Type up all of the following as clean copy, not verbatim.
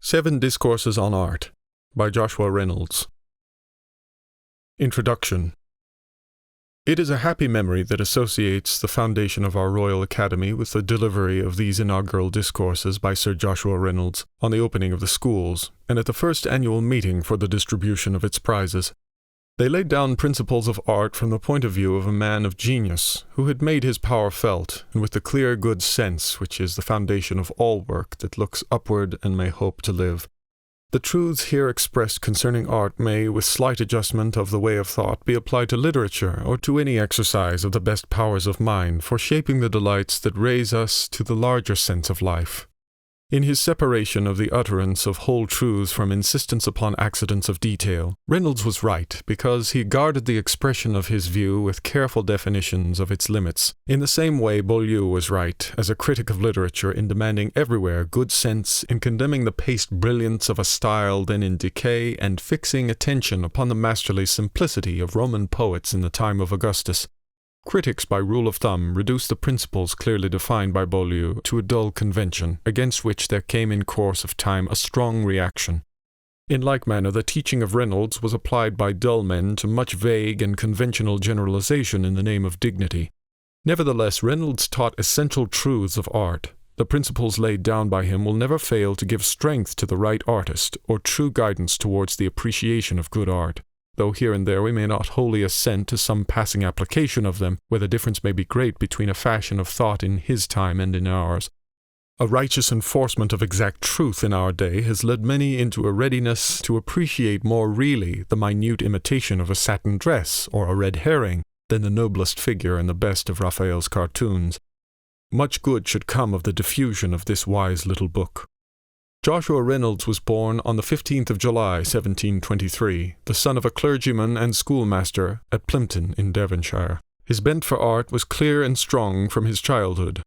7 Discourses on Art by Joshua Reynolds. Introduction. It is a happy memory that associates the foundation of our Royal Academy with the delivery of these inaugural discourses by Sir Joshua Reynolds on the opening of the schools and at the first annual meeting for the distribution of its prizes. They laid down principles of art from the point of view of a man of genius who had made his power felt, and with the clear good sense which is the foundation of all work that looks upward and may hope to live. The truths here expressed concerning art may, with slight adjustment of the way of thought, be applied to literature or to any exercise of the best powers of mind for shaping the delights that raise us to the larger sense of life. In his separation of the utterance of whole truths from insistence upon accidents of detail, Reynolds was right because he guarded the expression of his view with careful definitions of its limits. In the same way, Beaulieu was right as a critic of literature in demanding everywhere good sense, in condemning the paced brilliance of a style then in decay, and fixing attention upon the masterly simplicity of Roman poets in the time of Augustus. Critics, by rule of thumb, reduced the principles clearly defined by Beaulieu to a dull convention, against which there came in course of time a strong reaction. In like manner, the teaching of Reynolds was applied by dull men to much vague and conventional generalization in the name of dignity. Nevertheless, Reynolds taught essential truths of art. The principles laid down by him will never fail to give strength to the right artist, or true guidance towards the appreciation of good art. Though here and there we may not wholly assent to some passing application of them, where the difference may be great between a fashion of thought in his time and in ours. A righteous enforcement of exact truth in our day has led many into a readiness to appreciate more really the minute imitation of a satin dress or a red herring than the noblest figure in the best of Raphael's cartoons. Much good should come of the diffusion of this wise little book. Joshua Reynolds was born on the 15th of July, 1723, the son of a clergyman and schoolmaster at Plympton in Devonshire. His bent for art was clear and strong from his childhood.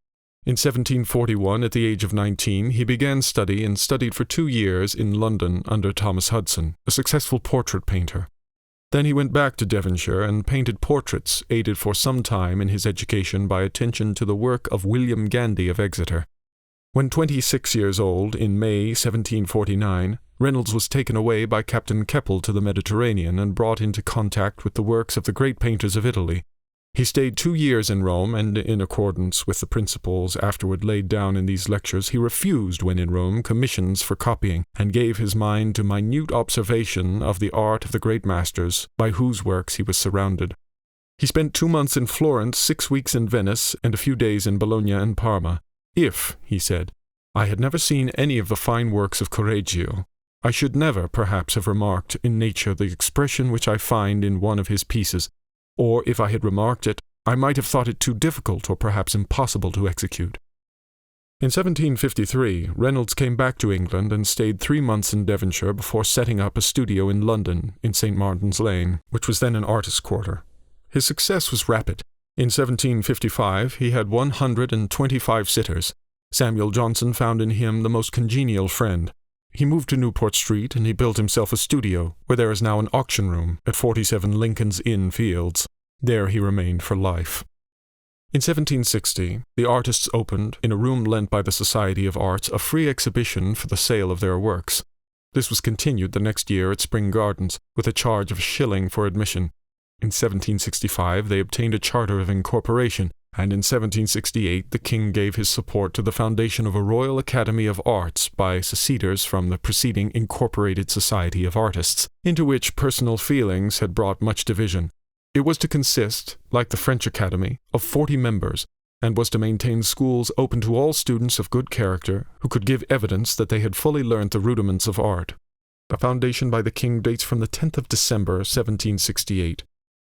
In 1741, at the age of 19, he began study and studied for 2 years in London under Thomas Hudson, a successful portrait painter. Then he went back to Devonshire and painted portraits, aided for some time in his education by attention to the work of William Gandy of Exeter. When 26 years old, in May 1749, Reynolds was taken away by Captain Keppel to the Mediterranean and brought into contact with the works of the great painters of Italy. He stayed 2 years in Rome, and in accordance with the principles afterward laid down in these lectures, he refused, when in Rome, commissions for copying, and gave his mind to minute observation of the art of the great masters, by whose works he was surrounded. He spent 2 months in Florence, 6 weeks in Venice, and a few days in Bologna and Parma. If, he said, I had never seen any of the fine works of Correggio, I should never, perhaps, have remarked in nature the expression which I find in one of his pieces, or if I had remarked it, I might have thought it too difficult or perhaps impossible to execute. In 1753, Reynolds came back to England and stayed 3 months in Devonshire before setting up a studio in London, in St. Martin's Lane, which was then an artist's quarter. His success was rapid. In 1755, he had 125 sitters. Samuel Johnson found in him the most congenial friend. He moved to Newport Street, and he built himself a studio, where there is now an auction room, at 47 Lincoln's Inn Fields. There he remained for life. In 1760, the artists opened, in a room lent by the Society of Arts, a free exhibition for the sale of their works. This was continued the next year at Spring Gardens, with a charge of a shilling for admission. In 1765, they obtained a charter of incorporation, and in 1768 the king gave his support to the foundation of a Royal Academy of Arts by seceders from the preceding Incorporated Society of Artists, into which personal feelings had brought much division. It was to consist, like the French Academy, of 40 members, and was to maintain schools open to all students of good character who could give evidence that they had fully learnt the rudiments of art. The foundation by the king dates from the 10th of December, 1768.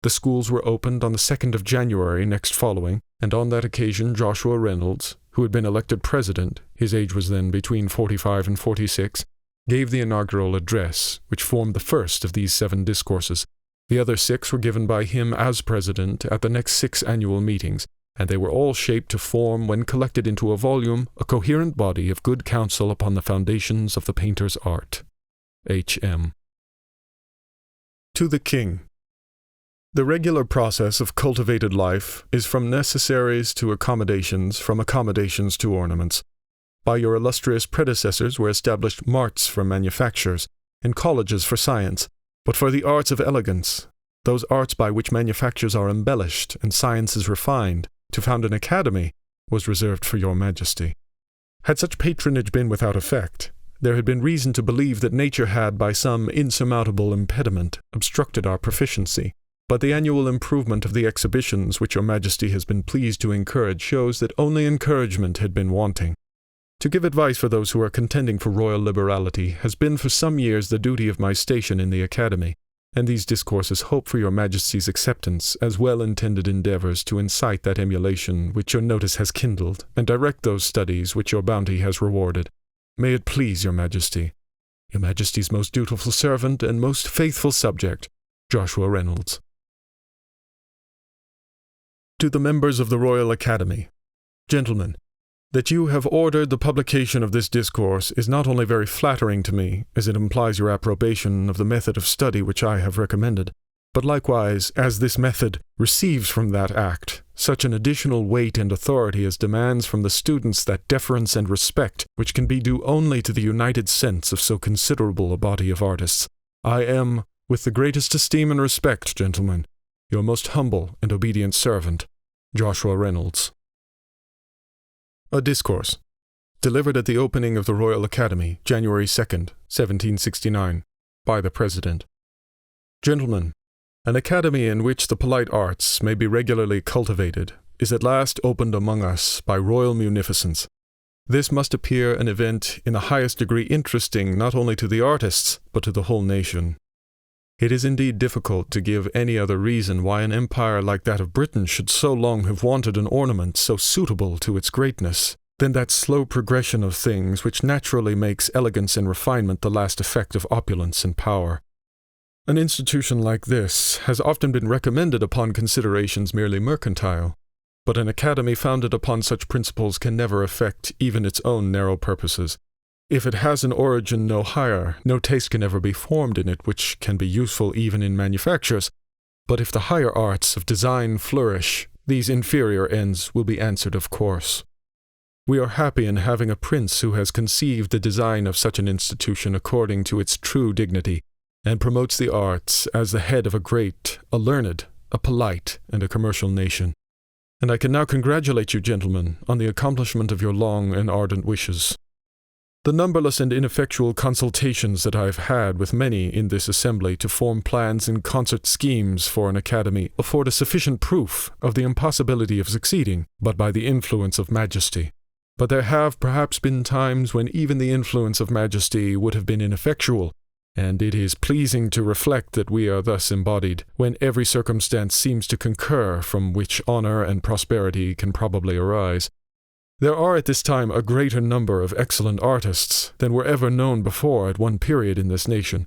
The schools were opened on the 2nd of January next following, and on that occasion Joshua Reynolds, who had been elected president, his age was then between 45 and 46, gave the inaugural address, which formed the first of these 7 discourses. The other 6 were given by him as president at the next 6 annual meetings, and they were all shaped to form, when collected into a volume, a coherent body of good counsel upon the foundations of the painter's art. H.M. To the King. The regular process of cultivated life is from necessaries to accommodations, from accommodations to ornaments. By your illustrious predecessors were established marts for manufactures, and colleges for science, but for the arts of elegance, those arts by which manufactures are embellished and science is refined, to found an academy was reserved for your majesty. Had such patronage been without effect, there had been reason to believe that nature had, by some insurmountable impediment, obstructed our proficiency. But the annual improvement of the exhibitions which your majesty has been pleased to encourage shows that only encouragement had been wanting. To give advice for those who are contending for royal liberality has been for some years the duty of my station in the academy, and these discourses hope for your majesty's acceptance as well-intended endeavours to incite that emulation which your notice has kindled, and direct those studies which your bounty has rewarded. May it please your majesty's most dutiful servant and most faithful subject, Joshua Reynolds. To the members of the Royal Academy, Gentlemen, that you have ordered the publication of this discourse is not only very flattering to me, as it implies your approbation of the method of study which I have recommended, but likewise, as this method receives from that act such an additional weight and authority as demands from the students that deference and respect which can be due only to the united sense of so considerable a body of artists, I am, with the greatest esteem and respect, gentlemen, your most humble and obedient servant, Joshua Reynolds. A Discourse, delivered at the opening of the Royal Academy, January 2nd, 1769, by the President. Gentlemen, an academy in which the polite arts may be regularly cultivated is at last opened among us by royal munificence. This must appear an event in the highest degree interesting not only to the artists, but to the whole nation. It is indeed difficult to give any other reason why an empire like that of Britain should so long have wanted an ornament so suitable to its greatness, than that slow progression of things which naturally makes elegance and refinement the last effect of opulence and power. An institution like this has often been recommended upon considerations merely mercantile, but an academy founded upon such principles can never affect even its own narrow purposes. If it has an origin no higher, no taste can ever be formed in it which can be useful even in manufactures, but if the higher arts of design flourish, these inferior ends will be answered of course. We are happy in having a prince who has conceived the design of such an institution according to its true dignity, and promotes the arts as the head of a great, a learned, a polite, and a commercial nation. And I can now congratulate you, gentlemen, on the accomplishment of your long and ardent wishes. The numberless and ineffectual consultations that I have had with many in this assembly to form plans and concert schemes for an academy afford a sufficient proof of the impossibility of succeeding but by the influence of majesty. But there have perhaps been times when even the influence of majesty would have been ineffectual, and it is pleasing to reflect that we are thus embodied, when every circumstance seems to concur from which honour and prosperity can probably arise. There are at this time a greater number of excellent artists than were ever known before at one period in this nation.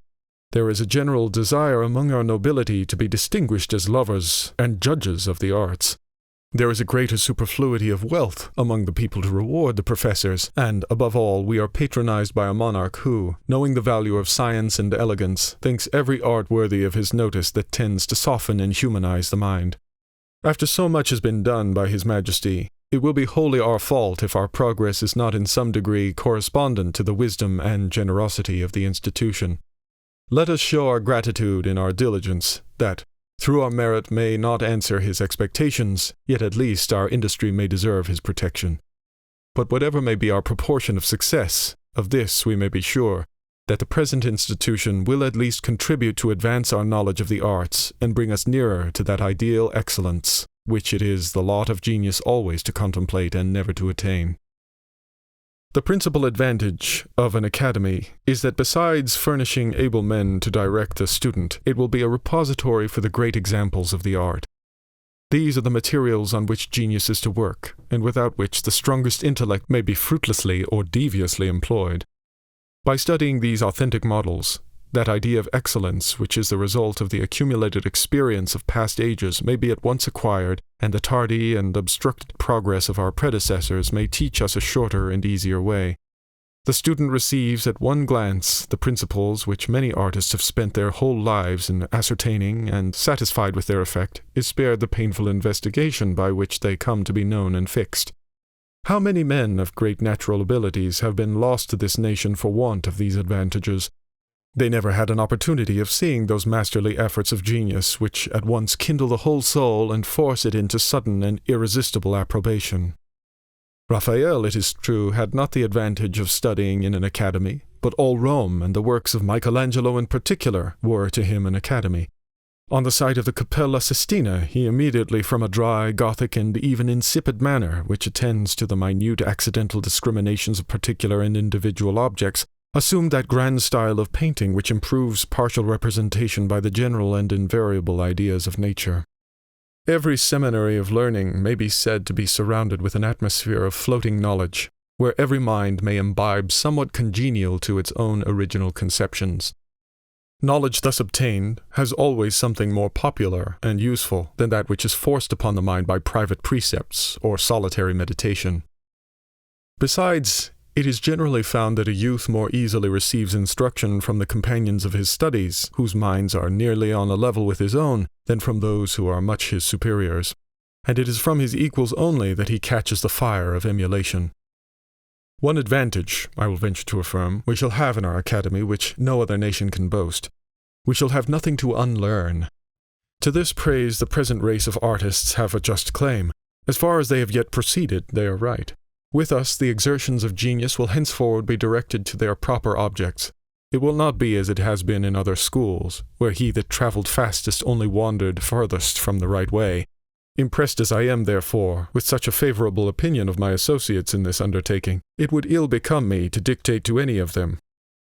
There is a general desire among our nobility to be distinguished as lovers and judges of the arts. There is a greater superfluity of wealth among the people to reward the professors, and, above all, we are patronized by a monarch who, knowing the value of science and elegance, thinks every art worthy of his notice that tends to soften and humanize the mind. After so much has been done by His Majesty, it will be wholly our fault if our progress is not in some degree correspondent to the wisdom and generosity of the institution. Let us show our gratitude in our diligence, that, through our merit may not answer his expectations, yet at least our industry may deserve his protection. But whatever may be our proportion of success, of this we may be sure, that the present institution will at least contribute to advance our knowledge of the arts and bring us nearer to that ideal excellence which it is the lot of genius always to contemplate and never to attain. The principal advantage of an academy is that besides furnishing able men to direct the student, it will be a repository for the great examples of the art. These are the materials on which genius is to work, and without which the strongest intellect may be fruitlessly or deviously employed. By studying these authentic models, that idea of excellence which is the result of the accumulated experience of past ages may be at once acquired, and the tardy and obstructed progress of our predecessors may teach us a shorter and easier way. The student receives at one glance the principles which many artists have spent their whole lives in ascertaining, and, satisfied with their effect, is spared the painful investigation by which they come to be known and fixed. How many men of great natural abilities have been lost to this nation for want of these advantages? They never had an opportunity of seeing those masterly efforts of genius which at once kindle the whole soul and force it into sudden and irresistible approbation. Raphael, it is true, had not the advantage of studying in an academy, but all Rome and the works of Michelangelo in particular were to him an academy. On the site of the Capella Sistina, he immediately, from a dry, Gothic, and even insipid manner which attends to the minute accidental discriminations of particular and individual objects, assumed that grand style of painting which improves partial representation by the general and invariable ideas of nature. Every seminary of learning may be said to be surrounded with an atmosphere of floating knowledge, where every mind may imbibe somewhat congenial to its own original conceptions. Knowledge thus obtained has always something more popular and useful than that which is forced upon the mind by private precepts or solitary meditation. Besides, it is generally found that a youth more easily receives instruction from the companions of his studies, whose minds are nearly on a level with his own, than from those who are much his superiors, and it is from his equals only that he catches the fire of emulation. One advantage, I will venture to affirm, we shall have in our academy which no other nation can boast. We shall have nothing to unlearn. To this praise the present race of artists have a just claim. As far as they have yet proceeded, they are right. With us, the exertions of genius will henceforward be directed to their proper objects. It will not be as it has been in other schools, where he that travelled fastest only wandered farthest from the right way. Impressed as I am, therefore, with such a favourable opinion of my associates in this undertaking, it would ill become me to dictate to any of them.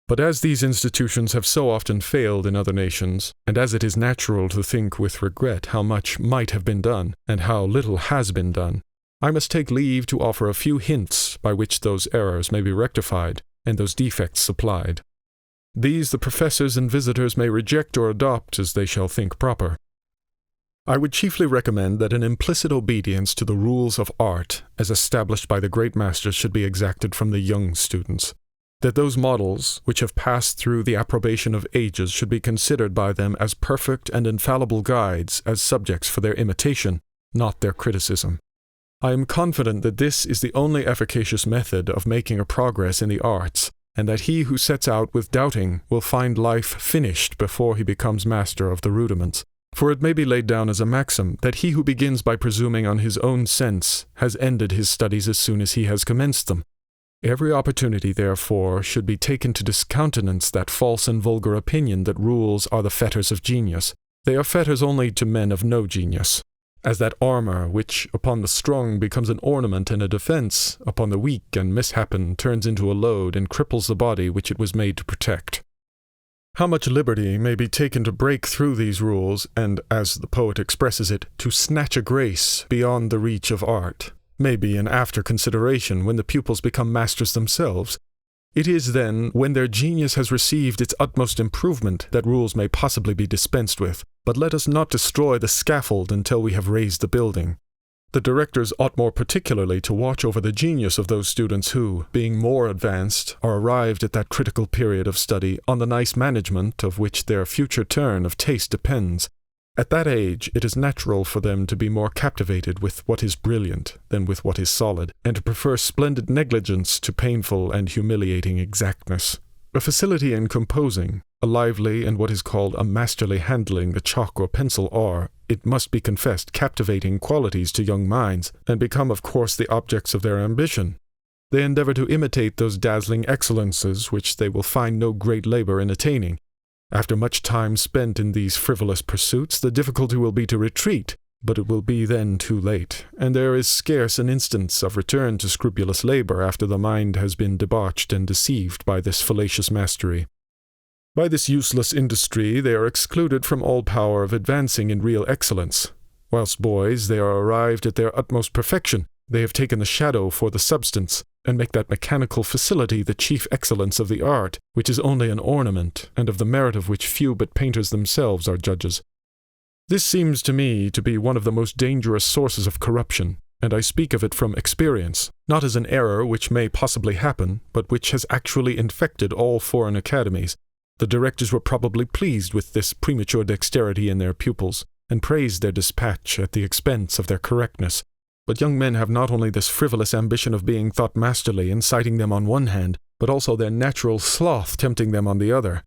But as these institutions have so often failed in other nations, and as it is natural to think with regret how much might have been done, and how little has been done, I must take leave to offer a few hints by which those errors may be rectified, and those defects supplied. These the professors and visitors may reject or adopt as they shall think proper. I would chiefly recommend that an implicit obedience to the rules of art, as established by the great masters, should be exacted from the young students. That those models, which have passed through the approbation of ages, should be considered by them as perfect and infallible guides, as subjects for their imitation, not their criticism. I am confident that this is the only efficacious method of making a progress in the arts, and that he who sets out with doubting will find life finished before he becomes master of the rudiments. For it may be laid down as a maxim that he who begins by presuming on his own sense has ended his studies as soon as he has commenced them. Every opportunity, therefore, should be taken to discountenance that false and vulgar opinion that rules are the fetters of genius. They are fetters only to men of no genius. As that armor which, upon the strong, becomes an ornament and a defense, upon the weak and mishappen turns into a load and cripples the body which it was made to protect. How much liberty may be taken to break through these rules, and, as the poet expresses it, to snatch a grace beyond the reach of art, may be an after consideration when the pupils become masters themselves. It is then, when their genius has received its utmost improvement, that rules may possibly be dispensed with. But let us not destroy the scaffold until we have raised the building. The directors ought more particularly to watch over the genius of those students who, being more advanced, are arrived at that critical period of study on the nice management of which their future turn of taste depends. At that age, it is natural for them to be more captivated with what is brilliant than with what is solid, and to prefer splendid negligence to painful and humiliating exactness. A facility in composing, a lively and what is called a masterly handling the chalk or pencil are, it must be confessed, captivating qualities to young minds, and become of course the objects of their ambition. They endeavor to imitate those dazzling excellences which they will find no great labor in attaining. After much time spent in these frivolous pursuits, the difficulty will be to retreat, but it will be then too late, and there is scarce an instance of return to scrupulous labor after the mind has been debauched and deceived by this fallacious mastery. By this useless industry they are excluded from all power of advancing in real excellence. Whilst boys, they are arrived at their utmost perfection. They have taken the shadow for the substance, and make that mechanical facility the chief excellence of the art, which is only an ornament, and of the merit of which few but painters themselves are judges. This seems to me to be one of the most dangerous sources of corruption, and I speak of it from experience, not as an error which may possibly happen, but which has actually infected all foreign academies. The directors were probably pleased with this premature dexterity in their pupils, and praised their dispatch at the expense of their correctness. But young men have not only this frivolous ambition of being thought masterly inciting them on one hand, but also their natural sloth tempting them on the other.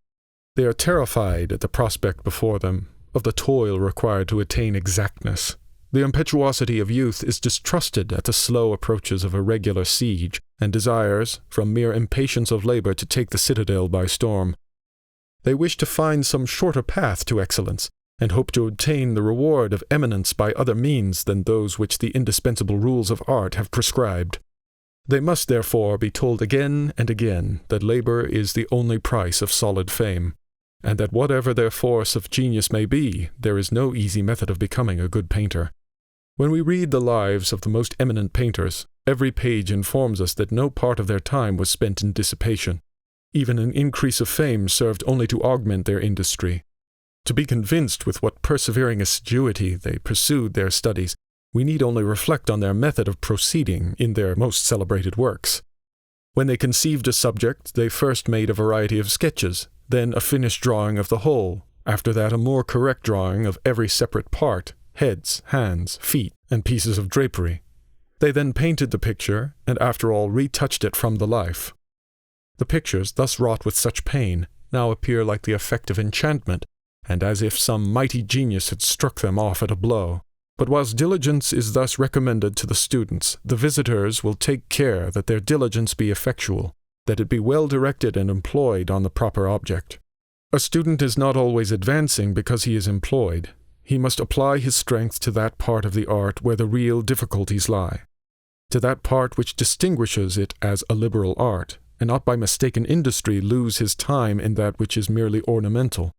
They are terrified at the prospect before them, of the toil required to attain exactness. The impetuosity of youth is distrusted at the slow approaches of a regular siege, and desires, from mere impatience of labor, to take the citadel by storm. They wish to find some shorter path to excellence, and hope to obtain the reward of eminence by other means than those which the indispensable rules of art have prescribed. They must therefore be told again and again that labor is the only price of solid fame, and that whatever their force of genius may be, there is no easy method of becoming a good painter. When we read the lives of the most eminent painters, every page informs us that no part of their time was spent in dissipation. Even an increase of fame served only to augment their industry. To be convinced with what persevering assiduity they pursued their studies, we need only reflect on their method of proceeding in their most celebrated works. When they conceived a subject, they first made a variety of sketches, then a finished drawing of the whole, after that a more correct drawing of every separate part, heads, hands, feet, and pieces of drapery. They then painted the picture, and after all retouched it from the life. The pictures, thus wrought with such pain, now appear like the effect of enchantment, and as if some mighty genius had struck them off at a blow. But whilst diligence is thus recommended to the students, the visitors will take care that their diligence be effectual, that it be well directed and employed on the proper object. A student is not always advancing because he is employed. He must apply his strength to that part of the art where the real difficulties lie, to that part which distinguishes it as a liberal art, and not by mistaken industry lose his time in that which is merely ornamental.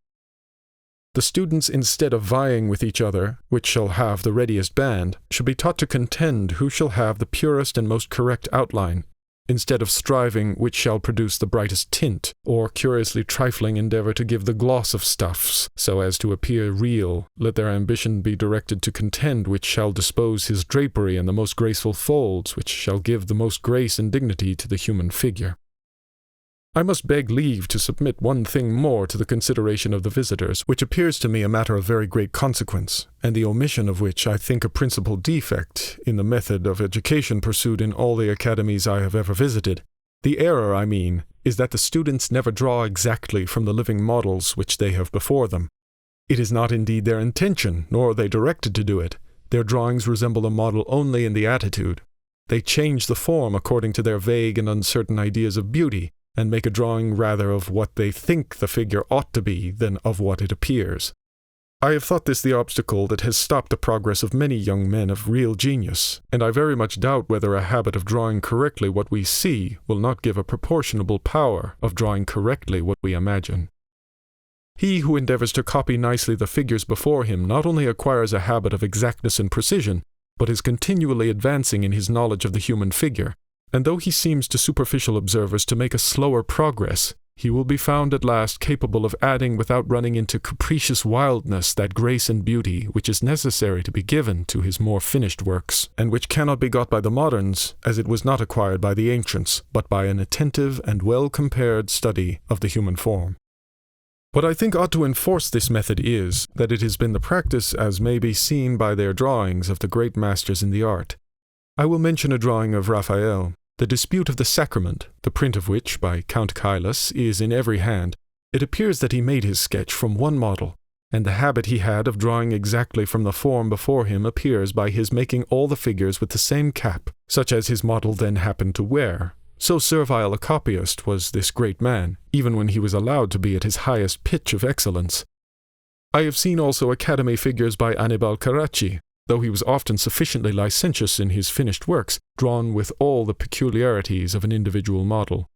The students, instead of vying with each other, which shall have the readiest band, should be taught to contend who shall have the purest and most correct outline, instead of striving which shall produce the brightest tint, or curiously trifling endeavor to give the gloss of stuffs, so as to appear real. Let their ambition be directed to contend which shall dispose his drapery in the most graceful folds, which shall give the most grace and dignity to the human figure. I must beg leave to submit one thing more to the consideration of the visitors, which appears to me a matter of very great consequence, and the omission of which I think a principal defect in the method of education pursued in all the academies I have ever visited. The error, I mean, is that the students never draw exactly from the living models which they have before them. It is not indeed their intention, nor are they directed to do it. Their drawings resemble a model only in the attitude. They change the form according to their vague and uncertain ideas of beauty, and make a drawing rather of what they think the figure ought to be than of what it appears. I have thought this the obstacle that has stopped the progress of many young men of real genius, and I very much doubt whether a habit of drawing correctly what we see will not give a proportionable power of drawing correctly what we imagine. He who endeavors to copy nicely the figures before him not only acquires a habit of exactness and precision, but is continually advancing in his knowledge of the human figure, and though he seems to superficial observers to make a slower progress, he will be found at last capable of adding without running into capricious wildness that grace and beauty which is necessary to be given to his more finished works, and which cannot be got by the moderns, as it was not acquired by the ancients, but by an attentive and well-compared study of the human form. What I think ought to enforce this method is, that it has been the practice, as may be seen by their drawings of the great masters in the art. I will mention a drawing of Raphael, The Dispute of the Sacrament, the print of which, by Count Kailas, is in every hand. It appears that he made his sketch from one model, and the habit he had of drawing exactly from the form before him appears by his making all the figures with the same cap, such as his model then happened to wear. So servile a copyist was this great man, even when he was allowed to be at his highest pitch of excellence. I have seen also Academy figures by Annibal Carracci, though he was often sufficiently licentious in his finished works, drawn with all the peculiarities of an individual model.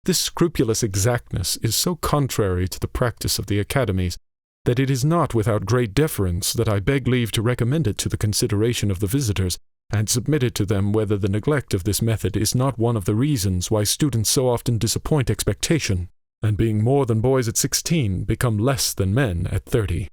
This scrupulous exactness is so contrary to the practice of the academies, that it is not without great deference that I beg leave to recommend it to the consideration of the visitors, and submit it to them whether the neglect of this method is not one of the reasons why students so often disappoint expectation, and being more than boys at 16, become less than men at 30.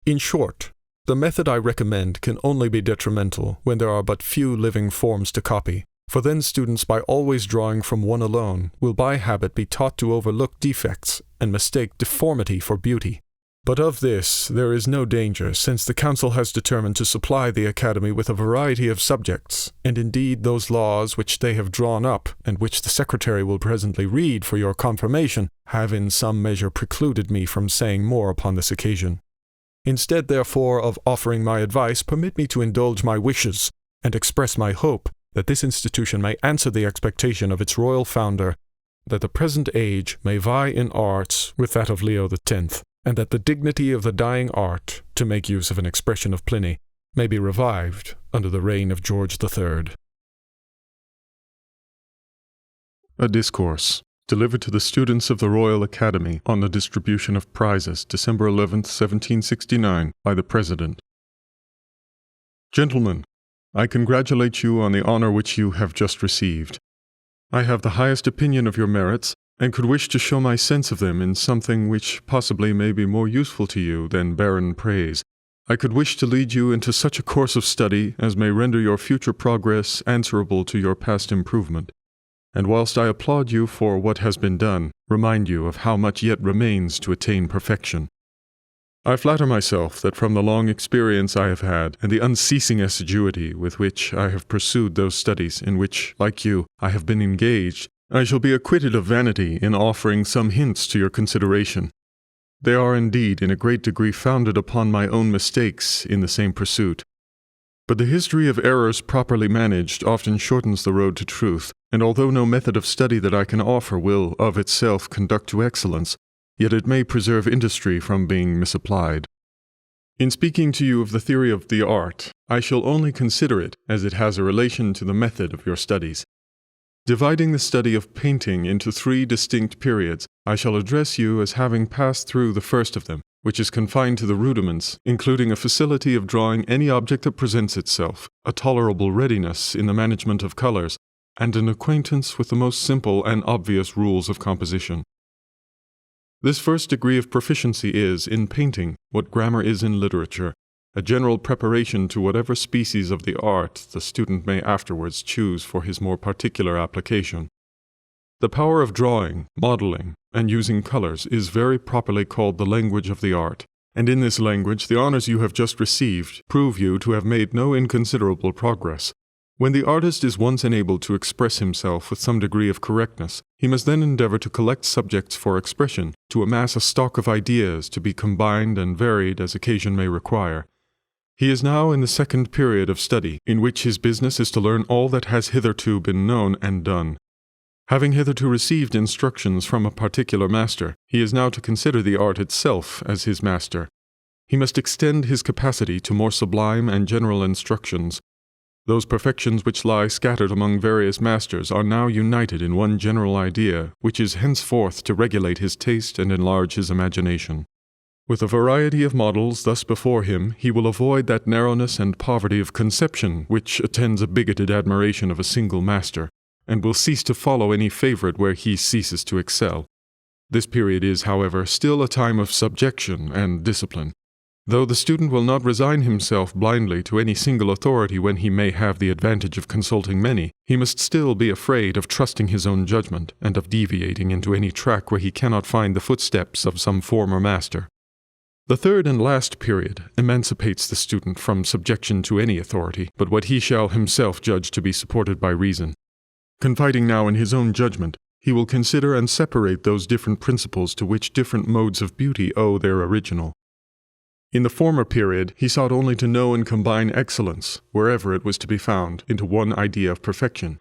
In short, the method I recommend can only be detrimental when there are but few living forms to copy, for then students, by always drawing from one alone, will by habit be taught to overlook defects and mistake deformity for beauty. But of this there is no danger, since the Council has determined to supply the Academy with a variety of subjects, and indeed those laws which they have drawn up, and which the Secretary will presently read for your confirmation, have in some measure precluded me from saying more upon this occasion. Instead, therefore, of offering my advice, permit me to indulge my wishes, and express my hope that this institution may answer the expectation of its royal founder, that the present age may vie in arts with that of Leo X, and that the dignity of the dying art, to make use of an expression of Pliny, may be revived under the reign of George III. A Discourse, delivered to the students of the Royal Academy on the distribution of prizes, December 11, 1769, by the President. Gentlemen, I congratulate you on the honor which you have just received. I have the highest opinion of your merits, and could wish to show my sense of them in something which possibly may be more useful to you than barren praise. I could wish to lead you into such a course of study as may render your future progress answerable to your past improvement, and whilst I applaud you for what has been done, remind you of how much yet remains to attain perfection. I flatter myself that from the long experience I have had, and the unceasing assiduity with which I have pursued those studies in which, like you, I have been engaged, I shall be acquitted of vanity in offering some hints to your consideration. They are indeed in a great degree founded upon my own mistakes in the same pursuit. But the history of errors properly managed often shortens the road to truth, and although no method of study that I can offer will, of itself, conduct to excellence, yet it may preserve industry from being misapplied. In speaking to you of the theory of the art, I shall only consider it as it has a relation to the method of your studies. Dividing the study of painting into 3 distinct periods, I shall address you as having passed through the first of them, which is confined to the rudiments, including a facility of drawing any object that presents itself, a tolerable readiness in the management of colors, and an acquaintance with the most simple and obvious rules of composition. This first degree of proficiency is, in painting, what grammar is in literature, a general preparation to whatever species of the art the student may afterwards choose for his more particular application. The power of drawing, modeling, and using colors is very properly called the language of the art, and in this language the honors you have just received prove you to have made no inconsiderable progress. When the artist is once enabled to express himself with some degree of correctness, he must then endeavor to collect subjects for expression, to amass a stock of ideas to be combined and varied as occasion may require. He is now in the second period of study, in which his business is to learn all that has hitherto been known and done. Having hitherto received instructions from a particular master, he is now to consider the art itself as his master. He must extend his capacity to more sublime and general instructions. Those perfections which lie scattered among various masters are now united in one general idea, which is henceforth to regulate his taste and enlarge his imagination. With a variety of models thus before him, he will avoid that narrowness and poverty of conception which attends a bigoted admiration of a single master, and will cease to follow any favorite where he ceases to excel. This period is, however, still a time of subjection and discipline. Though the student will not resign himself blindly to any single authority when he may have the advantage of consulting many, he must still be afraid of trusting his own judgment, and of deviating into any track where he cannot find the footsteps of some former master. The third and last period emancipates the student from subjection to any authority, but what he shall himself judge to be supported by reason. Confiding now in his own judgment, he will consider and separate those different principles to which different modes of beauty owe their original. In the former period, he sought only to know and combine excellence, wherever it was to be found, into one idea of perfection.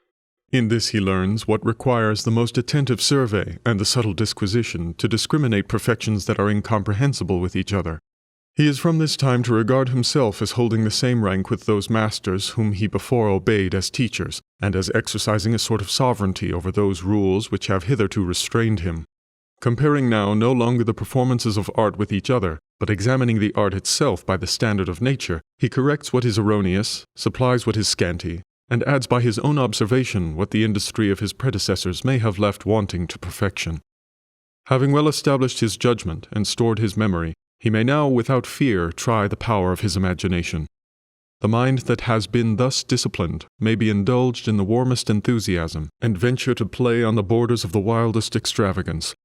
In this he learns what requires the most attentive survey and the subtle disquisition to discriminate perfections that are incomprehensible with each other. He is from this time to regard himself as holding the same rank with those masters whom he before obeyed as teachers, and as exercising a sort of sovereignty over those rules which have hitherto restrained him. Comparing now no longer the performances of art with each other, but examining the art itself by the standard of nature, he corrects what is erroneous, supplies what is scanty, and adds by his own observation what the industry of his predecessors may have left wanting to perfection. Having well established his judgment and stored his memory, he may now without fear try the power of his imagination. The mind that has been thus disciplined may be indulged in the warmest enthusiasm, and venture to play on the borders of the wildest extravagance.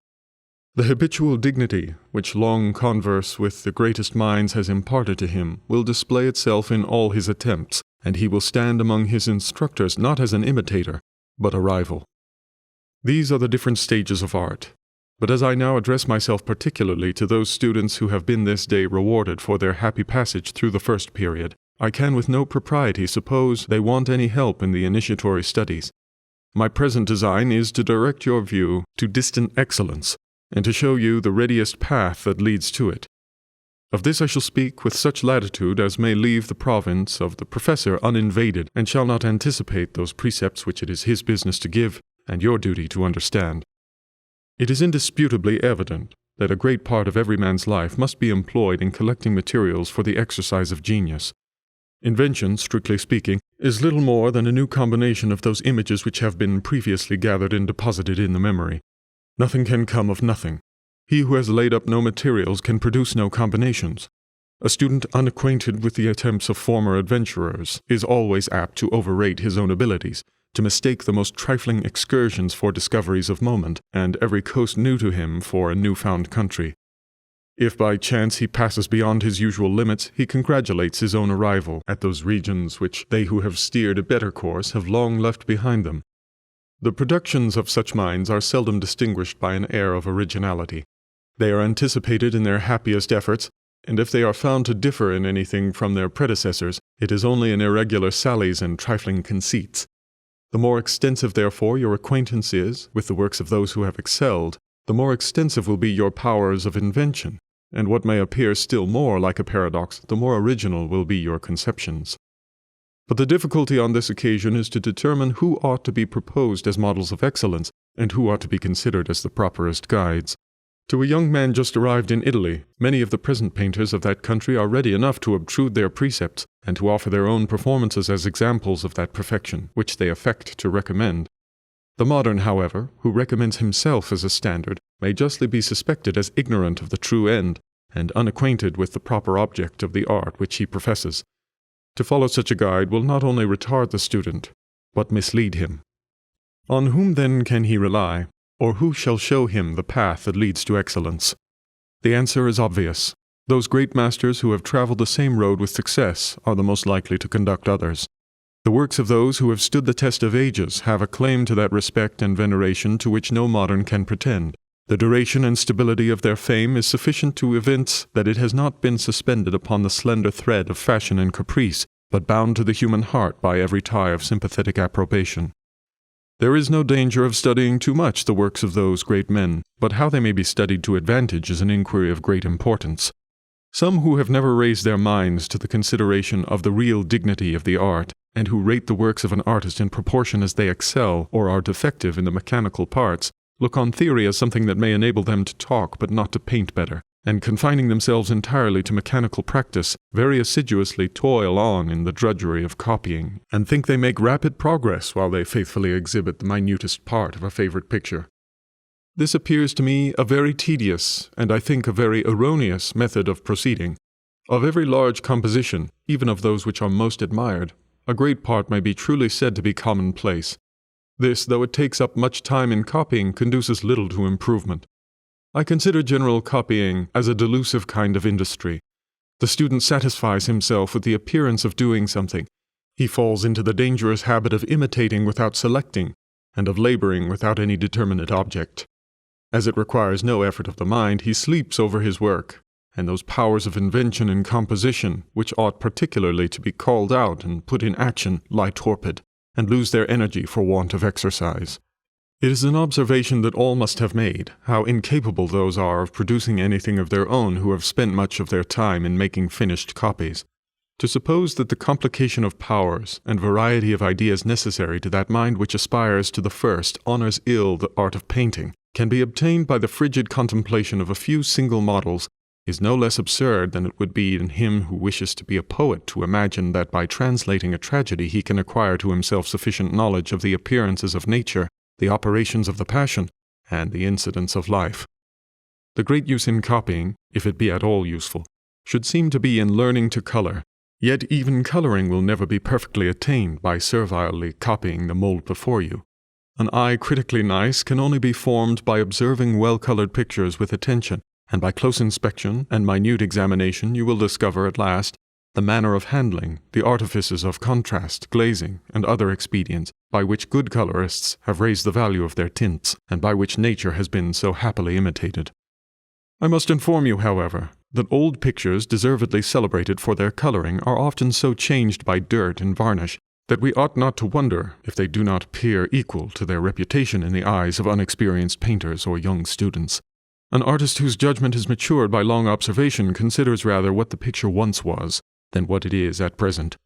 The habitual dignity, which long converse with the greatest minds has imparted to him, will display itself in all his attempts, and he will stand among his instructors not as an imitator, but a rival. These are the different stages of art. But as I now address myself particularly to those students who have been this day rewarded for their happy passage through the first period, I can with no propriety suppose they want any help in the initiatory studies. My present design is to direct your view to distant excellence, and to show you the readiest path that leads to it. Of this I shall speak with such latitude as may leave the province of the professor uninvaded, and shall not anticipate those precepts which it is his business to give, and your duty to understand. It is indisputably evident that a great part of every man's life must be employed in collecting materials for the exercise of genius. Invention, strictly speaking, is little more than a new combination of those images which have been previously gathered and deposited in the memory. Nothing can come of nothing. He who has laid up no materials can produce no combinations. A student unacquainted with the attempts of former adventurers is always apt to overrate his own abilities, to mistake the most trifling excursions for discoveries of moment, and every coast new to him for a new-found country. If by chance he passes beyond his usual limits, he congratulates his own arrival at those regions which they who have steered a better course have long left behind them. The productions of such minds are seldom distinguished by an air of originality. They are anticipated in their happiest efforts, and if they are found to differ in anything from their predecessors, it is only in irregular sallies and trifling conceits. The more extensive, therefore, your acquaintance is with the works of those who have excelled, the more extensive will be your powers of invention, and what may appear still more like a paradox, the more original will be your conceptions. But the difficulty on this occasion is to determine who ought to be proposed as models of excellence, and who ought to be considered as the properest guides. To a young man just arrived in Italy, many of the present painters of that country are ready enough to obtrude their precepts, and to offer their own performances as examples of that perfection which they affect to recommend. The modern, however, who recommends himself as a standard, may justly be suspected as ignorant of the true end, and unacquainted with the proper object of the art which he professes. To follow such a guide will not only retard the student, but mislead him. On whom then can he rely, or who shall show him the path that leads to excellence? The answer is obvious. Those great masters who have traveled the same road with success are the most likely to conduct others. The works of those who have stood the test of ages have a claim to that respect and veneration to which no modern can pretend. The duration and stability of their fame is sufficient to evince that it has not been suspended upon the slender thread of fashion and caprice, but bound to the human heart by every tie of sympathetic approbation. There is no danger of studying too much the works of those great men, but how they may be studied to advantage is an inquiry of great importance. Some who have never raised their minds to the consideration of the real dignity of the art, and who rate the works of an artist in proportion as they excel or are defective in the mechanical parts, look on theory as something that may enable them to talk but not to paint better, and confining themselves entirely to mechanical practice, very assiduously toil on in the drudgery of copying, and think they make rapid progress while they faithfully exhibit the minutest part of a favorite picture. This appears to me a very tedious, and I think a very erroneous method of proceeding. Of every large composition, even of those which are most admired, a great part may be truly said to be commonplace. This, though it takes up much time in copying, conduces little to improvement. I consider general copying as a delusive kind of industry. The student satisfies himself with the appearance of doing something. He falls into the dangerous habit of imitating without selecting, and of laboring without any determinate object. As it requires no effort of the mind, he sleeps over his work, and those powers of invention and composition, which ought particularly to be called out and put in action, lie torpid, and lose their energy for want of exercise. It is an observation that all must have made, how incapable those are of producing anything of their own who have spent much of their time in making finished copies. To suppose that the complication of powers and variety of ideas necessary to that mind which aspires to the first honors ill the art of painting, can be obtained by the frigid contemplation of a few single models, is no less absurd than it would be in him who wishes to be a poet to imagine that by translating a tragedy he can acquire to himself sufficient knowledge of the appearances of nature, the operations of the passion, and the incidents of life. The great use in copying, if it be at all useful, should seem to be in learning to color, yet even coloring will never be perfectly attained by servilely copying the mold before you. An eye critically nice can only be formed by observing well-colored pictures with attention, and by close inspection and minute examination you will discover at last the manner of handling, the artifices of contrast, glazing, and other expedients by which good colorists have raised the value of their tints, and by which nature has been so happily imitated. I must inform you, however, that old pictures deservedly celebrated for their coloring are often so changed by dirt and varnish that we ought not to wonder if they do not appear equal to their reputation in the eyes of unexperienced painters or young students. An artist whose judgment is matured by long observation considers rather what the picture once was than what it is at present.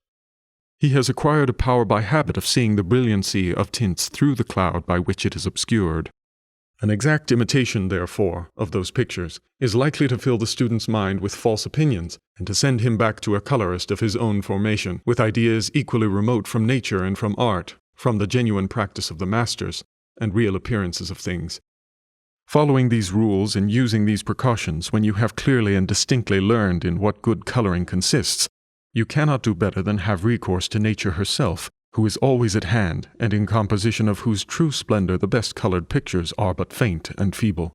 He has acquired a power by habit of seeing the brilliancy of tints through the cloud by which it is obscured. An exact imitation, therefore, of those pictures is likely to fill the student's mind with false opinions and to send him back to a colorist of his own formation, with ideas equally remote from nature and from art, from the genuine practice of the masters, and real appearances of things. Following these rules and using these precautions when you have clearly and distinctly learned in what good coloring consists, you cannot do better than have recourse to nature herself, who is always at hand, and in composition of whose true splendor the best-colored pictures are but faint and feeble.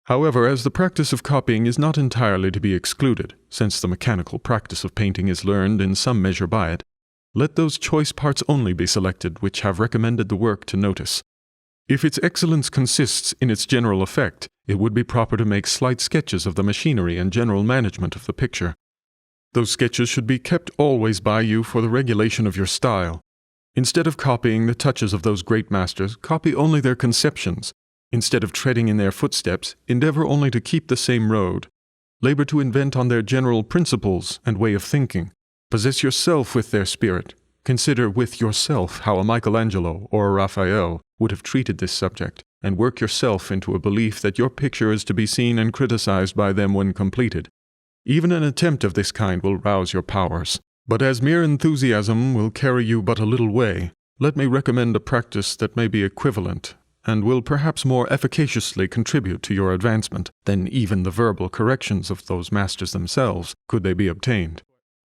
However, as the practice of copying is not entirely to be excluded, since the mechanical practice of painting is learned in some measure by it, let those choice parts only be selected which have recommended the work to notice. If its excellence consists in its general effect, it would be proper to make slight sketches of the machinery and general management of the picture. Those sketches should be kept always by you for the regulation of your style. Instead of copying the touches of those great masters, copy only their conceptions. Instead of treading in their footsteps, endeavor only to keep the same road. Labor to invent on their general principles and way of thinking. Possess yourself with their spirit. Consider with yourself how a Michelangelo or a Raphael would have treated this subject, and work yourself into a belief that your picture is to be seen and criticized by them when completed. Even an attempt of this kind will rouse your powers. But as mere enthusiasm will carry you but a little way, let me recommend a practice that may be equivalent, and will perhaps more efficaciously contribute to your advancement than even the verbal corrections of those masters themselves, could they be obtained.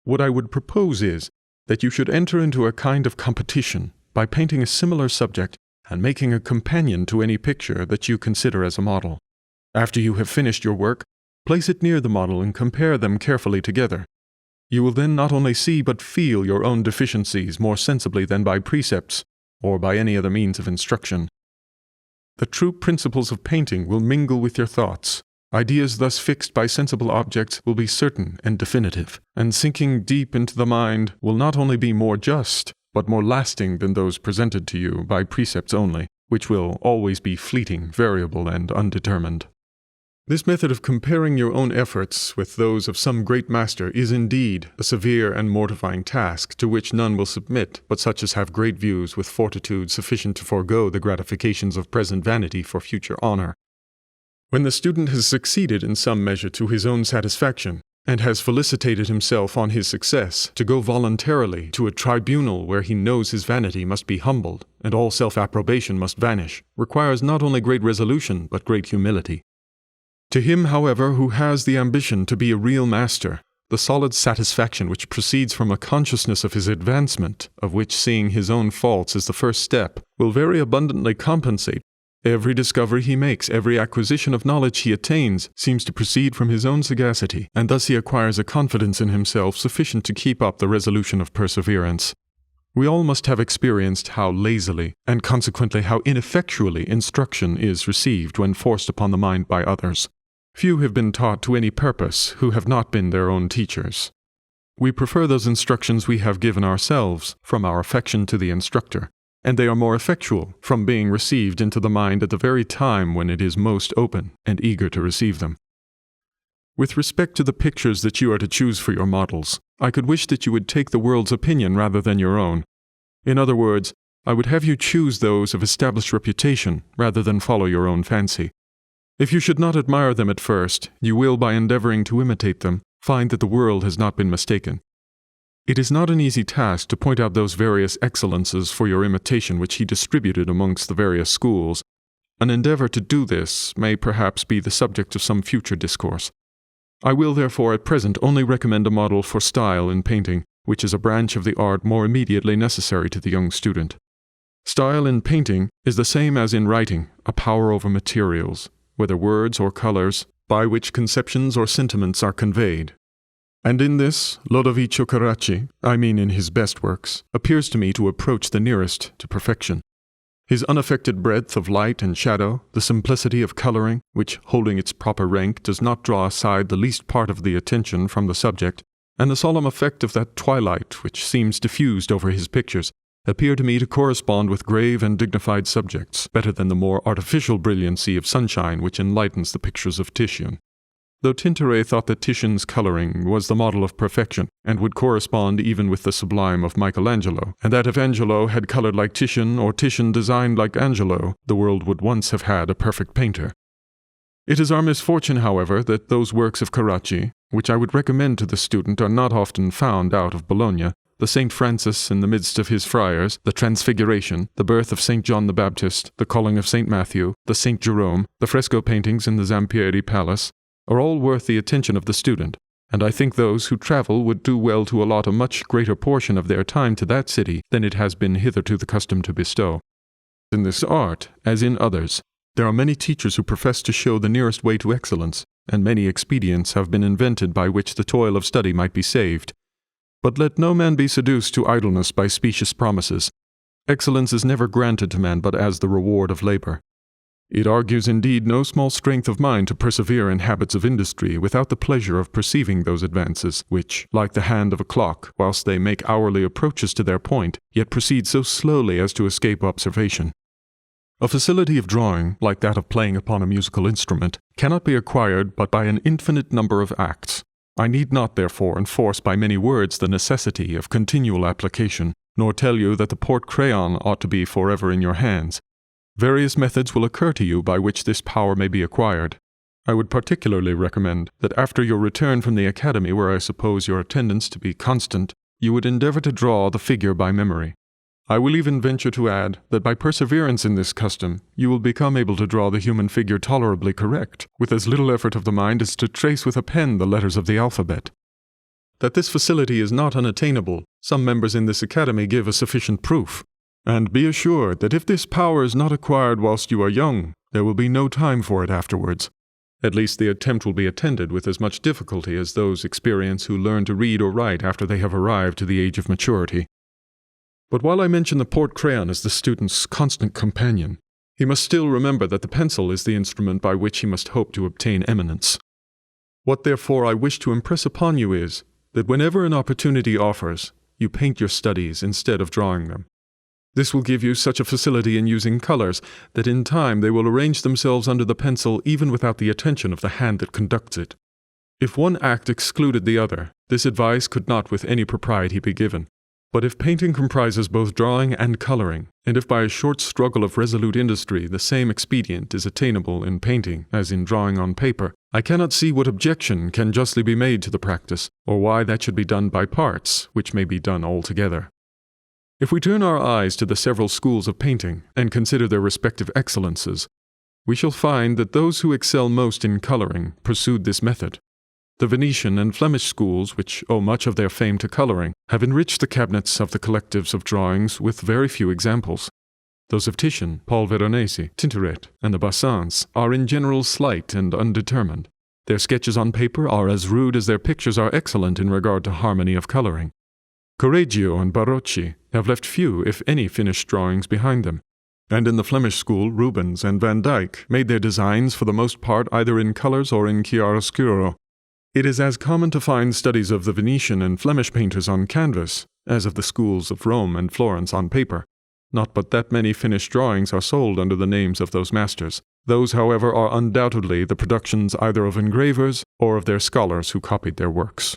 What I would propose is that you should enter into a kind of competition by painting a similar subject and making a companion to any picture that you consider as a model. After you have finished your work, place it near the model and compare them carefully together. You will then not only see but feel your own deficiencies more sensibly than by precepts, or by any other means of instruction. The true principles of painting will mingle with your thoughts. Ideas thus fixed by sensible objects will be certain and definitive, and sinking deep into the mind will not only be more just, but more lasting than those presented to you by precepts only, which will always be fleeting, variable, and undetermined. This method of comparing your own efforts with those of some great master is indeed a severe and mortifying task to which none will submit but such as have great views with fortitude sufficient to forego the gratifications of present vanity for future honor. When the student has succeeded in some measure to his own satisfaction, and has felicitated himself on his success, to go voluntarily to a tribunal where he knows his vanity must be humbled, and all self-approbation must vanish, requires not only great resolution but great humility. To him, however, who has the ambition to be a real master, the solid satisfaction which proceeds from a consciousness of his advancement, of which seeing his own faults is the first step, will very abundantly compensate. Every discovery he makes, every acquisition of knowledge he attains, seems to proceed from his own sagacity, and thus he acquires a confidence in himself sufficient to keep up the resolution of perseverance. We all must have experienced how lazily, and consequently how ineffectually, instruction is received when forced upon the mind by others. Few have been taught to any purpose who have not been their own teachers. We prefer those instructions we have given ourselves from our affection to the instructor, and they are more effectual from being received into the mind at the very time when it is most open and eager to receive them. With respect to the pictures that you are to choose for your models, I could wish that you would take the world's opinion rather than your own. In other words, I would have you choose those of established reputation rather than follow your own fancy. If you should not admire them at first, you will, by endeavoring to imitate them, find that the world has not been mistaken. It is not an easy task to point out those various excellences for your imitation which he distributed amongst the various schools. An endeavor to do this may perhaps be the subject of some future discourse. I will therefore at present only recommend a model for style in painting, which is a branch of the art more immediately necessary to the young student. Style in painting is the same as in writing, a power over materials, whether words or colors, by which conceptions or sentiments are conveyed. And in this, Lodovico Carracci, I mean in his best works, appears to me to approach the nearest to perfection. His unaffected breadth of light and shadow, the simplicity of coloring, which, holding its proper rank, does not draw aside the least part of the attention from the subject, and the solemn effect of that twilight which seems diffused over his pictures, appear to me to correspond with grave and dignified subjects better than the more artificial brilliancy of sunshine which enlightens the pictures of Titian. Though Tintoret thought that Titian's coloring was the model of perfection, and would correspond even with the sublime of Michelangelo, and that if Angelo had colored like Titian, or Titian designed like Angelo, the world would once have had a perfect painter. It is our misfortune, however, that those works of Carracci, which I would recommend to the student, are not often found out of Bologna. The St. Francis in the midst of his friars, the Transfiguration, the birth of St. John the Baptist, the calling of St. Matthew, the St. Jerome, the fresco paintings in the Zampieri Palace, are all worth the attention of the student, and I think those who travel would do well to allot a much greater portion of their time to that city than it has been hitherto the custom to bestow. In this art, as in others, there are many teachers who profess to show the nearest way to excellence, and many expedients have been invented by which the toil of study might be saved. But let no man be seduced to idleness by specious promises. Excellence is never granted to man but as the reward of labor. It argues indeed no small strength of mind to persevere in habits of industry without the pleasure of perceiving those advances, which, like the hand of a clock, whilst they make hourly approaches to their point, yet proceed so slowly as to escape observation. A facility of drawing, like that of playing upon a musical instrument, cannot be acquired but by an infinite number of acts. I need not, therefore, enforce by many words the necessity of continual application, nor tell you that the port crayon ought to be forever in your hands. Various methods will occur to you by which this power may be acquired. I would particularly recommend that after your return from the academy, where I suppose your attendance to be constant, you would endeavor to draw the figure by memory. I will even venture to add that by perseverance in this custom, you will become able to draw the human figure tolerably correct, with as little effort of the mind as to trace with a pen the letters of the alphabet. That this facility is not unattainable, some members in this academy give a sufficient proof. And be assured that if this power is not acquired whilst you are young, there will be no time for it afterwards. At least the attempt will be attended with as much difficulty as those experience who learn to read or write after they have arrived to the age of maturity. But while I mention the port crayon as the student's constant companion, he must still remember that the pencil is the instrument by which he must hope to obtain eminence. What therefore I wish to impress upon you is, that whenever an opportunity offers, you paint your studies instead of drawing them. This will give you such a facility in using colors that in time they will arrange themselves under the pencil even without the attention of the hand that conducts it. If one act excluded the other, this advice could not with any propriety be given. But if painting comprises both drawing and coloring, and if by a short struggle of resolute industry the same expedient is attainable in painting as in drawing on paper, I cannot see what objection can justly be made to the practice, or why that should be done by parts, which may be done altogether. If we turn our eyes to the several schools of painting, and consider their respective excellences, we shall find that those who excel most in coloring pursued this method. The Venetian and Flemish schools, which owe much of their fame to coloring, have enriched the cabinets of the collectives of drawings with very few examples. Those of Titian, Paul Veronese, Tintoret, and the Bassins are in general slight and undetermined. Their sketches on paper are as rude as their pictures are excellent in regard to harmony of coloring. Correggio and Barocci have left few, if any, finished drawings behind them, and in the Flemish school Rubens and Van Dyck made their designs for the most part either in colors or in chiaroscuro. It is as common to find studies of the Venetian and Flemish painters on canvas as of the schools of Rome and Florence on paper. Not but that many finished drawings are sold under the names of those masters. Those, however, are undoubtedly the productions either of engravers or of their scholars who copied their works.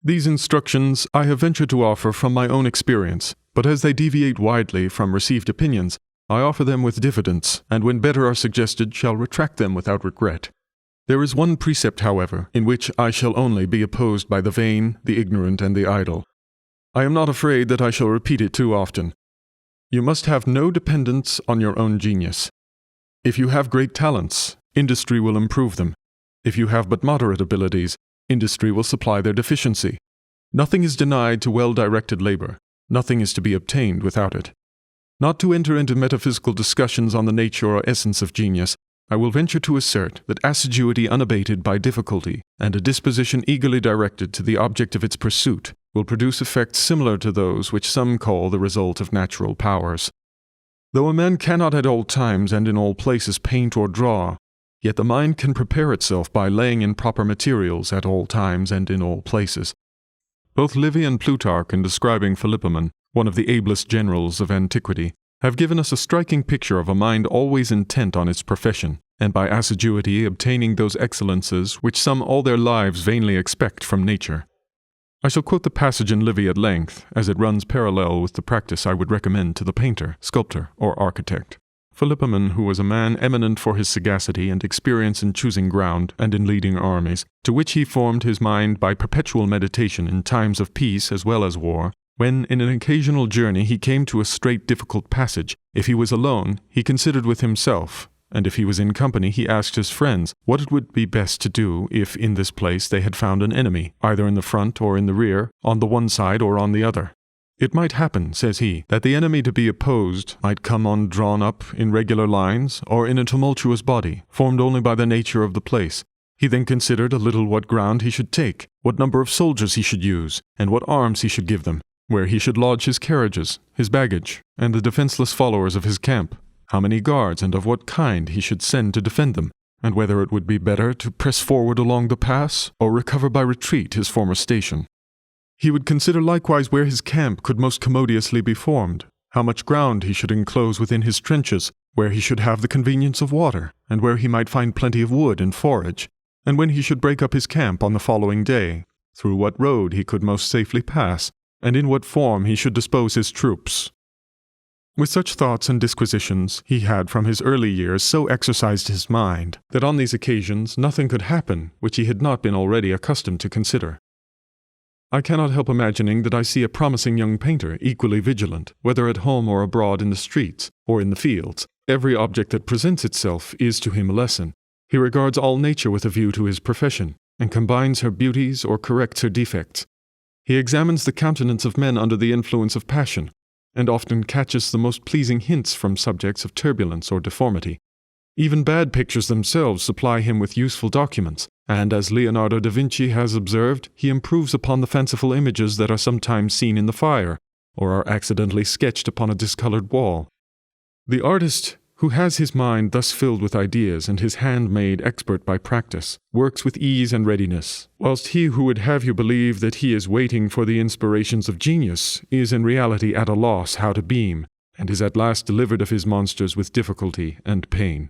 These instructions I have ventured to offer from my own experience, but as they deviate widely from received opinions, I offer them with diffidence, and when better are suggested shall retract them without regret. There is one precept, however, in which I shall only be opposed by the vain, the ignorant, and the idle. I am not afraid that I shall repeat it too often. You must have no dependence on your own genius. If you have great talents, industry will improve them. If you have but moderate abilities, industry will supply their deficiency. Nothing is denied to well-directed labor. Nothing is to be obtained without it. Not to enter into metaphysical discussions on the nature or essence of genius, I will venture to assert that assiduity unabated by difficulty, and a disposition eagerly directed to the object of its pursuit, will produce effects similar to those which some call the result of natural powers. Though a man cannot at all times and in all places paint or draw, yet the mind can prepare itself by laying in proper materials at all times and in all places. Both Livy and Plutarch, in describing Philopoemen, one of the ablest generals of antiquity, have given us a striking picture of a mind always intent on its profession, and by assiduity obtaining those excellences which some all their lives vainly expect from nature. I shall quote the passage in Livy at length, as it runs parallel with the practice I would recommend to the painter, sculptor, or architect. Philopoemen, who was a man eminent for his sagacity and experience in choosing ground and in leading armies, to which he formed his mind by perpetual meditation in times of peace as well as war, when in an occasional journey he came to a strait difficult passage, if he was alone, he considered with himself, and if he was in company, he asked his friends what it would be best to do if in this place they had found an enemy, either in the front or in the rear, on the one side or on the other. It might happen, says he, that the enemy to be opposed might come on drawn up in regular lines, or in a tumultuous body, formed only by the nature of the place. He then considered a little what ground he should take, what number of soldiers he should use, and what arms he should give them, where he should lodge his carriages, his baggage, and the defenceless followers of his camp, how many guards and of what kind he should send to defend them, and whether it would be better to press forward along the pass, or recover by retreat his former station. He would consider likewise where his camp could most commodiously be formed, how much ground he should enclose within his trenches, where he should have the convenience of water, and where he might find plenty of wood and forage, and when he should break up his camp on the following day, through what road he could most safely pass, and in what form he should dispose his troops. With such thoughts and disquisitions, he had from his early years so exercised his mind that on these occasions nothing could happen which he had not been already accustomed to consider. I cannot help imagining that I see a promising young painter equally vigilant, whether at home or abroad in the streets, or in the fields. Every object that presents itself is to him a lesson. He regards all nature with a view to his profession, and combines her beauties or corrects her defects. He examines the countenance of men under the influence of passion, and often catches the most pleasing hints from subjects of turbulence or deformity. Even bad pictures themselves supply him with useful documents, and as Leonardo da Vinci has observed, he improves upon the fanciful images that are sometimes seen in the fire, or are accidentally sketched upon a discolored wall. The artist, who has his mind thus filled with ideas and his hand made expert by practice, works with ease and readiness, whilst he who would have you believe that he is waiting for the inspirations of genius is in reality at a loss how to beam, and is at last delivered of his monsters with difficulty and pain.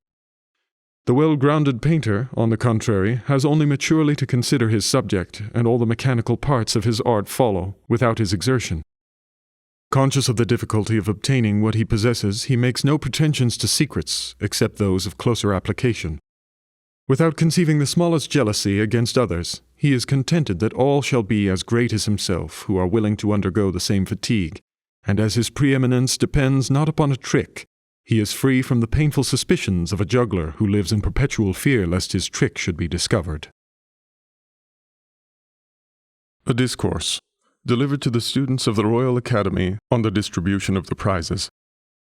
The well-grounded painter, on the contrary, has only maturely to consider his subject, and all the mechanical parts of his art follow, without his exertion. Conscious of the difficulty of obtaining what he possesses, he makes no pretensions to secrets, except those of closer application. Without conceiving the smallest jealousy against others, he is contented that all shall be as great as himself who are willing to undergo the same fatigue, and as his preeminence depends not upon a trick, he is free from the painful suspicions of a juggler who lives in perpetual fear lest his trick should be discovered. A Discourse, delivered to the students of the Royal Academy on the distribution of the prizes,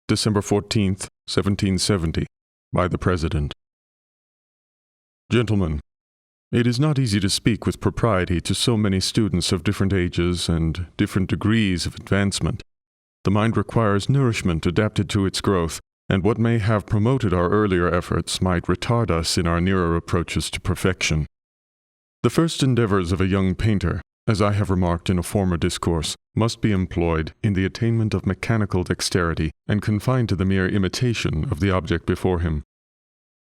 December 14th, 1770, by the President. Gentlemen, it is not easy to speak with propriety to so many students of different ages and different degrees of advancement. The mind requires nourishment adapted to its growth, and what may have promoted our earlier efforts might retard us in our nearer approaches to perfection. The first endeavors of a young painter, as I have remarked in a former discourse, must be employed in the attainment of mechanical dexterity and confined to the mere imitation of the object before him.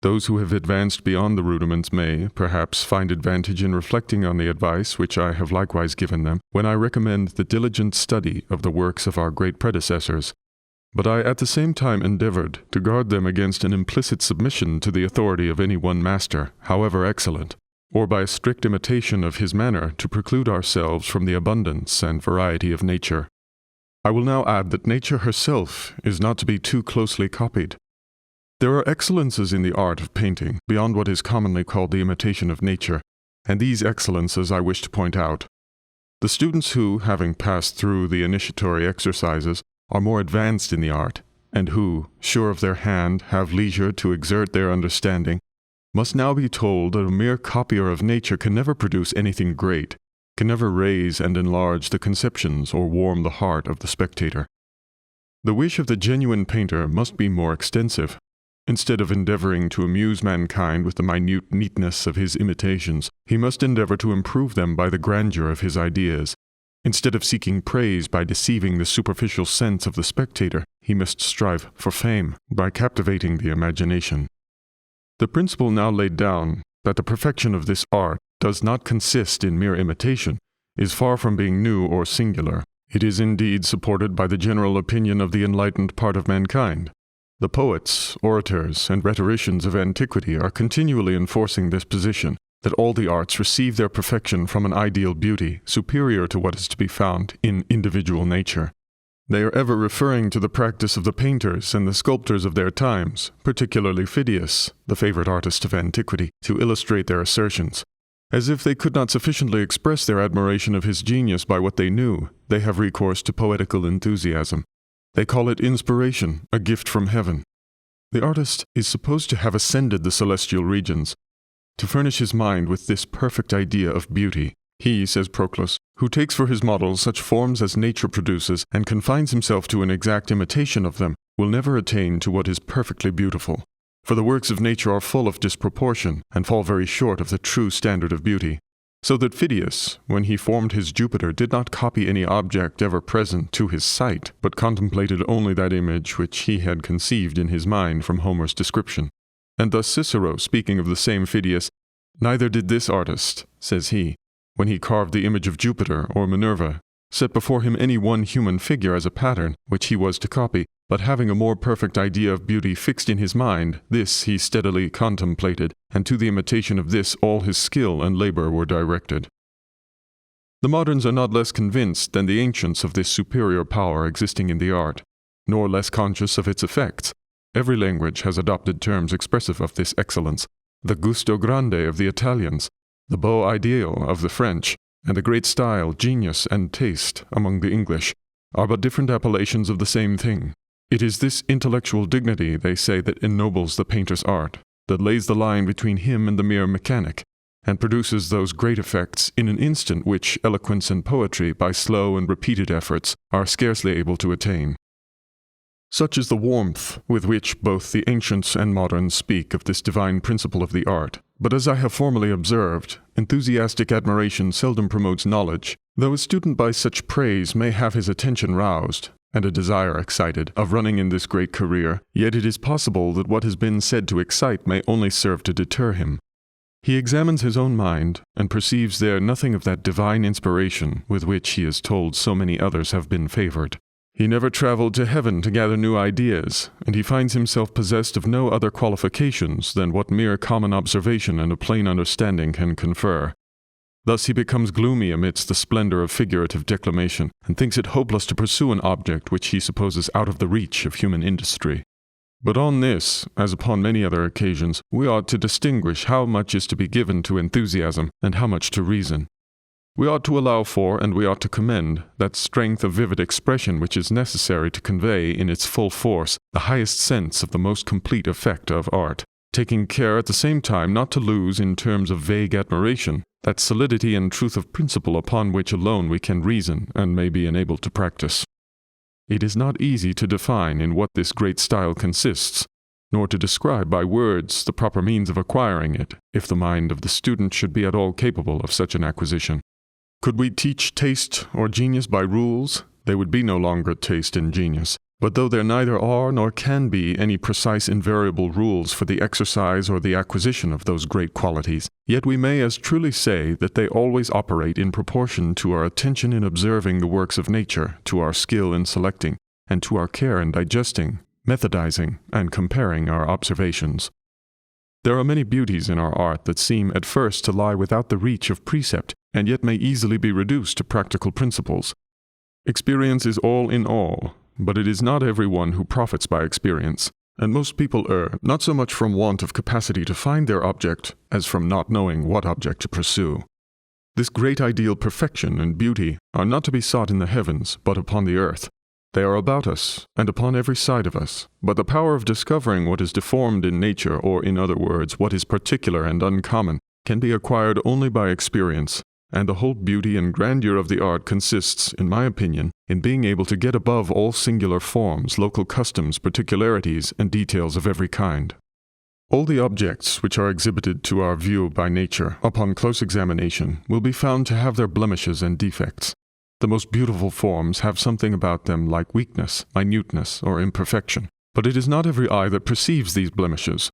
Those who have advanced beyond the rudiments may, perhaps, find advantage in reflecting on the advice which I have likewise given them when I recommend the diligent study of the works of our great predecessors. But I at the same time endeavored to guard them against an implicit submission to the authority of any one master, however excellent, or by a strict imitation of his manner to preclude ourselves from the abundance and variety of nature. I will now add that nature herself is not to be too closely copied. There are excellences in the art of painting beyond what is commonly called the imitation of nature, and these excellences I wish to point out. The students who, having passed through the initiatory exercises, are more advanced in the art, and who, sure of their hand, have leisure to exert their understanding, must now be told that a mere copier of nature can never produce anything great, can never raise and enlarge the conceptions or warm the heart of the spectator. The wish of the genuine painter must be more extensive. Instead of endeavoring to amuse mankind with the minute neatness of his imitations, he must endeavor to improve them by the grandeur of his ideas. Instead of seeking praise by deceiving the superficial sense of the spectator, he must strive for fame by captivating the imagination. The principle now laid down, that the perfection of this art does not consist in mere imitation, is far from being new or singular. It is indeed supported by the general opinion of the enlightened part of mankind. The poets, orators, and rhetoricians of antiquity are continually enforcing this position, that all the arts receive their perfection from an ideal beauty superior to what is to be found in individual nature. They are ever referring to the practice of the painters and the sculptors of their times, particularly Phidias, the favorite artist of antiquity, to illustrate their assertions. As if they could not sufficiently express their admiration of his genius by what they knew, they have recourse to poetical enthusiasm. They call it inspiration, a gift from heaven. The artist is supposed to have ascended the celestial regions, to furnish his mind with this perfect idea of beauty. He, says Proclus, who takes for his model such forms as nature produces and confines himself to an exact imitation of them, will never attain to what is perfectly beautiful. For the works of nature are full of disproportion, and fall very short of the true standard of beauty. So that Phidias, when he formed his Jupiter, did not copy any object ever present to his sight, but contemplated only that image which he had conceived in his mind from Homer's description. And thus Cicero, speaking of the same Phidias, "Neither did this artist," says he, "when he carved the image of Jupiter or Minerva, set before him any one human figure as a pattern, which he was to copy, but having a more perfect idea of beauty fixed in his mind, this he steadily contemplated, and to the imitation of this all his skill and labor were directed." The moderns are not less convinced than the ancients of this superior power existing in the art, nor less conscious of its effects. Every language has adopted terms expressive of this excellence. The gusto grande of the Italians, the beau ideal of the French, and the great style, genius, and taste among the English are but different appellations of the same thing. It is this intellectual dignity, they say, that ennobles the painter's art, that lays the line between him and the mere mechanic, and produces those great effects in an instant which eloquence and poetry, by slow and repeated efforts, are scarcely able to attain. Such is the warmth with which both the ancients and moderns speak of this divine principle of the art. But as I have formerly observed, enthusiastic admiration seldom promotes knowledge, though a student by such praise may have his attention roused, and a desire excited, of running in this great career, yet it is possible that what has been said to excite may only serve to deter him. He examines his own mind, and perceives there nothing of that divine inspiration with which he is told so many others have been favored. He never traveled to heaven to gather new ideas, and he finds himself possessed of no other qualifications than what mere common observation and a plain understanding can confer. Thus he becomes gloomy amidst the splendor of figurative declamation, and thinks it hopeless to pursue an object which he supposes out of the reach of human industry. But on this, as upon many other occasions, we ought to distinguish how much is to be given to enthusiasm and how much to reason. We ought to allow for, and we ought to commend, that strength of vivid expression which is necessary to convey in its full force the highest sense of the most complete effect of art, taking care at the same time not to lose, in terms of vague admiration, that solidity and truth of principle upon which alone we can reason and may be enabled to practice. It is not easy to define in what this great style consists, nor to describe by words the proper means of acquiring it, if the mind of the student should be at all capable of such an acquisition. Could we teach taste or genius by rules, there would be no longer taste and genius. But though there neither are nor can be any precise invariable rules for the exercise or the acquisition of those great qualities, yet we may as truly say that they always operate in proportion to our attention in observing the works of nature, to our skill in selecting, and to our care in digesting, methodizing, and comparing our observations. There are many beauties in our art that seem at first to lie without the reach of precept, and yet may easily be reduced to practical principles. Experience is all in all, but it is not every one who profits by experience, and most people err, not so much from want of capacity to find their object, as from not knowing what object to pursue. This great ideal perfection and beauty are not to be sought in the heavens, but upon the earth. They are about us, and upon every side of us, but the power of discovering what is deformed in nature, or in other words, what is particular and uncommon, can be acquired only by experience, and the whole beauty and grandeur of the art consists, in my opinion, in being able to get above all singular forms, local customs, particularities, and details of every kind. All the objects which are exhibited to our view by nature, upon close examination, will be found to have their blemishes and defects. The most beautiful forms have something about them like weakness, minuteness, or imperfection, but it is not every eye that perceives these blemishes.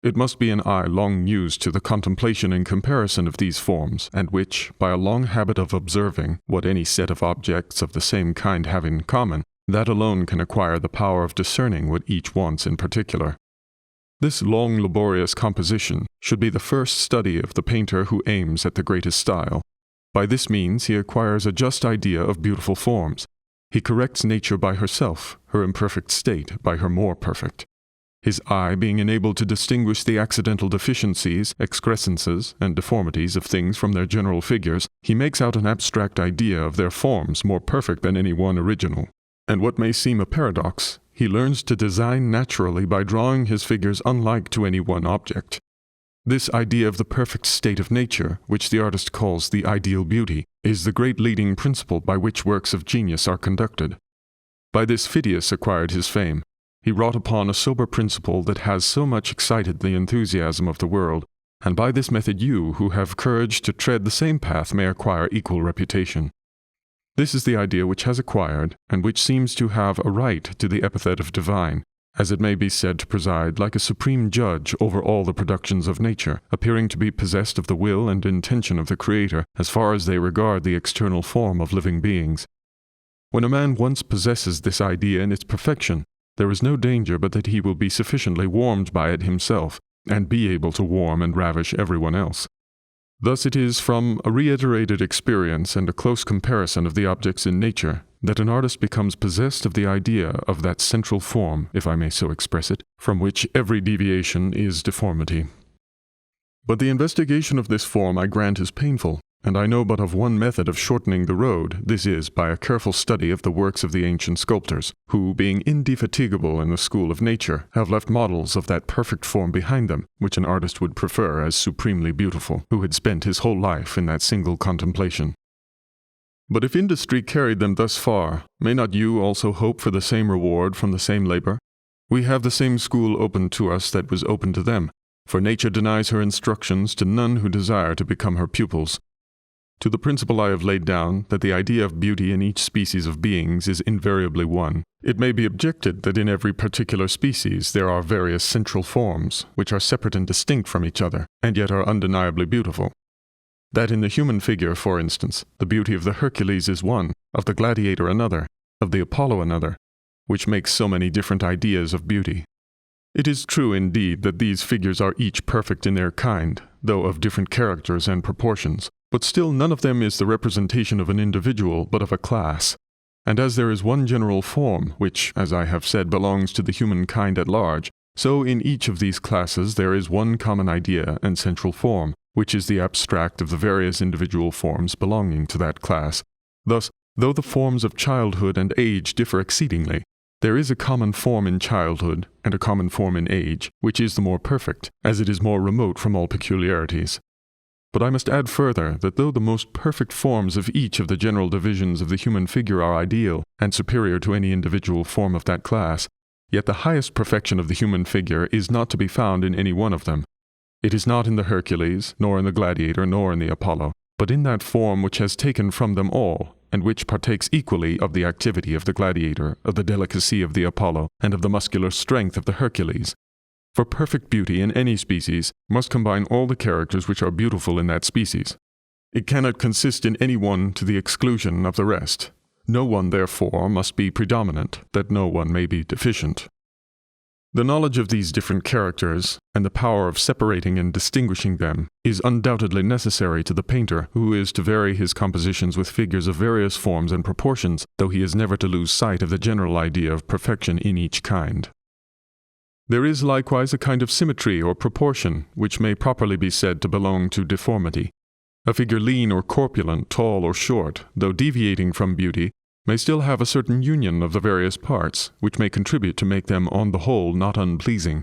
It must be an eye long used to the contemplation and comparison of these forms, and which, by a long habit of observing what any set of objects of the same kind have in common, that alone can acquire the power of discerning what each wants in particular. This long, laborious composition should be the first study of the painter who aims at the greatest style. By this means he acquires a just idea of beautiful forms. He corrects nature by herself, her imperfect state by her more perfect. His eye being enabled to distinguish the accidental deficiencies, excrescences, and deformities of things from their general figures, he makes out an abstract idea of their forms more perfect than any one original. And what may seem a paradox, he learns to design naturally by drawing his figures unlike to any one object. This idea of the perfect state of nature, which the artist calls the ideal beauty, is the great leading principle by which works of genius are conducted. By this Phidias acquired his fame. He wrought upon a sober principle that has so much excited the enthusiasm of the world, and by this method you, who have courage to tread the same path, may acquire equal reputation. This is the idea which has acquired, and which seems to have a right to the epithet of divine, as it may be said to preside like a supreme judge over all the productions of nature, appearing to be possessed of the will and intention of the Creator as far as they regard the external form of living beings. When a man once possesses this idea in its perfection, there is no danger but that he will be sufficiently warmed by it himself, and be able to warm and ravish everyone else. Thus it is from a reiterated experience and a close comparison of the objects in nature that an artist becomes possessed of the idea of that central form, if I may so express it, from which every deviation is deformity. But the investigation of this form, I grant, is painful, and I know but of one method of shortening the road. This is by a careful study of the works of the ancient sculptors, who, being indefatigable in the school of nature, have left models of that perfect form behind them, which an artist would prefer as supremely beautiful, who had spent his whole life in that single contemplation. But if industry carried them thus far, may not you also hope for the same reward from the same labor? We have the same school open to us that was open to them, for nature denies her instructions to none who desire to become her pupils. To the principle I have laid down, that the idea of beauty in each species of beings is invariably one, it may be objected that in every particular species there are various central forms, which are separate and distinct from each other, and yet are undeniably beautiful. That in the human figure, for instance, the beauty of the Hercules is one, of the gladiator another, of the Apollo another, which makes so many different ideas of beauty. It is true indeed that these figures are each perfect in their kind, though of different characters and proportions, but still none of them is the representation of an individual but of a class. And as there is one general form, which, as I have said, belongs to the human kind at large, so in each of these classes there is one common idea and central form, which is the abstract of the various individual forms belonging to that class. Thus, though the forms of childhood and age differ exceedingly, there is a common form in childhood and a common form in age, which is the more perfect, as it is more remote from all peculiarities. But I must add further that though the most perfect forms of each of the general divisions of the human figure are ideal and superior to any individual form of that class, yet the highest perfection of the human figure is not to be found in any one of them. It is not in the Hercules, nor in the gladiator, nor in the Apollo, but in that form which has taken from them all, and which partakes equally of the activity of the gladiator, of the delicacy of the Apollo, and of the muscular strength of the Hercules. For perfect beauty in any species must combine all the characters which are beautiful in that species. It cannot consist in any one to the exclusion of the rest. No one, therefore, must be predominant, that no one may be deficient. The knowledge of these different characters, and the power of separating and distinguishing them, is undoubtedly necessary to the painter who is to vary his compositions with figures of various forms and proportions, though he is never to lose sight of the general idea of perfection in each kind. There is likewise a kind of symmetry or proportion, which may properly be said to belong to deformity. A figure lean or corpulent, tall or short, though deviating from beauty, may still have a certain union of the various parts, which may contribute to make them on the whole not unpleasing.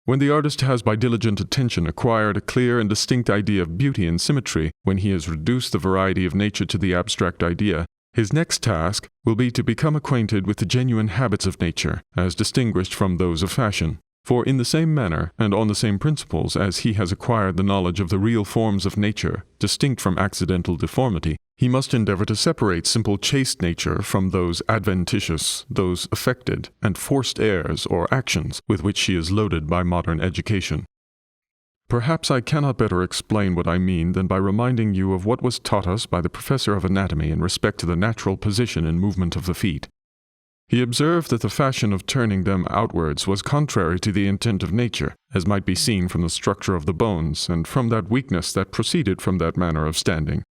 When the artist has by diligent attention acquired a clear and distinct idea of beauty and symmetry, when he has reduced the variety of nature to the abstract idea, his next task will be to become acquainted with the genuine habits of nature, as distinguished from those of fashion. For in the same manner, and on the same principles as he has acquired the knowledge of the real forms of nature, distinct from accidental deformity, he must endeavor to separate simple chaste nature from those adventitious, those affected, and forced airs or actions with which she is loaded by modern education. Perhaps I cannot better explain what I mean than by reminding you of what was taught us by the professor of anatomy in respect to the natural position and movement of the feet. He observed that the fashion of turning them outwards was contrary to the intent of nature, as might be seen from the structure of the bones, and from that weakness that proceeded from that manner of standing.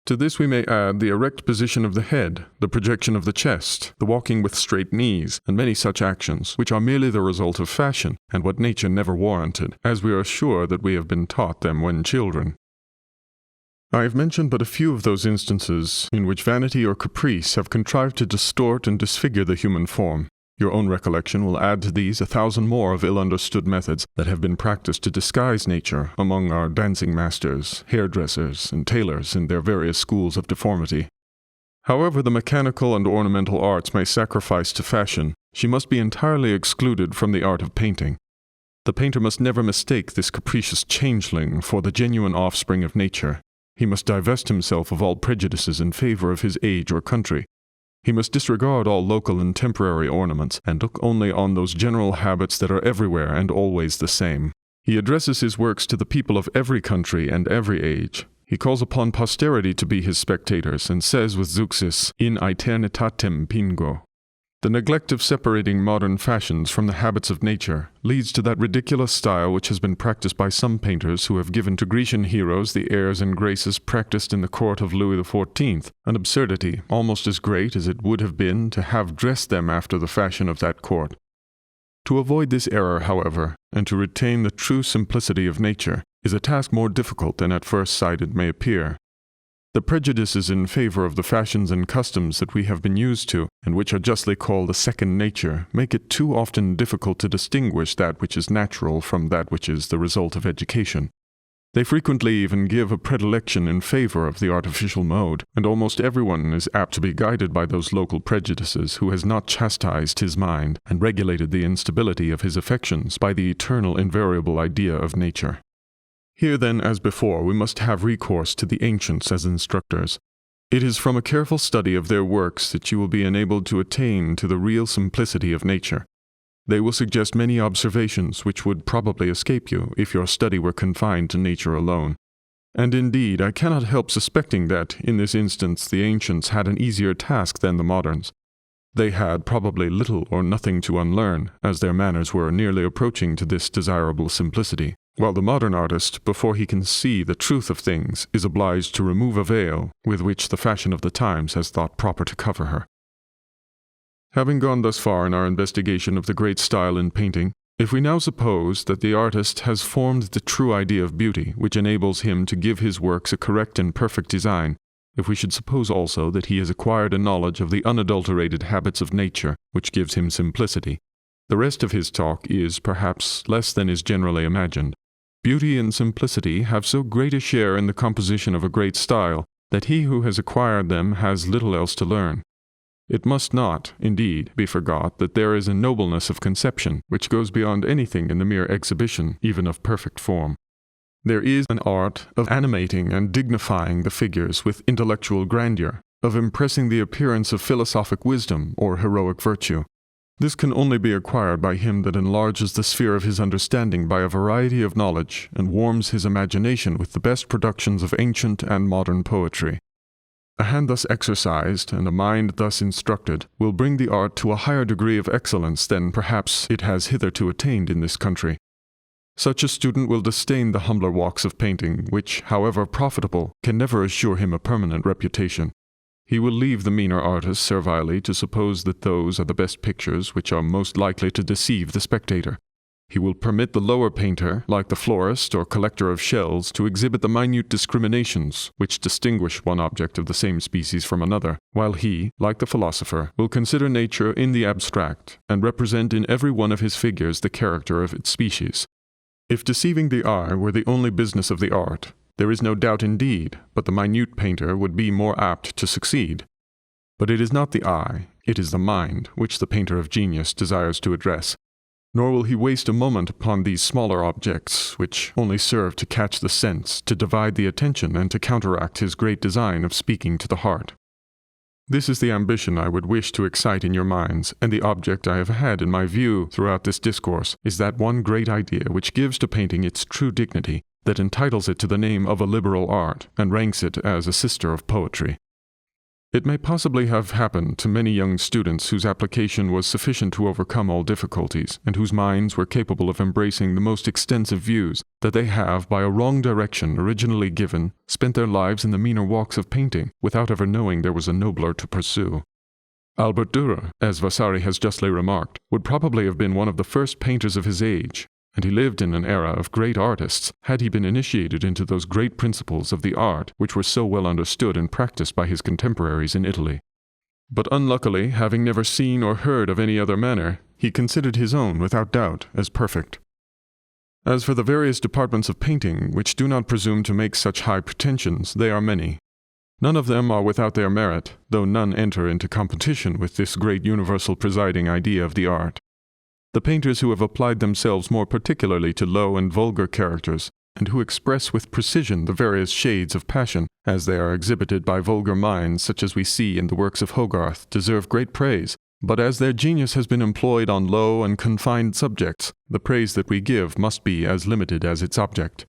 To this we may add the erect position of the head, the projection of the chest, the walking with straight knees, and many such actions, which are merely the result of fashion, and what nature never warranted, as we are sure that we have been taught them when children. I have mentioned but a few of those instances in which vanity or caprice have contrived to distort and disfigure the human form. Your own recollection will add to these 1,000 more of ill-understood methods that have been practiced to disguise nature among our dancing masters, hairdressers, and tailors in their various schools of deformity. However the mechanical and ornamental arts may sacrifice to fashion, she must be entirely excluded from the art of painting. The painter must never mistake this capricious changeling for the genuine offspring of nature. He must divest himself of all prejudices in favor of his age or country. He must disregard all local and temporary ornaments, and look only on those general habits that are everywhere and always the same. He addresses his works to the people of every country and every age. He calls upon posterity to be his spectators, and says with Zeuxis, in aeternitatem pingo. The neglect of separating modern fashions from the habits of nature leads to that ridiculous style which has been practiced by some painters who have given to Grecian heroes the airs and graces practiced in the court of Louis XIV, an absurdity almost as great as it would have been to have dressed them after the fashion of that court. To avoid this error, however, and to retain the true simplicity of nature, is a task more difficult than at first sight it may appear. The prejudices in favor of the fashions and customs that we have been used to, and which are justly called a second nature, make it too often difficult to distinguish that which is natural from that which is the result of education. They frequently even give a predilection in favor of the artificial mode, and almost everyone is apt to be guided by those local prejudices who has not chastised his mind and regulated the instability of his affections by the eternal invariable idea of nature. Here then, as before, we must have recourse to the ancients as instructors. It is from a careful study of their works that you will be enabled to attain to the real simplicity of nature. They will suggest many observations which would probably escape you if your study were confined to nature alone. And indeed, I cannot help suspecting that, in this instance, the ancients had an easier task than the moderns. They had probably little or nothing to unlearn, as their manners were nearly approaching to this desirable simplicity. While the modern artist, before he can see the truth of things, is obliged to remove a veil with which the fashion of the times has thought proper to cover her. Having gone thus far in our investigation of the great style in painting, if we now suppose that the artist has formed the true idea of beauty which enables him to give his works a correct and perfect design, if we should suppose also that he has acquired a knowledge of the unadulterated habits of nature which gives him simplicity, the rest of his talk is, perhaps, less than is generally imagined. Beauty and simplicity have so great a share in the composition of a great style that he who has acquired them has little else to learn. It must not, indeed, be forgot that there is a nobleness of conception which goes beyond anything in the mere exhibition, even of perfect form. There is an art of animating and dignifying the figures with intellectual grandeur, of impressing the appearance of philosophic wisdom or heroic virtue. This can only be acquired by him that enlarges the sphere of his understanding by a variety of knowledge and warms his imagination with the best productions of ancient and modern poetry. A hand thus exercised and a mind thus instructed will bring the art to a higher degree of excellence than perhaps it has hitherto attained in this country. Such a student will disdain the humbler walks of painting, which, however profitable, can never assure him a permanent reputation. He will leave the meaner artists servilely to suppose that those are the best pictures which are most likely to deceive the spectator. He will permit the lower painter, like the florist or collector of shells, to exhibit the minute discriminations which distinguish one object of the same species from another, while he, like the philosopher, will consider nature in the abstract, and represent in every one of his figures the character of its species. If deceiving the eye were the only business of the art, there is no doubt indeed, but the minute painter would be more apt to succeed. But it is not the eye, it is the mind, which the painter of genius desires to address. Nor will he waste a moment upon these smaller objects, which only serve to catch the sense, to divide the attention, and to counteract his great design of speaking to the heart. This is the ambition I would wish to excite in your minds, and the object I have had in my view throughout this discourse is that one great idea which gives to painting its true dignity, that entitles it to the name of a liberal art, and ranks it as a sister of poetry. It may possibly have happened to many young students whose application was sufficient to overcome all difficulties, and whose minds were capable of embracing the most extensive views, that they have, by a wrong direction originally given, spent their lives in the meaner walks of painting, without ever knowing there was a nobler to pursue. Albert Dürer, as Vasari has justly remarked, would probably have been one of the first painters of his age, and he lived in an era of great artists, had he been initiated into those great principles of the art which were so well understood and practiced by his contemporaries in Italy. But unluckily, having never seen or heard of any other manner, he considered his own, without doubt, as perfect. As for the various departments of painting which do not presume to make such high pretensions, they are many. None of them are without their merit, though none enter into competition with this great universal presiding idea of the art. The painters who have applied themselves more particularly to low and vulgar characters, and who express with precision the various shades of passion, as they are exhibited by vulgar minds such as we see in the works of Hogarth, deserve great praise, but as their genius has been employed on low and confined subjects, the praise that we give must be as limited as its object.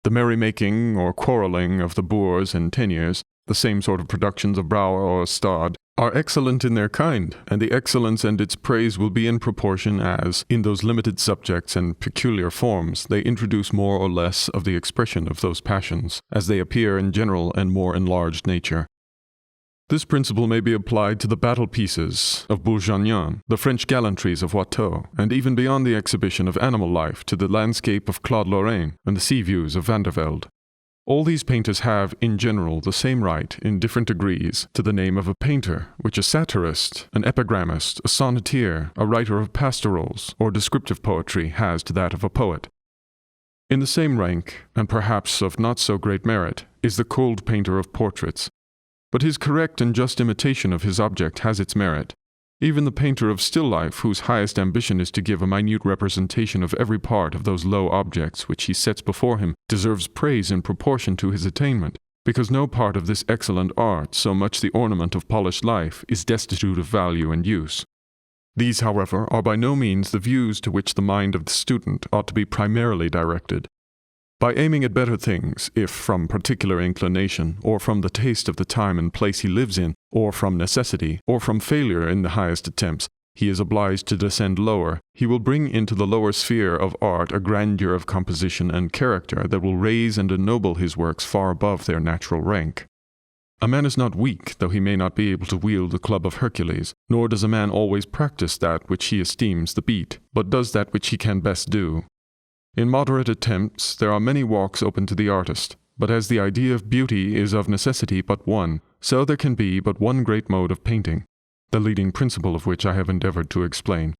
The merrymaking or quarrelling of the boors and teniers, the same sort of productions of Brouwer or Stade, are excellent in their kind, and the excellence and its praise will be in proportion as, in those limited subjects and peculiar forms, they introduce more or less of the expression of those passions, as they appear in general and more enlarged nature. This principle may be applied to the battle pieces of Bourguignon, the French gallantries of Watteau, and even beyond the exhibition of animal life to the landscape of Claude Lorraine and the sea views of Van der Velde. All these painters have, in general, the same right, in different degrees, to the name of a painter, which a satirist, an epigrammist, a sonneteer, a writer of pastorals, or descriptive poetry has to that of a poet. In the same rank, and perhaps of not so great merit, is the cold painter of portraits. But his correct and just imitation of his object has its merit. Even the painter of still life, whose highest ambition is to give a minute representation of every part of those low objects which he sets before him, deserves praise in proportion to his attainment, because no part of this excellent art, so much the ornament of polished life, is destitute of value and use. These, however, are by no means the views to which the mind of the student ought to be primarily directed. By aiming at better things, if from particular inclination, or from the taste of the time and place he lives in, or from necessity, or from failure in the highest attempts, he is obliged to descend lower, he will bring into the lower sphere of art a grandeur of composition and character that will raise and ennoble his works far above their natural rank. A man is not weak, though he may not be able to wield the club of Hercules, nor does a man always practice that which he esteems the beat, but does that which he can best do. In moderate attempts there are many walks open to the artist, but as the idea of beauty is of necessity but one, so there can be but one great mode of painting, the leading principle of which I have endeavored to explain.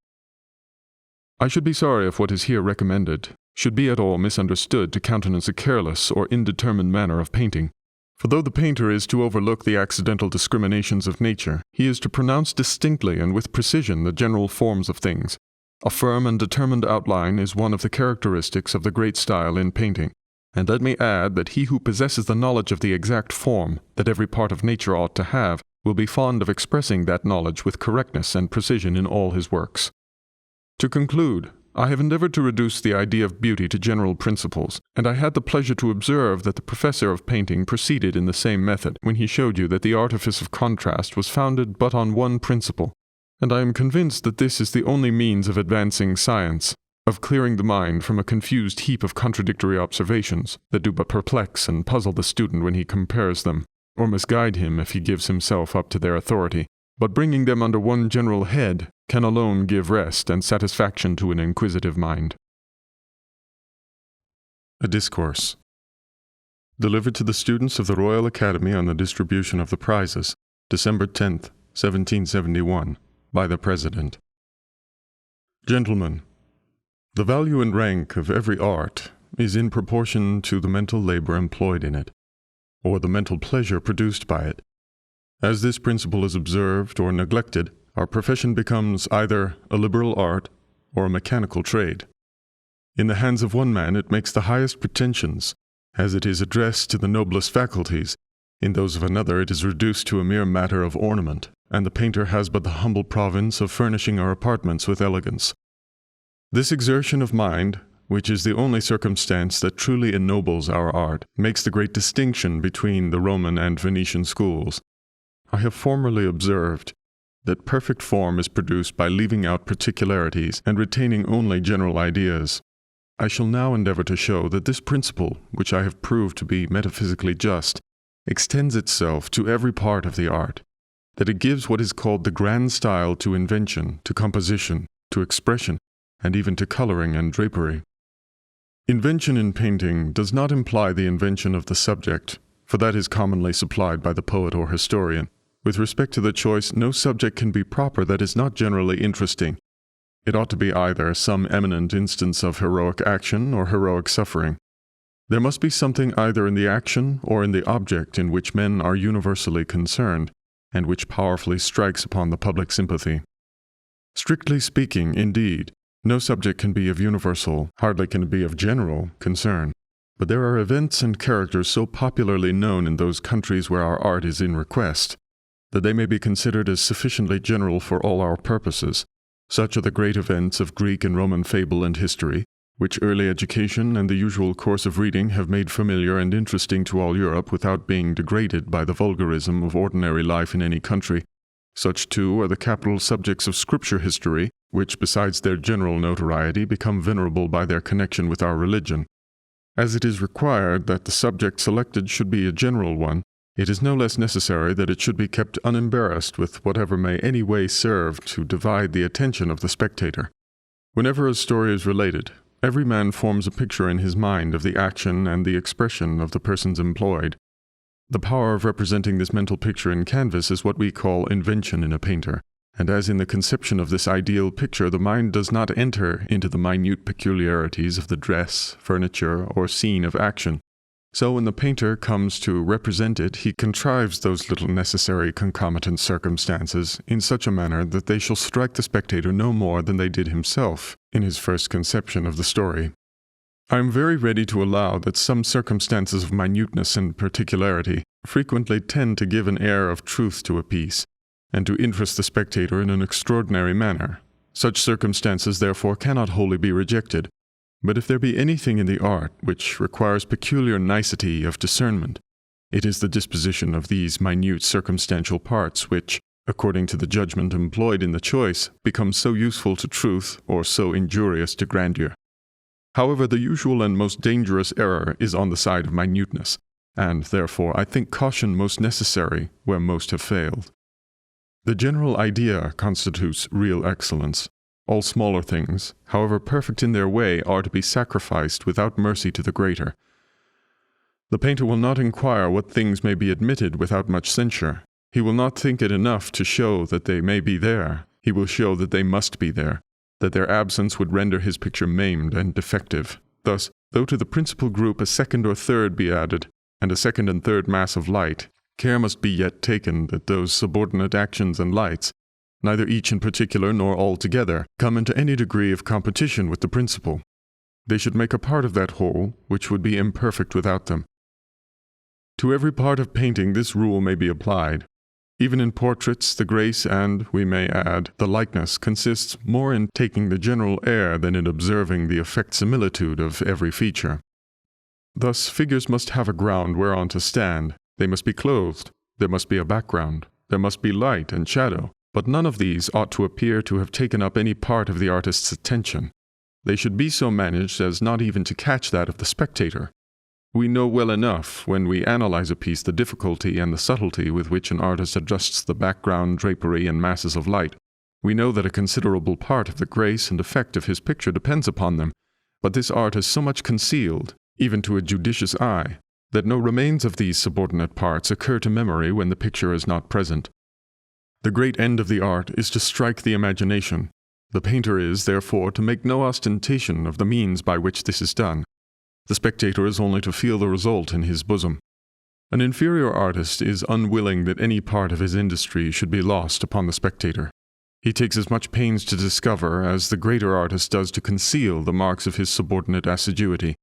I should be sorry if what is here recommended should be at all misunderstood to countenance a careless or indeterminate manner of painting. For though the painter is to overlook the accidental discriminations of nature, he is to pronounce distinctly and with precision the general forms of things. A firm and determined outline is one of the characteristics of the great style in painting, and let me add that he who possesses the knowledge of the exact form that every part of nature ought to have will be fond of expressing that knowledge with correctness and precision in all his works. To conclude, I have endeavored to reduce the idea of beauty to general principles, and I had the pleasure to observe that the professor of painting proceeded in the same method when he showed you that the artifice of contrast was founded but on one principle. And I am convinced that this is the only means of advancing science, of clearing the mind from a confused heap of contradictory observations that do but perplex and puzzle the student when he compares them, or misguide him if he gives himself up to their authority, but bringing them under one general head can alone give rest and satisfaction to an inquisitive mind. A Discourse. Delivered to the students of the Royal Academy on the distribution of the prizes, December 10th, 1771, by the President. Gentlemen, the value and rank of every art is in proportion to the mental labor employed in it, or the mental pleasure produced by it. As this principle is observed or neglected, our profession becomes either a liberal art or a mechanical trade. In the hands of one man it makes the highest pretensions, as it is addressed to the noblest faculties. In those of another it is reduced to a mere matter of ornament, and the painter has but the humble province of furnishing our apartments with elegance. This exertion of mind, which is the only circumstance that truly ennobles our art, makes the great distinction between the Roman and Venetian schools. I have formerly observed that perfect form is produced by leaving out particularities and retaining only general ideas. I shall now endeavor to show that this principle, which I have proved to be metaphysically just, extends itself to every part of the art, that it gives what is called the grand style to invention, to composition, to expression, and even to coloring and drapery. Invention in painting does not imply the invention of the subject, for that is commonly supplied by the poet or historian. With respect to the choice, no subject can be proper that is not generally interesting. It ought to be either some eminent instance of heroic action or heroic suffering. There must be something either in the action or in the object in which men are universally concerned, and which powerfully strikes upon the public sympathy. Strictly speaking, indeed, no subject can be of universal, hardly can it be of general, concern. But there are events and characters so popularly known in those countries where our art is in request, that they may be considered as sufficiently general for all our purposes. Such are the great events of Greek and Roman fable and history, which early education and the usual course of reading have made familiar and interesting to all Europe without being degraded by the vulgarism of ordinary life in any country. Such, too, are the capital subjects of Scripture history, which, besides their general notoriety, become venerable by their connection with our religion. As it is required that the subject selected should be a general one, it is no less necessary that it should be kept unembarrassed with whatever may any way serve to divide the attention of the spectator. Whenever a story is related, every man forms a picture in his mind of the action and the expression of the persons employed. The power of representing this mental picture in canvas is what we call invention in a painter, and as in the conception of this ideal picture the mind does not enter into the minute peculiarities of the dress, furniture, or scene of action, so when the painter comes to represent it, he contrives those little necessary concomitant circumstances in such a manner that they shall strike the spectator no more than they did himself in his first conception of the story. I am very ready to allow that some circumstances of minuteness and particularity frequently tend to give an air of truth to a piece, and to interest the spectator in an extraordinary manner. Such circumstances, therefore, cannot wholly be rejected. But if there be anything in the art which requires peculiar nicety of discernment, it is the disposition of these minute circumstantial parts which, according to the judgment employed in the choice, become so useful to truth or so injurious to grandeur. However, the usual and most dangerous error is on the side of minuteness, and therefore I think caution most necessary where most have failed. The general idea constitutes real excellence. All smaller things, however perfect in their way, are to be sacrificed without mercy to the greater. The painter will not inquire what things may be admitted without much censure. He will not think it enough to show that they may be there. He will show that they must be there, that their absence would render his picture maimed and defective. Thus, though to the principal group a second or third be added, and a second and third mass of light, care must be yet taken that those subordinate actions and lights, neither each in particular nor all together, come into any degree of competition with the principal. They should make a part of that whole, which would be imperfect without them. To every part of painting this rule may be applied. Even in portraits, the grace and, we may add, the likeness consists more in taking the general air than in observing the effect similitude of every feature. Thus, figures must have a ground whereon to stand. They must be clothed. There must be a background. There must be light and shadow. But none of these ought to appear to have taken up any part of the artist's attention. They should be so managed as not even to catch that of the spectator. We know well enough, when we analyze a piece, the difficulty and the subtlety with which an artist adjusts the background, drapery, and masses of light. We know that a considerable part of the grace and effect of his picture depends upon them, but this art is so much concealed, even to a judicious eye, that no remains of these subordinate parts occur to memory when the picture is not present. The great end of the art is to strike the imagination. The painter is, therefore, to make no ostentation of the means by which this is done. The spectator is only to feel the result in his bosom. An inferior artist is unwilling that any part of his industry should be lost upon the spectator. He takes as much pains to discover as the greater artist does to conceal the marks of his subordinate assiduity.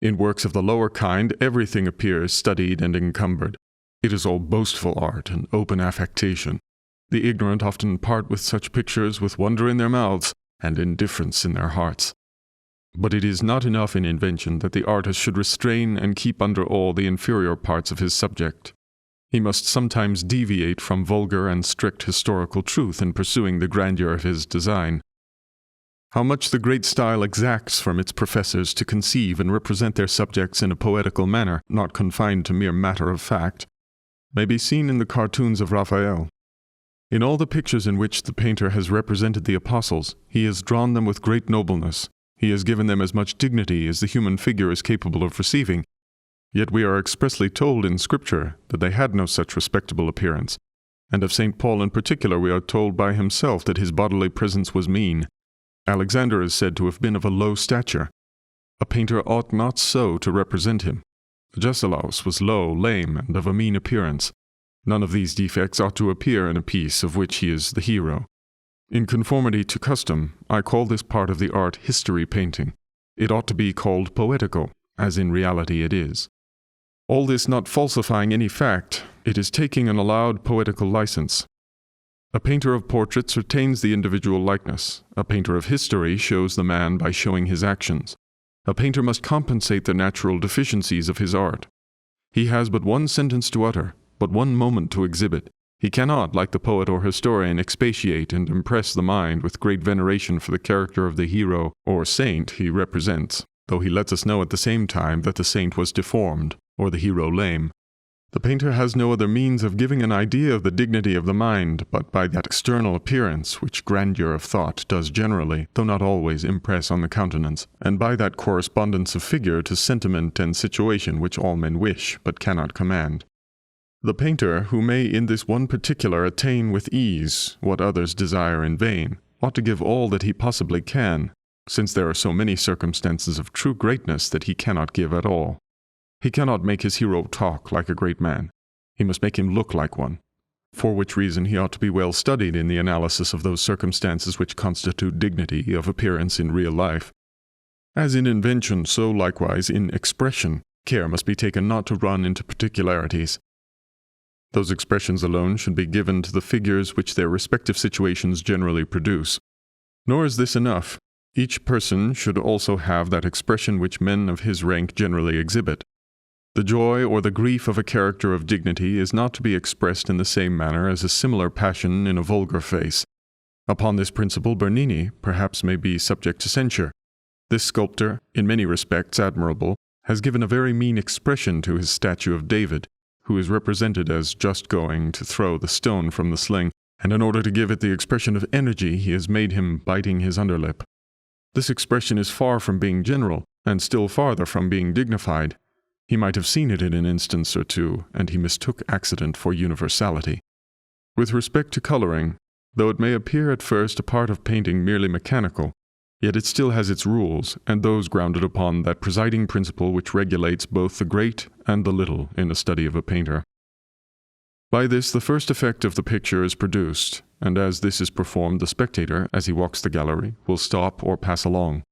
In works of the lower kind, everything appears studied and encumbered. It is all boastful art and open affectation. The ignorant often part with such pictures with wonder in their mouths and indifference in their hearts. But it is not enough in invention that the artist should restrain and keep under awe the inferior parts of his subject. He must sometimes deviate from vulgar and strict historical truth in pursuing the grandeur of his design. How much the great style exacts from its professors to conceive and represent their subjects in a poetical manner, not confined to mere matter of fact, may be seen in the cartoons of Raphael. In all the pictures in which the painter has represented the apostles, he has drawn them with great nobleness. He has given them as much dignity as the human figure is capable of receiving. Yet we are expressly told in Scripture that they had no such respectable appearance, and of St. Paul in particular we are told by himself that his bodily presence was mean. Alexander is said to have been of a low stature. A painter ought not so to represent him. Agesilaus was low, lame, and of a mean appearance. None of these defects ought to appear in a piece of which he is the hero. In conformity to custom, I call this part of the art history painting. It ought to be called poetical, as in reality it is. All this not falsifying any fact, it is taking an allowed poetical license. A painter of portraits retains the individual likeness. A painter of history shows the man by showing his actions. A painter must compensate the natural deficiencies of his art. He has but one sentence to utter, but one moment to exhibit. He cannot, like the poet or historian, expatiate and impress the mind with great veneration for the character of the hero or saint he represents, though he lets us know at the same time that the saint was deformed, or the hero lame. The painter has no other means of giving an idea of the dignity of the mind but by that external appearance which grandeur of thought does generally, though not always, impress on the countenance, and by that correspondence of figure to sentiment and situation which all men wish but cannot command. The painter, who may in this one particular attain with ease what others desire in vain, ought to give all that he possibly can, since there are so many circumstances of true greatness that he cannot give at all. He cannot make his hero talk like a great man. He must make him look like one, for which reason he ought to be well studied in the analysis of those circumstances which constitute dignity of appearance in real life. As in invention, so likewise in expression, care must be taken not to run into particularities. Those expressions alone should be given to the figures which their respective situations generally produce. Nor is this enough. Each person should also have that expression which men of his rank generally exhibit. The joy or the grief of a character of dignity is not to be expressed in the same manner as a similar passion in a vulgar face. Upon this principle Bernini perhaps may be subject to censure. This sculptor, in many respects admirable, has given a very mean expression to his statue of David, who is represented as just going to throw the stone from the sling, and in order to give it the expression of energy he has made him biting his underlip. This expression is far from being general, and still farther from being dignified. He might have seen it in an instance or two, and he mistook accident for universality. With respect to coloring, though it may appear at first a part of painting merely mechanical, yet it still has its rules, and those grounded upon that presiding principle which regulates both the great and the little in the study of a painter. By this the first effect of the picture is produced, and as this is performed the spectator, as he walks the gallery, will stop or pass along.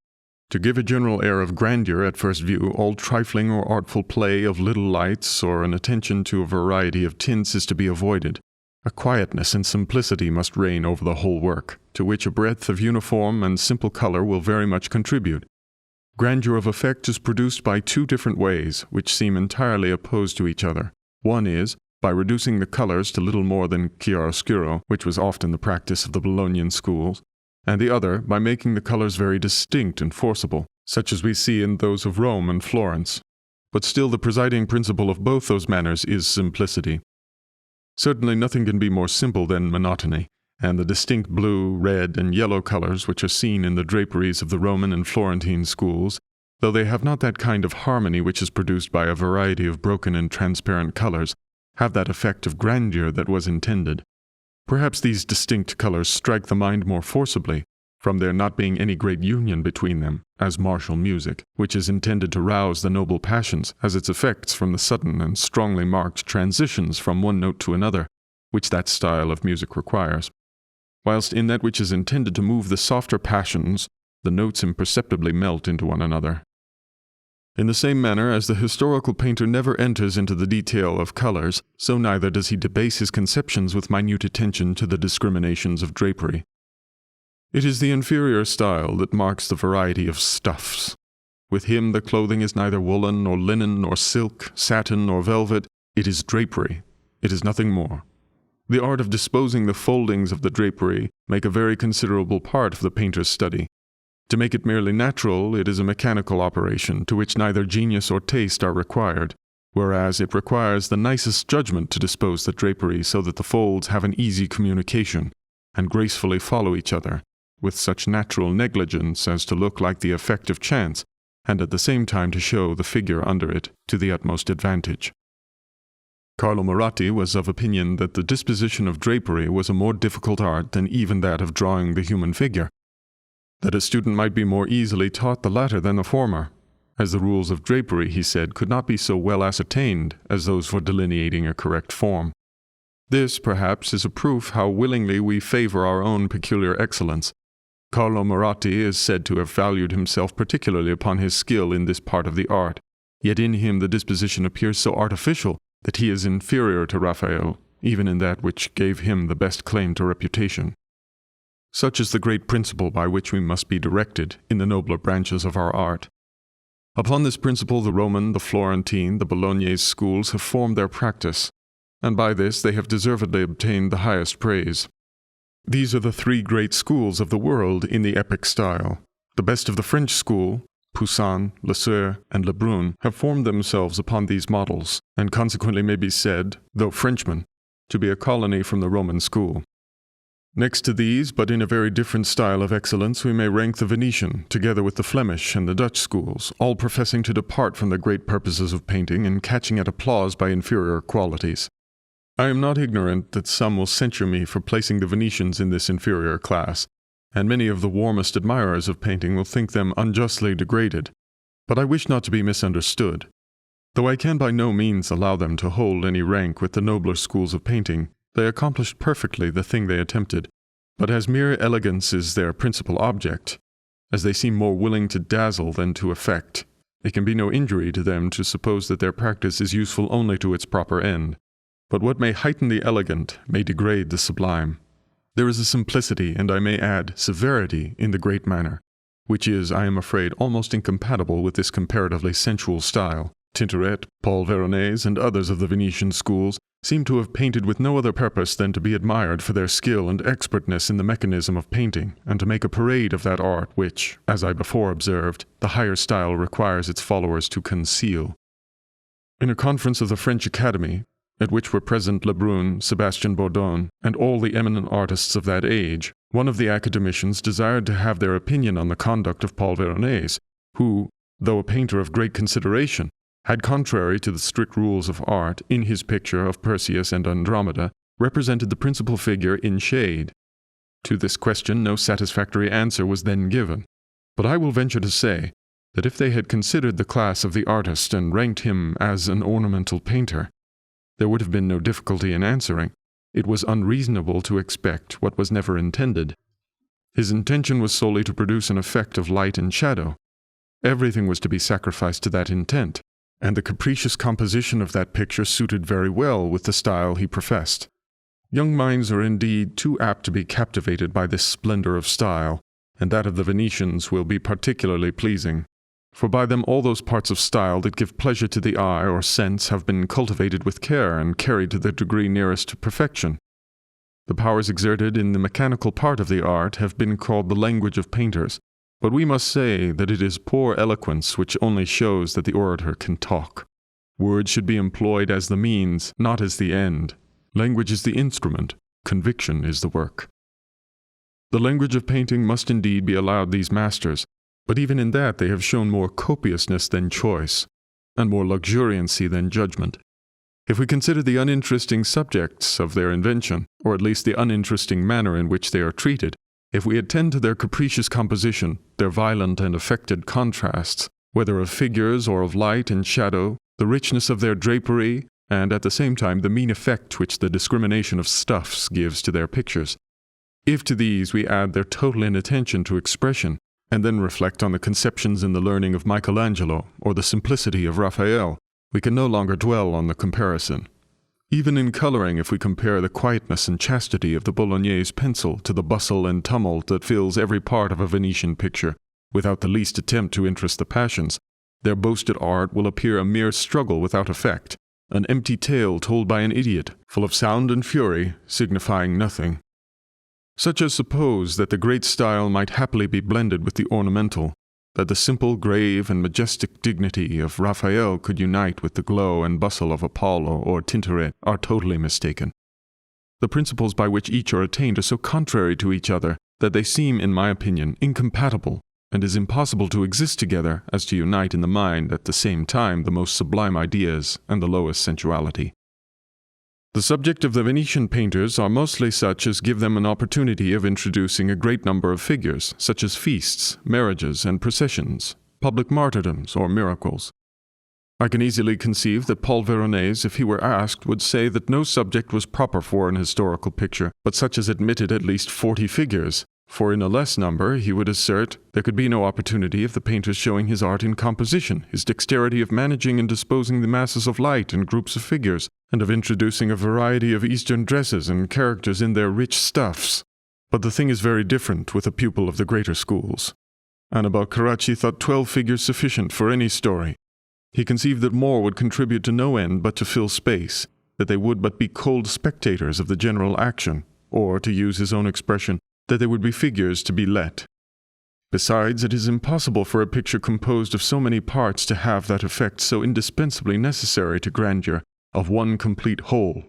To give a general air of grandeur at first view, all trifling or artful play of little lights or an attention to a variety of tints is to be avoided. A quietness and simplicity must reign over the whole work, to which a breadth of uniform and simple color will very much contribute. Grandeur of effect is produced by two different ways, which seem entirely opposed to each other. One is, by reducing the colors to little more than chiaroscuro, which was often the practice of the Bolognian schools, and the other by making the colors very distinct and forcible, such as we see in those of Rome and Florence. But still the presiding principle of both those manners is simplicity. Certainly nothing can be more simple than monotony, and the distinct blue, red, and yellow colors which are seen in the draperies of the Roman and Florentine schools, though they have not that kind of harmony which is produced by a variety of broken and transparent colors, have that effect of grandeur that was intended. Perhaps these distinct colors strike the mind more forcibly, from there not being any great union between them, as martial music, which is intended to rouse the noble passions, has its effects from the sudden and strongly marked transitions from one note to another, which that style of music requires. Whilst in that which is intended to move the softer passions, the notes imperceptibly melt into one another. In the same manner as the historical painter never enters into the detail of colors, so neither does he debase his conceptions with minute attention to the discriminations of drapery. It is the inferior style that marks the variety of stuffs. With him the clothing is neither woolen nor linen nor silk, satin nor velvet, it is drapery. It is nothing more. The art of disposing the foldings of the drapery make a very considerable part of the painter's study. To make it merely natural, it is a mechanical operation to which neither genius or taste are required, whereas it requires the nicest judgment to dispose the drapery so that the folds have an easy communication, and gracefully follow each other, with such natural negligence as to look like the effect of chance, and at the same time to show the figure under it to the utmost advantage. Carlo Maratti was of opinion that the disposition of drapery was a more difficult art than even that of drawing the human figure, that a student might be more easily taught the latter than the former, as the rules of drapery, he said, could not be so well ascertained as those for delineating a correct form. This, perhaps, is a proof how willingly we favor our own peculiar excellence. Carlo Maratti is said to have valued himself particularly upon his skill in this part of the art, yet in him the disposition appears so artificial that he is inferior to Raphael, even in that which gave him the best claim to reputation. Such is the great principle by which we must be directed in the nobler branches of our art. Upon this principle the Roman, the Florentine, the Bolognese schools have formed their practice, and by this they have deservedly obtained the highest praise. These are the three great schools of the world in the epic style. The best of the French school, Poussin, Lesueur, and Lebrun, have formed themselves upon these models, and consequently may be said, though Frenchmen, to be a colony from the Roman school. Next to these, but in a very different style of excellence, we may rank the Venetian, together with the Flemish and the Dutch schools, all professing to depart from the great purposes of painting and catching at applause by inferior qualities. I am not ignorant that some will censure me for placing the Venetians in this inferior class, and many of the warmest admirers of painting will think them unjustly degraded, but I wish not to be misunderstood. Though I can by no means allow them to hold any rank with the nobler schools of painting, they accomplished perfectly the thing they attempted, but as mere elegance is their principal object, as they seem more willing to dazzle than to affect, it can be no injury to them to suppose that their practice is useful only to its proper end. But what may heighten the elegant may degrade the sublime. There is a simplicity, and I may add, severity, in the great manner, which is, I am afraid, almost incompatible with this comparatively sensual style. Tintoret, Paul Veronese, and others of the Venetian schools seem to have painted with no other purpose than to be admired for their skill and expertness in the mechanism of painting, and to make a parade of that art which, as I before observed, the higher style requires its followers to conceal. In a conference of the French Academy, at which were present Lebrun, Sebastian Bourdon, and all the eminent artists of that age, one of the academicians desired to have their opinion on the conduct of Paul Veronese, who, though a painter of great consideration, had, contrary to the strict rules of art, in his picture of Perseus and Andromeda, represented the principal figure in shade. To this question no satisfactory answer was then given, but I will venture to say that if they had considered the class of the artist and ranked him as an ornamental painter, there would have been no difficulty in answering. It was unreasonable to expect what was never intended. His intention was solely to produce an effect of light and shadow. Everything was to be sacrificed to that intent, and the capricious composition of that picture suited very well with the style he professed. Young minds are indeed too apt to be captivated by this splendor of style, and that of the Venetians will be particularly pleasing, for by them all those parts of style that give pleasure to the eye or sense have been cultivated with care and carried to the degree nearest to perfection. The powers exerted in the mechanical part of the art have been called the language of painters, but we must say that it is poor eloquence which only shows that the orator can talk. Words should be employed as the means, not as the end. Language is the instrument, conviction is the work. The language of painting must indeed be allowed these masters, but even in that they have shown more copiousness than choice, and more luxuriancy than judgment. If we consider the uninteresting subjects of their invention, or at least the uninteresting manner in which they are treated, if we attend to their capricious composition, their violent and affected contrasts, whether of figures or of light and shadow, the richness of their drapery, and at the same time the mean effect which the discrimination of stuffs gives to their pictures, if to these we add their total inattention to expression, and then reflect on the conceptions and the learning of Michelangelo or the simplicity of Raphael, we can no longer dwell on the comparison. Even in coloring, if we compare the quietness and chastity of the Bolognese pencil to the bustle and tumult that fills every part of a Venetian picture, without the least attempt to interest the passions, their boasted art will appear a mere struggle without effect, an empty tale told by an idiot, full of sound and fury, signifying nothing. Such as suppose that the great style might happily be blended with the ornamental, that the simple, grave, and majestic dignity of Raphael could unite with the glow and bustle of Apollo or Tintoret, are totally mistaken. The principles by which each are attained are so contrary to each other that they seem, in my opinion, incompatible, and is impossible to exist together as to unite in the mind at the same time the most sublime ideas and the lowest sensuality. The subject of the Venetian painters are mostly such as give them an opportunity of introducing a great number of figures, such as feasts, marriages, and processions, public martyrdoms, or miracles. I can easily conceive that Paul Veronese, if he were asked, would say that no subject was proper for an historical picture, but such as admitted at least 40 figures, for in a less number, he would assert, there could be no opportunity of the painter's showing his art in composition, his dexterity of managing and disposing the masses of light and groups of figures, and of introducing a variety of Eastern dresses and characters in their rich stuffs. But the thing is very different with a pupil of the greater schools. Annibal Carracci thought 12 figures sufficient for any story. He conceived that more would contribute to no end but to fill space, that they would but be cold spectators of the general action, or, to use his own expression, that they would be figures to be let. Besides, it is impossible for a picture composed of so many parts to have that effect so indispensably necessary to grandeur of one complete whole.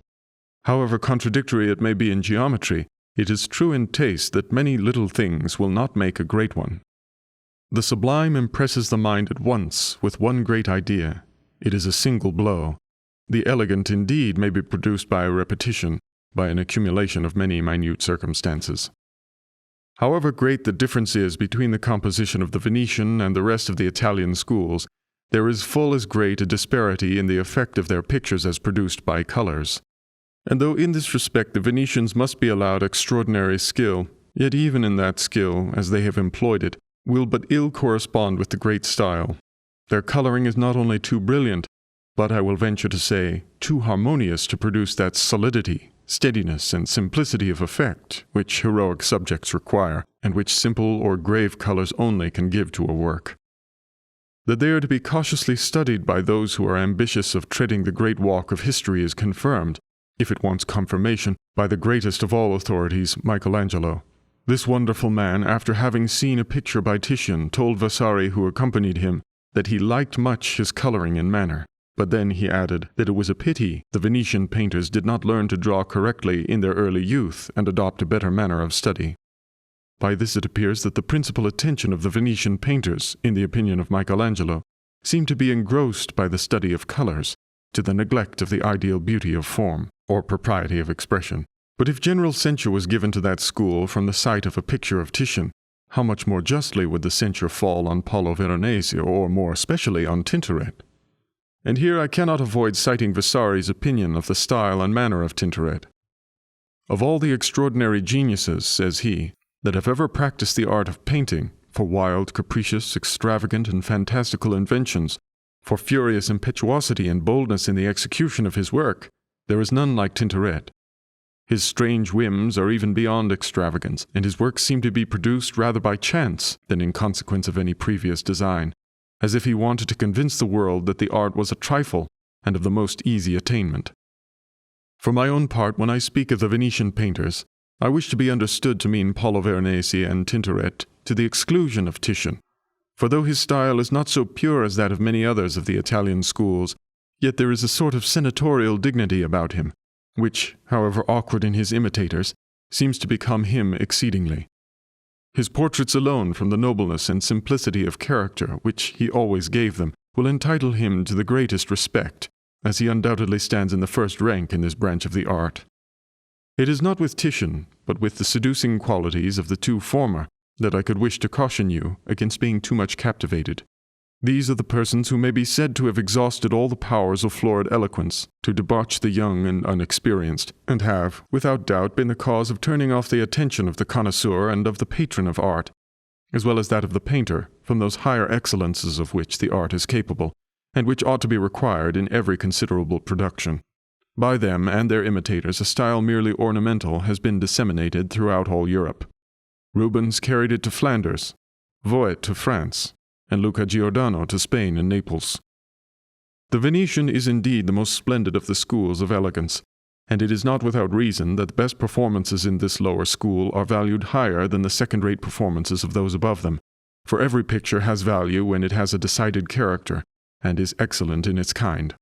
However contradictory it may be in geometry, it is true in taste that many little things will not make a great one. The sublime impresses the mind at once with one great idea. It is a single blow. The elegant indeed may be produced by a repetition, by an accumulation of many minute circumstances. However great the difference is between the composition of the Venetian and the rest of the Italian schools, there is full as great a disparity in the effect of their pictures as produced by colors. And though in this respect the Venetians must be allowed extraordinary skill, yet even in that skill, as they have employed it, will but ill correspond with the great style. Their coloring is not only too brilliant, but I will venture to say, too harmonious to produce that solidity, steadiness, and simplicity of effect which heroic subjects require, and which simple or grave colors only can give to a work. That they are to be cautiously studied by those who are ambitious of treading the great walk of history is confirmed, if it wants confirmation, by the greatest of all authorities, Michelangelo. This wonderful man, after having seen a picture by Titian, told Vasari, who accompanied him, that he liked much his coloring and manner. But then he added that it was a pity the Venetian painters did not learn to draw correctly in their early youth and adopt a better manner of study. By this it appears that the principal attention of the Venetian painters, in the opinion of Michelangelo, seemed to be engrossed by the study of colors, to the neglect of the ideal beauty of form, or propriety of expression. But if general censure was given to that school from the sight of a picture of Titian, how much more justly would the censure fall on Paolo Veronese, or more especially on Tintoret? And here I cannot avoid citing Vasari's opinion of the style and manner of Tintoret. Of all the extraordinary geniuses, says he, that have ever practiced the art of painting, for wild, capricious, extravagant, and fantastical inventions, for furious impetuosity and boldness in the execution of his work, there is none like Tintoret. His strange whims are even beyond extravagance, and his works seem to be produced rather by chance than in consequence of any previous design, as if he wanted to convince the world that the art was a trifle and of the most easy attainment. For my own part, when I speak of the Venetian painters, I wish to be understood to mean Paolo Veronese and Tintoret to the exclusion of Titian. For though his style is not so pure as that of many others of the Italian schools, yet there is a sort of senatorial dignity about him, which, however awkward in his imitators, seems to become him exceedingly. His portraits alone, from the nobleness and simplicity of character which he always gave them, will entitle him to the greatest respect, as he undoubtedly stands in the first rank in this branch of the art. It is not with Titian, but with the seducing qualities of the two former, that I could wish to caution you against being too much captivated. These are the persons who may be said to have exhausted all the powers of florid eloquence to debauch the young and unexperienced, and have, without doubt, been the cause of turning off the attention of the connoisseur and of the patron of art, as well as that of the painter, from those higher excellences of which the art is capable, and which ought to be required in every considerable production. By them and their imitators a style merely ornamental has been disseminated throughout all Europe. Rubens carried it to Flanders, Voet to France, and Luca Giordano to Spain and Naples. The Venetian is indeed the most splendid of the schools of elegance, and it is not without reason that the best performances in this lower school are valued higher than the second-rate performances of those above them, for every picture has value when it has a decided character, and is excellent in its kind.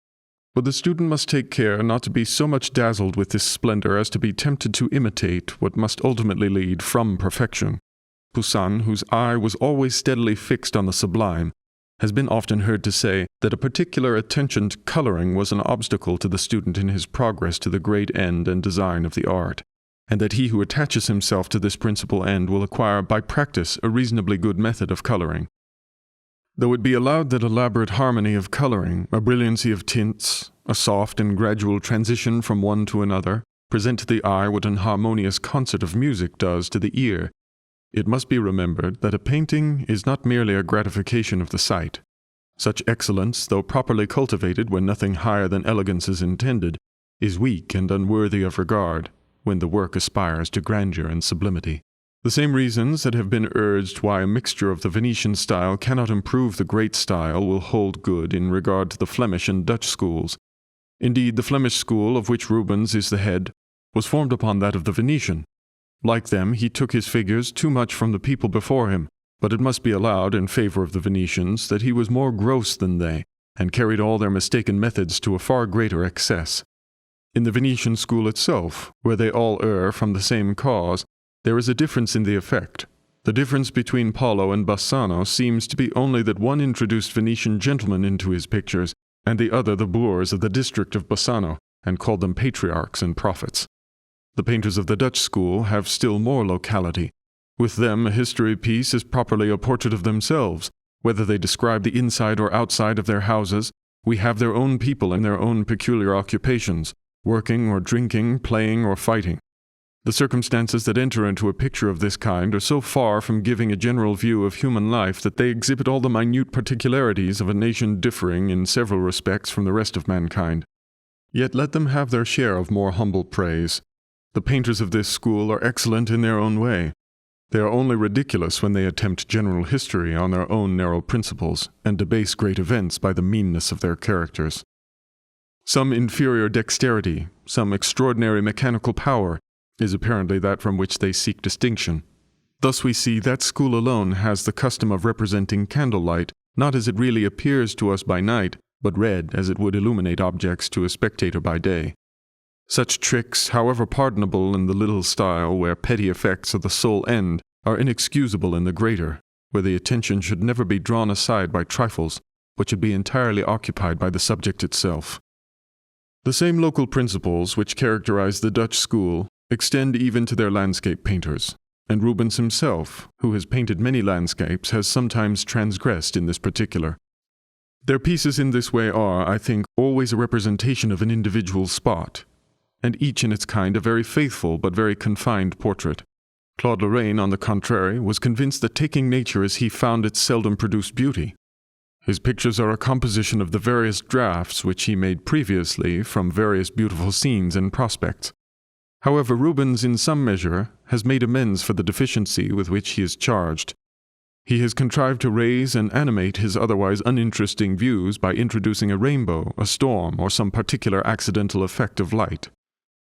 But the student must take care not to be so much dazzled with this splendor as to be tempted to imitate what must ultimately lead from perfection. Poussin, whose eye was always steadily fixed on the sublime, has been often heard to say that a particular attention to coloring was an obstacle to the student in his progress to the great end and design of the art, and that he who attaches himself to this principal end will acquire by practice a reasonably good method of coloring. Though it be allowed that elaborate harmony of coloring, a brilliancy of tints, a soft and gradual transition from one to another, present to the eye what an harmonious concert of music does to the ear, it must be remembered that a painting is not merely a gratification of the sight. Such excellence, though properly cultivated when nothing higher than elegance is intended, is weak and unworthy of regard when the work aspires to grandeur and sublimity. The same reasons that have been urged why a mixture of the Venetian style cannot improve the great style will hold good in regard to the Flemish and Dutch schools. Indeed, the Flemish school, of which Rubens is the head, was formed upon that of the Venetian. Like them, he took his figures too much from the people before him, but it must be allowed in favor of the Venetians that he was more gross than they, and carried all their mistaken methods to a far greater excess. In the Venetian school itself, where they all err from the same cause, there is a difference in the effect. The difference between Paolo and Bassano seems to be only that one introduced Venetian gentlemen into his pictures, and the other the boors of the district of Bassano, and called them patriarchs and prophets. The painters of the Dutch school have still more locality. With them, a history piece is properly a portrait of themselves. Whether they describe the inside or outside of their houses, we have their own people and their own peculiar occupations, working or drinking, playing or fighting. The circumstances that enter into a picture of this kind are so far from giving a general view of human life that they exhibit all the minute particularities of a nation differing in several respects from the rest of mankind. Yet let them have their share of more humble praise. The painters of this school are excellent in their own way. They are only ridiculous when they attempt general history on their own narrow principles, and debase great events by the meanness of their characters. Some inferior dexterity, some extraordinary mechanical power, is apparently that from which they seek distinction. Thus we see that school alone has the custom of representing candlelight, not as it really appears to us by night, but red as it would illuminate objects to a spectator by day. Such tricks, however pardonable in the little style where petty effects are the sole end, are inexcusable in the greater, where the attention should never be drawn aside by trifles, but should be entirely occupied by the subject itself. The same local principles which characterize the Dutch school extend even to their landscape painters, and Rubens himself, who has painted many landscapes, has sometimes transgressed in this particular. Their pieces in this way are, I think, always a representation of an individual spot, and each in its kind a very faithful but very confined portrait. Claude Lorraine, on the contrary, was convinced that taking nature as he found it seldom produced beauty. His pictures are a composition of the various drafts which he made previously from various beautiful scenes and prospects. However, Rubens, in some measure, has made amends for the deficiency with which he is charged. He has contrived to raise and animate his otherwise uninteresting views by introducing a rainbow, a storm, or some particular accidental effect of light.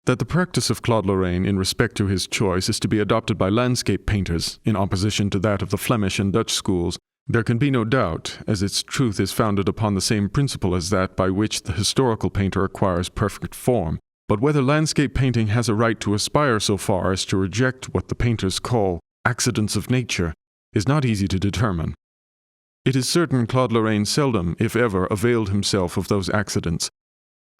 That the practice of Claude Lorraine in respect to his choice is to be adopted by landscape painters, in opposition to that of the Flemish and Dutch schools, there can be no doubt, as its truth is founded upon the same principle as that by which the historical painter acquires perfect form. But whether landscape painting has a right to aspire so far as to reject what the painters call accidents of nature, is not easy to determine. It is certain Claude Lorrain seldom, if ever, availed himself of those accidents.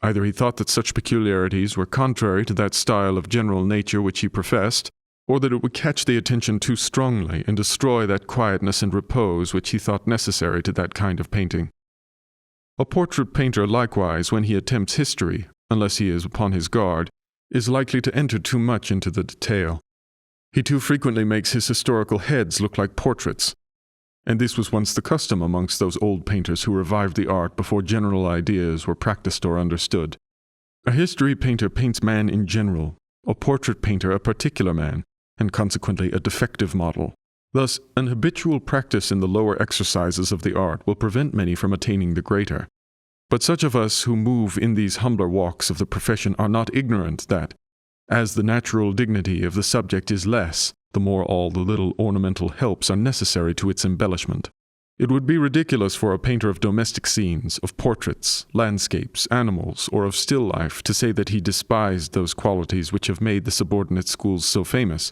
Either he thought that such peculiarities were contrary to that style of general nature which he professed, or that it would catch the attention too strongly and destroy that quietness and repose which he thought necessary to that kind of painting. A portrait painter likewise, when he attempts history, unless he is upon his guard, is likely to enter too much into the detail. He too frequently makes his historical heads look like portraits, and this was once the custom amongst those old painters who revived the art before general ideas were practiced or understood. A history painter paints man in general, a portrait painter a particular man, and consequently a defective model. Thus, an habitual practice in the lower exercises of the art will prevent many from attaining the greater. But such of us who move in these humbler walks of the profession are not ignorant that, as the natural dignity of the subject is less, the more all the little ornamental helps are necessary to its embellishment. It would be ridiculous for a painter of domestic scenes, of portraits, landscapes, animals, or of still life to say that he despised those qualities which have made the subordinate schools so famous.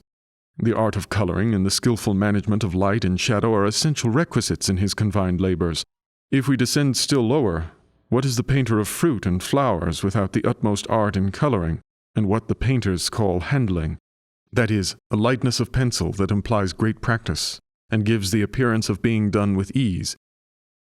The art of coloring and the skillful management of light and shadow are essential requisites in his confined labors. If we descend still lower, what is the painter of fruit and flowers without the utmost art in coloring, and what the painters call handling? That is, a lightness of pencil that implies great practice, and gives the appearance of being done with ease.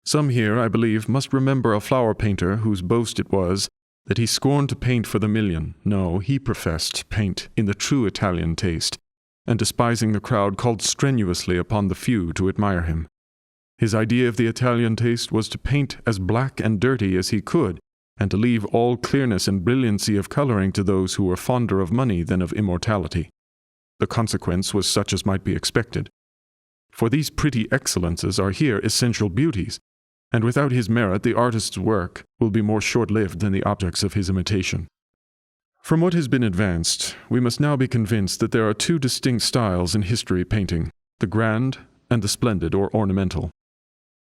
Some here, I believe, must remember a flower painter whose boast it was that he scorned to paint for the million. No, he professed to paint in the true Italian taste, and despising the crowd called strenuously upon the few to admire him. His idea of the Italian taste was to paint as black and dirty as he could, and to leave all clearness and brilliancy of coloring to those who were fonder of money than of immortality. The consequence was such as might be expected. For these pretty excellences are here essential beauties, and without his merit the artist's work will be more short-lived than the objects of his imitation. From what has been advanced, we must now be convinced that there are two distinct styles in history painting, the grand and the splendid or ornamental.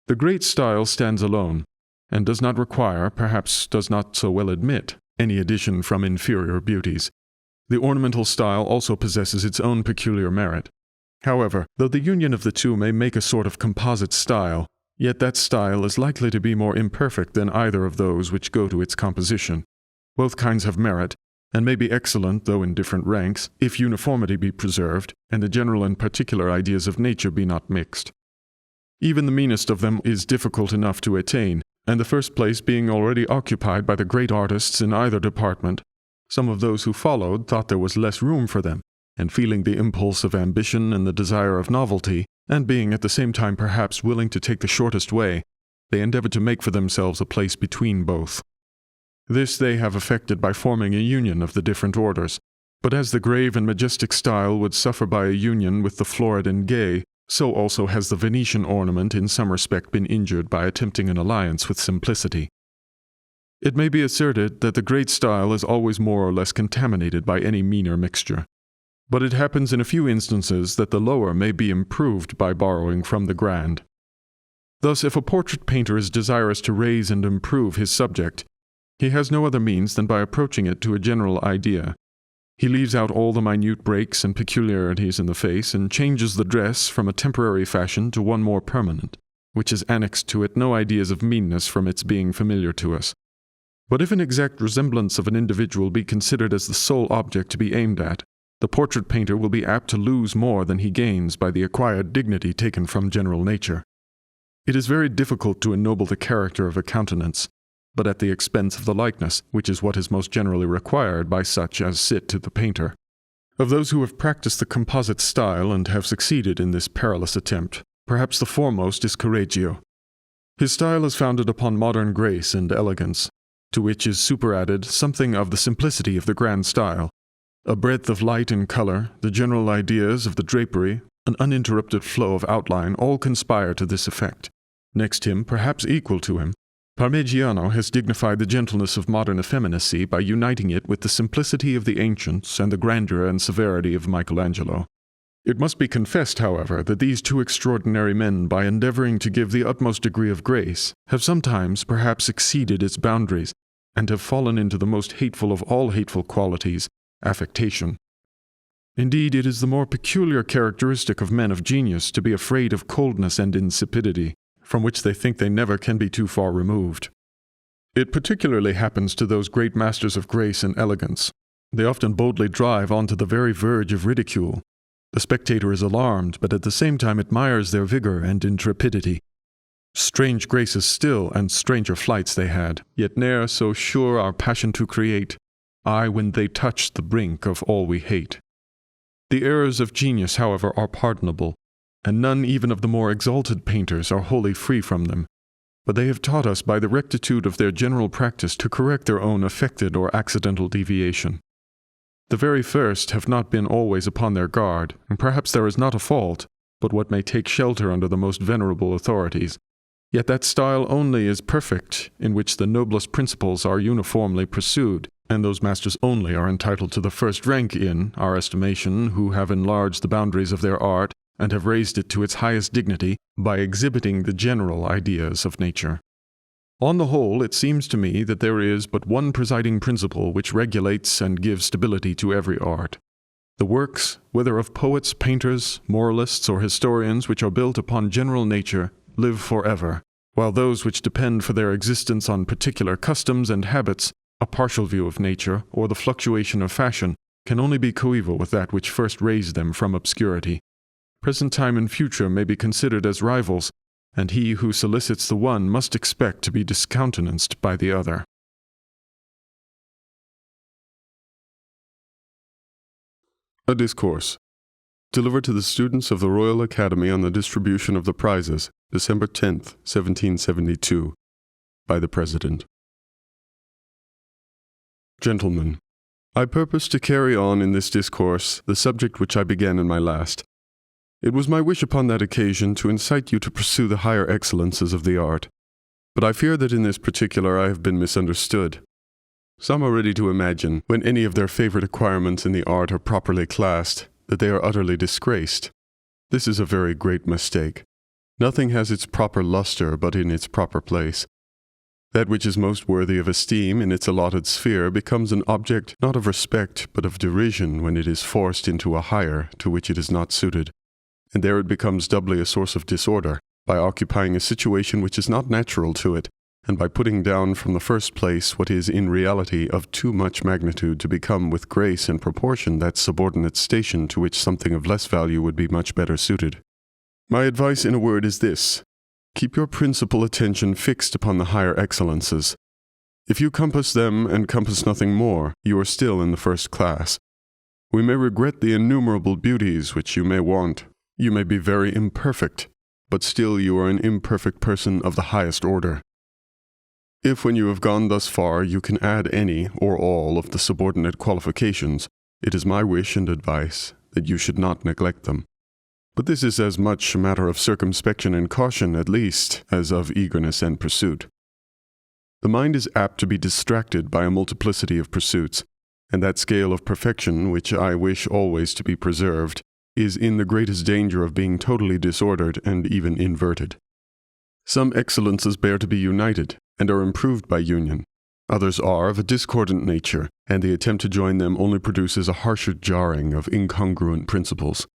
The great style stands alone, and does not require, perhaps does not so well admit, any addition from inferior beauties. The ornamental style also possesses its own peculiar merit. However, though the union of the two may make a sort of composite style, yet that style is likely to be more imperfect than either of those which go to its composition. Both kinds have merit, and may be excellent, though in different ranks, if uniformity be preserved, and the general and particular ideas of nature be not mixed. Even the meanest of them is difficult enough to attain, and the first place being already occupied by the great artists in either department, some of those who followed thought there was less room for them, and feeling the impulse of ambition and the desire of novelty, and being at the same time perhaps willing to take the shortest way, they endeavored to make for themselves a place between both. This they have effected by forming a union of the different orders, but as the grave and majestic style would suffer by a union with the florid and gay, so also has the Venetian ornament in some respect been injured by attempting an alliance with simplicity. It may be asserted that the great style is always more or less contaminated by any meaner mixture, but it happens in a few instances that the lower may be improved by borrowing from the grand. Thus, if a portrait painter is desirous to raise and improve his subject, he has no other means than by approaching it to a general idea. He leaves out all the minute breaks and peculiarities in the face, and changes the dress from a temporary fashion to one more permanent, which is annexed to it no ideas of meanness from its being familiar to us. But if an exact resemblance of an individual be considered as the sole object to be aimed at, the portrait painter will be apt to lose more than he gains by the acquired dignity taken from general nature. It is very difficult to ennoble the character of a countenance, but at the expense of the likeness, which is what is most generally required by such as sit to the painter. Of those who have practiced the composite style and have succeeded in this perilous attempt, perhaps the foremost is Correggio. His style is founded upon modern grace and elegance, to which is superadded something of the simplicity of the grand style, a breadth of light and color, the general ideas of the drapery, an uninterrupted flow of outline, all conspire to this effect. Next him, perhaps equal to him, Parmigiano has dignified the gentleness of modern effeminacy by uniting it with the simplicity of the ancients and the grandeur and severity of Michelangelo. It must be confessed, however, that these two extraordinary men, by endeavoring to give the utmost degree of grace, have sometimes perhaps exceeded its boundaries, and have fallen into the most hateful of all hateful qualities, affectation. Indeed, it is the more peculiar characteristic of men of genius to be afraid of coldness and insipidity, from which they think they never can be too far removed. It particularly happens to those great masters of grace and elegance. They often boldly drive on to the very verge of ridicule. The spectator is alarmed, but at the same time admires their vigor and intrepidity. Strange graces still, and stranger flights they had, yet ne'er so sure our passion to create, aye, when they touch the brink of all we hate. The errors of genius, however, are pardonable, and none even of the more exalted painters are wholly free from them. But they have taught us by the rectitude of their general practice to correct their own affected or accidental deviation. The very first have not been always upon their guard, and perhaps there is not a fault, but what may take shelter under the most venerable authorities. Yet that style only is perfect in which the noblest principles are uniformly pursued, and those masters only are entitled to the first rank in our estimation who have enlarged the boundaries of their art and have raised it to its highest dignity by exhibiting the general ideas of nature. On the whole, it seems to me that there is but one presiding principle which regulates and gives stability to every art. The works, whether of poets, painters, moralists, or historians, which are built upon general nature, live forever, while those which depend for their existence on particular customs and habits, a partial view of nature, or the fluctuation of fashion, can only be coeval with that which first raised them from obscurity. Present time and future may be considered as rivals, and he who solicits the one must expect to be discountenanced by the other. A Discourse, delivered to the students of the Royal Academy on the distribution of the prizes, December 10th, 1772, by the President. Gentlemen, I purpose to carry on in this discourse the subject which I began in my last. It was my wish upon that occasion to incite you to pursue the higher excellences of the art, but I fear that in this particular I have been misunderstood. Some are ready to imagine, when any of their favorite acquirements in the art are properly classed, that they are utterly disgraced. This is a very great mistake. Nothing has its proper luster but in its proper place. That which is most worthy of esteem in its allotted sphere becomes an object not of respect but of derision when it is forced into a higher to which it is not suited. And there it becomes doubly a source of disorder, by occupying a situation which is not natural to it, and by putting down from the first place what is in reality of too much magnitude to become with grace and proportion that subordinate station to which something of less value would be much better suited. My advice in a word is this: keep your principal attention fixed upon the higher excellences. If you compass them and compass nothing more, you are still in the first class. We may regret the innumerable beauties which you may want. You may be very imperfect, but still you are an imperfect person of the highest order. If when you have gone thus far you can add any or all of the subordinate qualifications, it is my wish and advice that you should not neglect them. But this is as much a matter of circumspection and caution, at least, as of eagerness and pursuit. The mind is apt to be distracted by a multiplicity of pursuits, and that scale of perfection which I wish always to be preserved is in the greatest danger of being totally disordered and even inverted. Some excellences bear to be united, and are improved by union. Others are of a discordant nature, and the attempt to join them only produces a harsher jarring of incongruent principles.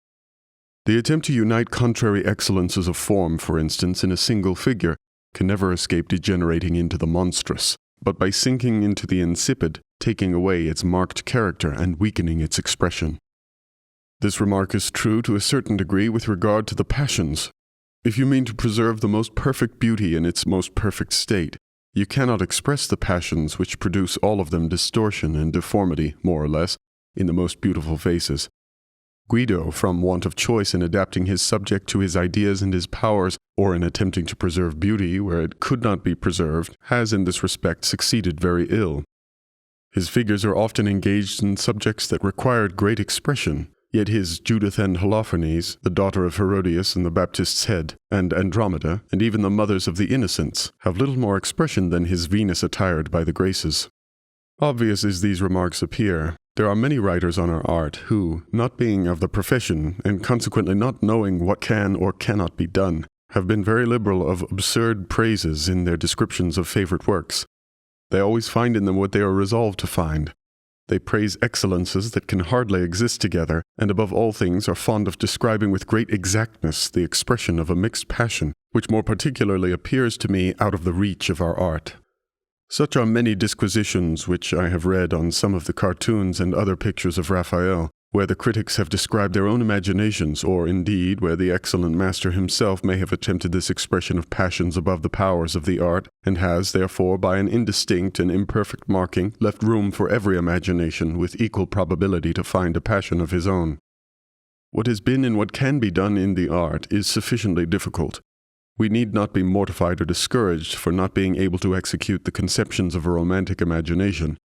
The attempt to unite contrary excellences of form, for instance, in a single figure, can never escape degenerating into the monstrous, but by sinking into the insipid, taking away its marked character and weakening its expression. This remark is true to a certain degree with regard to the passions. If you mean to preserve the most perfect beauty in its most perfect state, you cannot express the passions which produce all of them distortion and deformity, more or less, in the most beautiful faces. Guido, from want of choice in adapting his subject to his ideas and his powers, or in attempting to preserve beauty where it could not be preserved, has in this respect succeeded very ill. His figures are often engaged in subjects that required great expression, yet his Judith and Holofernes, the daughter of Herodias and the Baptist's head, and Andromeda, and even the mothers of the innocents, have little more expression than his Venus attired by the Graces. Obvious as these remarks appear, there are many writers on our art who, not being of the profession, and consequently not knowing what can or cannot be done, have been very liberal of absurd praises in their descriptions of favorite works. They always find in them what they are resolved to find. They praise excellences that can hardly exist together, and above all things are fond of describing with great exactness the expression of a mixed passion, which more particularly appears to me out of the reach of our art. Such are many disquisitions which I have read on some of the cartoons and other pictures of Raphael, where the critics have described their own imaginations, or indeed where the excellent master himself may have attempted this expression of passions above the powers of the art, and has, therefore, by an indistinct and imperfect marking, left room for every imagination with equal probability to find a passion of his own. What has been and what can be done in the art is sufficiently difficult. We need not be mortified or discouraged for not being able to execute the conceptions of a romantic imagination.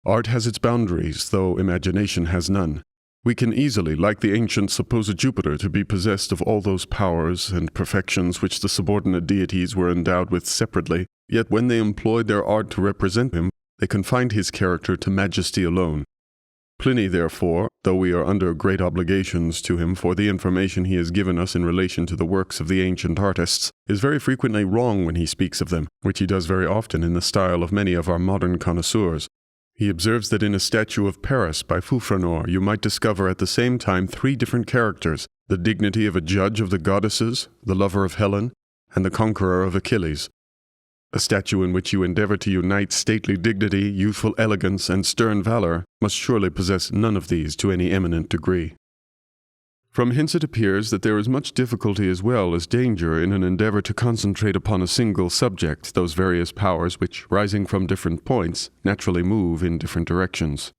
Art has its boundaries, though imagination has none. We can easily, like the ancients, suppose a Jupiter to be possessed of all those powers and perfections which the subordinate deities were endowed with separately, yet when they employed their art to represent him, they confined his character to majesty alone. Pliny, therefore, though we are under great obligations to him for the information he has given us in relation to the works of the ancient artists, is very frequently wrong when he speaks of them, which he does very often in the style of many of our modern connoisseurs. He observes that in a statue of Paris by Fufranor you might discover at the same time 3 different characters, the dignity of a judge of the goddesses, the lover of Helen, and the conqueror of Achilles. A statue in which you endeavor to unite stately dignity, youthful elegance, and stern valor must surely possess none of these to any eminent degree. From hence it appears that there is much difficulty as well as danger in an endeavor to concentrate upon a single subject those various powers which, rising from different points, naturally move in different directions.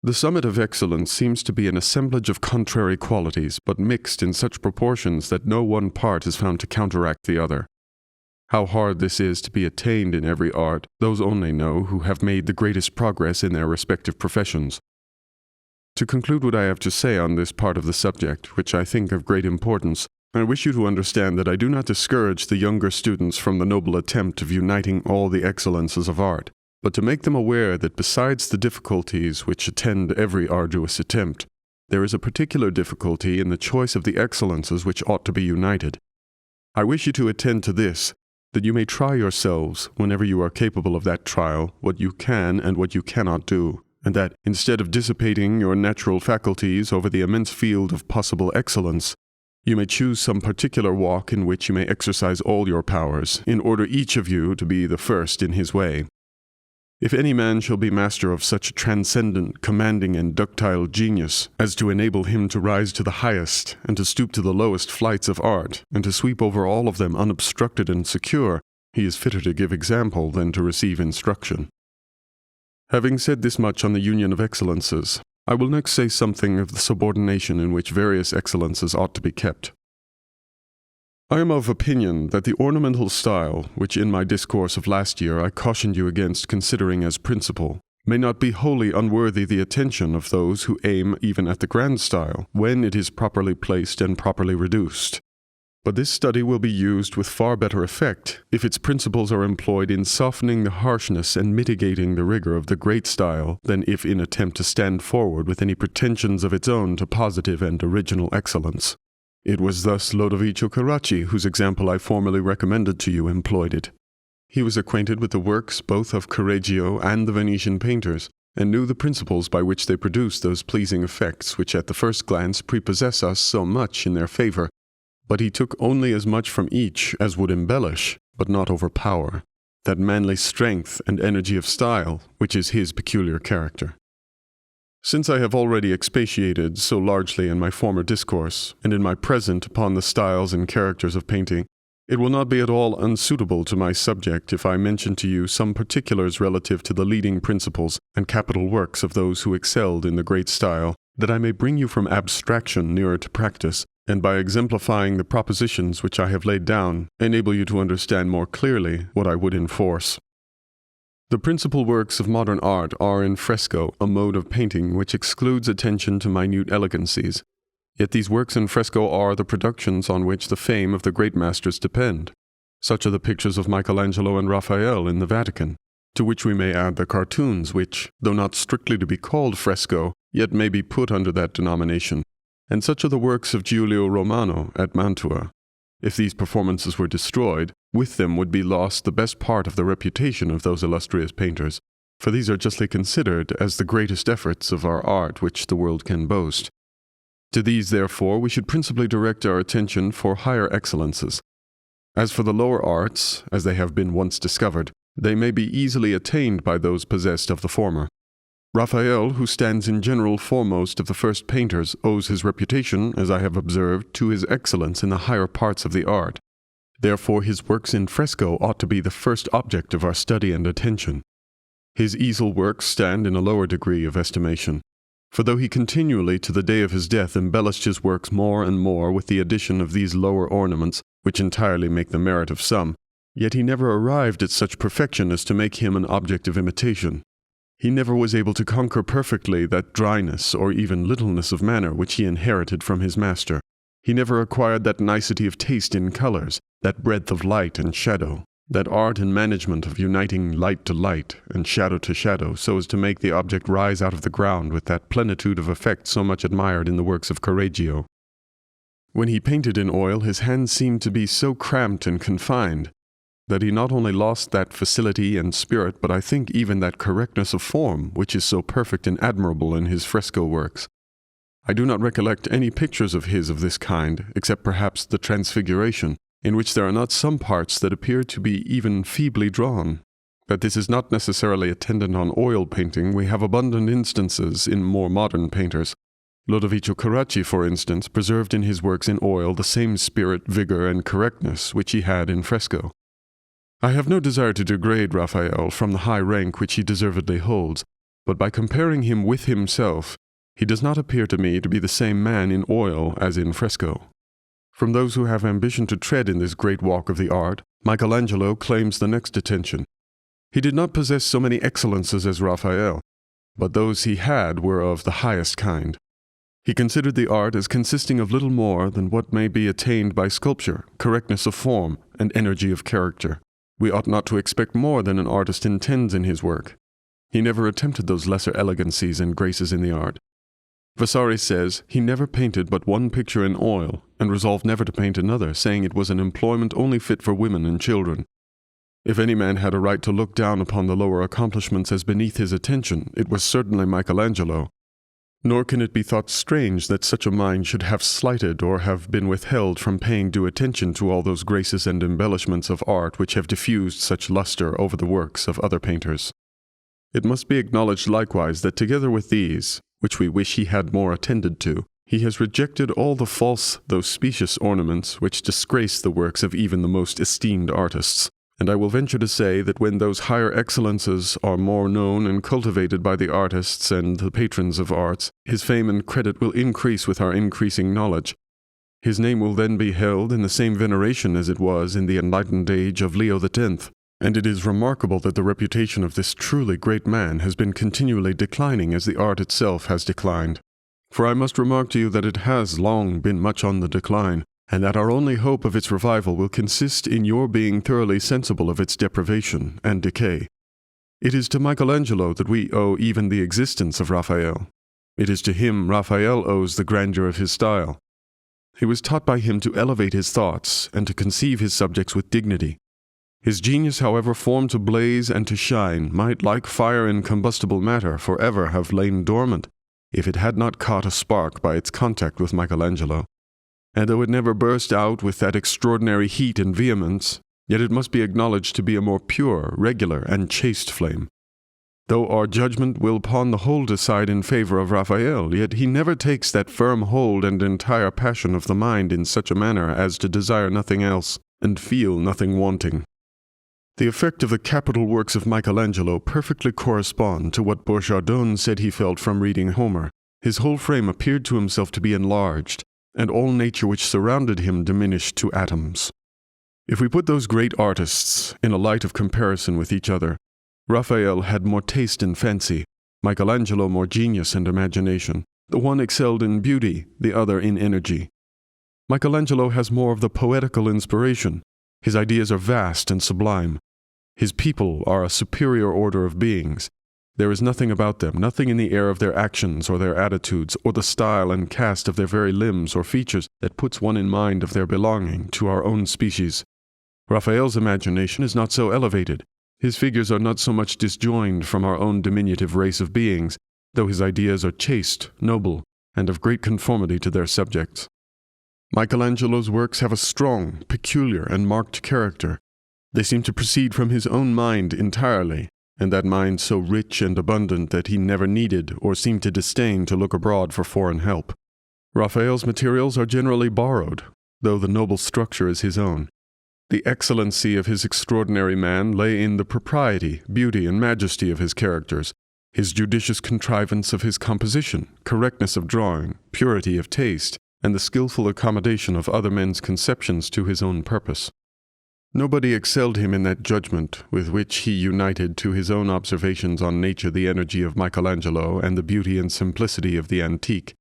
The summit of excellence seems to be an assemblage of contrary qualities, but mixed in such proportions that no one part is found to counteract the other. How hard this is to be attained in every art, those only know who have made the greatest progress in their respective professions. To conclude what I have to say on this part of the subject, which I think of great importance, I wish you to understand that I do not discourage the younger students from the noble attempt of uniting all the excellences of art, but to make them aware that besides the difficulties which attend every arduous attempt, there is a particular difficulty in the choice of the excellences which ought to be united. I wish you to attend to this, that you may try yourselves, whenever you are capable of that trial, what you can and what you cannot do, and that, instead of dissipating your natural faculties over the immense field of possible excellence, you may choose some particular walk in which you may exercise all your powers, in order each of you to be the first in his way. If any man shall be master of such transcendent, commanding, and ductile genius as to enable him to rise to the highest, and to stoop to the lowest flights of art, and to sweep over all of them unobstructed and secure, he is fitter to give example than to receive instruction. Having said this much on the union of excellences, I will next say something of the subordination in which various excellences ought to be kept. I am of opinion that the ornamental style, which in my discourse of last year I cautioned you against considering as principal, may not be wholly unworthy the attention of those who aim even at the grand style, when it is properly placed and properly reduced. But this study will be used with far better effect if its principles are employed in softening the harshness and mitigating the rigor of the great style than if in attempt to stand forward with any pretensions of its own to positive and original excellence. It was thus Lodovico Carracci, whose example I formerly recommended to you, employed it. He was acquainted with the works both of Correggio and the Venetian painters, and knew the principles by which they produced those pleasing effects which at the first glance prepossess us so much in their favor, but he took only as much from each as would embellish, but not overpower, that manly strength and energy of style which is his peculiar character. Since I have already expatiated so largely in my former discourse, and in my present upon the styles and characters of painting, it will not be at all unsuitable to my subject if I mention to you some particulars relative to the leading principles and capital works of those who excelled in the great style, that I may bring you from abstraction nearer to practice, and by exemplifying the propositions which I have laid down, enable you to understand more clearly what I would enforce. The principal works of modern art are in fresco, a mode of painting which excludes attention to minute elegancies. Yet these works in fresco are the productions on which the fame of the great masters depend. Such are the pictures of Michelangelo and Raphael in the Vatican, to which we may add the cartoons which, though not strictly to be called fresco, yet may be put under that denomination, and such are the works of Giulio Romano at Mantua. If these performances were destroyed, with them would be lost the best part of the reputation of those illustrious painters, for these are justly considered as the greatest efforts of our art which the world can boast. To these, therefore, we should principally direct our attention for higher excellences. As for the lower arts, as they have been once discovered, they may be easily attained by those possessed of the former. Raphael, who stands in general foremost of the first painters, owes his reputation, as I have observed, to his excellence in the higher parts of the art. Therefore his works in fresco ought to be the first object of our study and attention. His easel works stand in a lower degree of estimation. For though he continually to the day of his death embellished his works more and more with the addition of these lower ornaments, which entirely make the merit of some, yet he never arrived at such perfection as to make him an object of imitation. He never was able to conquer perfectly that dryness or even littleness of manner which he inherited from his master. He never acquired that nicety of taste in colors, that breadth of light and shadow, that art and management of uniting light to light and shadow to shadow so as to make the object rise out of the ground with that plenitude of effect so much admired in the works of Correggio. When he painted in oil, his hands seemed to be so cramped and confined that he not only lost that facility and spirit, but I think even that correctness of form which is so perfect and admirable in his fresco works. I do not recollect any pictures of his of this kind, except perhaps the Transfiguration, in which there are not some parts that appear to be even feebly drawn. That this is not necessarily attendant on oil painting, we have abundant instances in more modern painters. Lodovico Carracci, for instance, preserved in his works in oil the same spirit, vigor, and correctness which he had in fresco. I have no desire to degrade Raphael from the high rank which he deservedly holds, but by comparing him with himself, he does not appear to me to be the same man in oil as in fresco. From those who have ambition to tread in this great walk of the art, Michelangelo claims the next attention. He did not possess so many excellences as Raphael, but those he had were of the highest kind. He considered the art as consisting of little more than what may be attained by sculpture, correctness of form, and energy of character. We ought not to expect more than an artist intends in his work. He never attempted those lesser elegancies and graces in the art. Vasari says he never painted but one picture in oil, and resolved never to paint another, saying it was an employment only fit for women and children. If any man had a right to look down upon the lower accomplishments as beneath his attention, it was certainly Michelangelo. Nor can it be thought strange that such a mind should have slighted or have been withheld from paying due attention to all those graces and embellishments of art which have diffused such lustre over the works of other painters. It must be acknowledged likewise that together with these, which we wish he had more attended to, he has rejected all the false though specious ornaments which disgrace the works of even the most esteemed artists. And I will venture to say that when those higher excellences are more known and cultivated by the artists and the patrons of arts, his fame and credit will increase with our increasing knowledge. His name will then be held in the same veneration as it was in the enlightened age of Leo X, and it is remarkable that the reputation of this truly great man has been continually declining as the art itself has declined. For I must remark to you that it has long been much on the decline, and that our only hope of its revival will consist in your being thoroughly sensible of its deprivation and decay. It is to Michelangelo that we owe even the existence of Raphael. It is to him Raphael owes the grandeur of his style. He was taught by him to elevate his thoughts and to conceive his subjects with dignity. His genius, however formed to blaze and to shine, might, like fire in combustible matter, forever have lain dormant, if it had not caught a spark by its contact with Michelangelo. And though it never burst out with that extraordinary heat and vehemence, yet it must be acknowledged to be a more pure, regular, and chaste flame. Though our judgment will upon the whole decide in favor of Raphael, yet he never takes that firm hold and entire passion of the mind in such a manner as to desire nothing else, and feel nothing wanting. The effect of the capital works of Michelangelo perfectly correspond to what Bourchardon said he felt from reading Homer. His whole frame appeared to himself to be enlarged, and all nature which surrounded him diminished to atoms. If we put those great artists in a light of comparison with each other, Raphael had more taste and fancy, Michelangelo more genius and imagination. The one excelled in beauty, the other in energy. Michelangelo has more of the poetical inspiration. His ideas are vast and sublime. His people are a superior order of beings. There is nothing about them, nothing in the air of their actions or their attitudes, or the style and cast of their very limbs or features that puts one in mind of their belonging to our own species. Raphael's imagination is not so elevated. His figures are not so much disjoined from our own diminutive race of beings, though his ideas are chaste, noble, and of great conformity to their subjects. Michelangelo's works have a strong, peculiar, and marked character. They seem to proceed from his own mind entirely, and that mind so rich and abundant that he never needed or seemed to disdain to look abroad for foreign help. Raphael's materials are generally borrowed, though the noble structure is his own. The excellency of his extraordinary man lay in the propriety, beauty, and majesty of his characters, his judicious contrivance of his composition, correctness of drawing, purity of taste, and the skillful accommodation of other men's conceptions to his own purpose. Nobody excelled him in that judgment with which he united to his own observations on nature the energy of Michelangelo and the beauty and simplicity of the antique.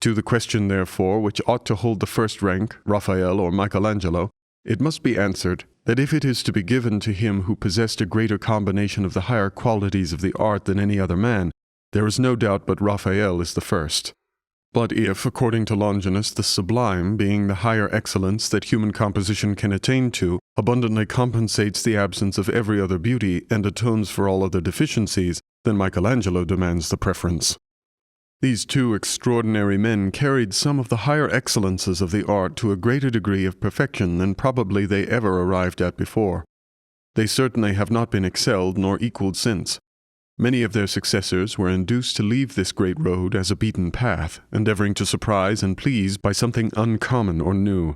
To the question, therefore, which ought to hold the first rank, Raphael or Michelangelo, it must be answered that if it is to be given to him who possessed a greater combination of the higher qualities of the art than any other man, there is no doubt but Raphael is the first. But if, according to Longinus, the sublime, being the higher excellence that human composition can attain to, abundantly compensates the absence of every other beauty and atones for all other deficiencies, then Michelangelo demands the preference. These two extraordinary men carried some of the higher excellences of the art to a greater degree of perfection than probably they ever arrived at before. They certainly have not been excelled nor equaled since. Many of their successors were induced to leave this great road as a beaten path, endeavoring to surprise and please by something uncommon or new.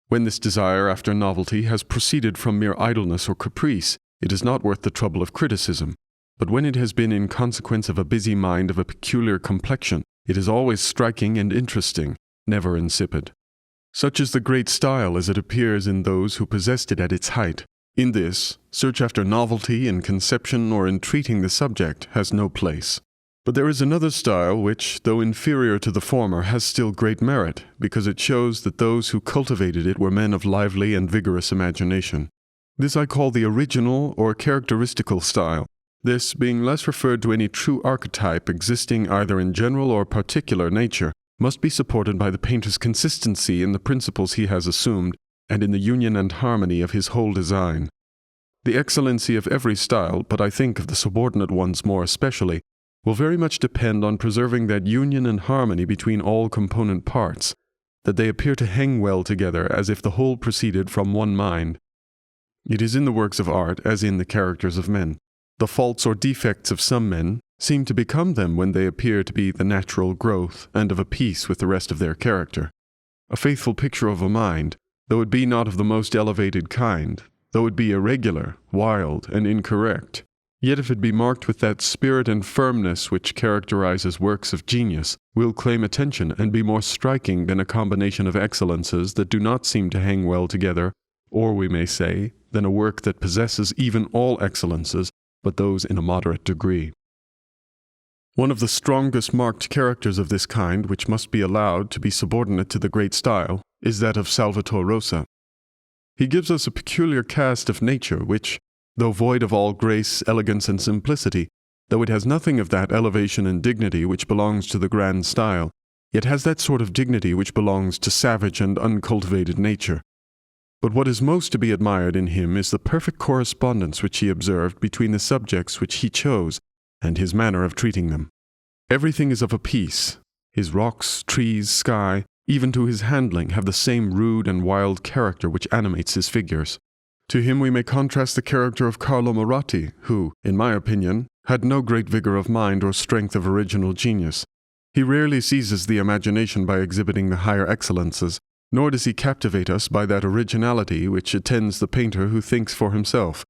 When this desire after novelty has proceeded from mere idleness or caprice, it is not worth the trouble of criticism. But when it has been in consequence of a busy mind of a peculiar complexion, it is always striking and interesting, never insipid. Such is the great style as it appears in those who possessed it at its height. In this, search after novelty in conception or in treating the subject has no place. But there is another style which, though inferior to the former, has still great merit, because it shows that those who cultivated it were men of lively and vigorous imagination. This I call the original or characteristical style. This, being less referred to any true archetype existing either in general or particular nature, must be supported by the painter's consistency in the principles he has assumed, and in the union and harmony of his whole design. The excellency of every style, but I think of the subordinate ones more especially, will very much depend on preserving that union and harmony between all component parts, that they appear to hang well together as if the whole proceeded from one mind. It is in the works of art as in the characters of men. The faults or defects of some men seem to become them when they appear to be the natural growth and of a piece with the rest of their character. A faithful picture of a mind, though it be not of the most elevated kind, though it be irregular, wild, and incorrect, yet if it be marked with that spirit and firmness which characterizes works of genius, will claim attention and be more striking than a combination of excellences that do not seem to hang well together, or we may say, than a work that possesses even all excellences, but those in a moderate degree. One of the strongest marked characters of this kind, which must be allowed to be subordinate to the great style, is that of Salvator Rosa. He gives us a peculiar cast of nature which, though void of all grace, elegance, and simplicity, though it has nothing of that elevation and dignity which belongs to the grand style, yet has that sort of dignity which belongs to savage and uncultivated nature. But what is most to be admired in him is the perfect correspondence which he observed between the subjects which he chose and his manner of treating them. Everything is of a piece. His rocks, trees, sky, even to his handling, have the same rude and wild character which animates his figures. To him we may contrast the character of Carlo Maratti, who, in my opinion, had no great vigor of mind or strength of original genius. He rarely seizes the imagination by exhibiting the higher excellences, nor does he captivate us by that originality which attends the painter who thinks for himself.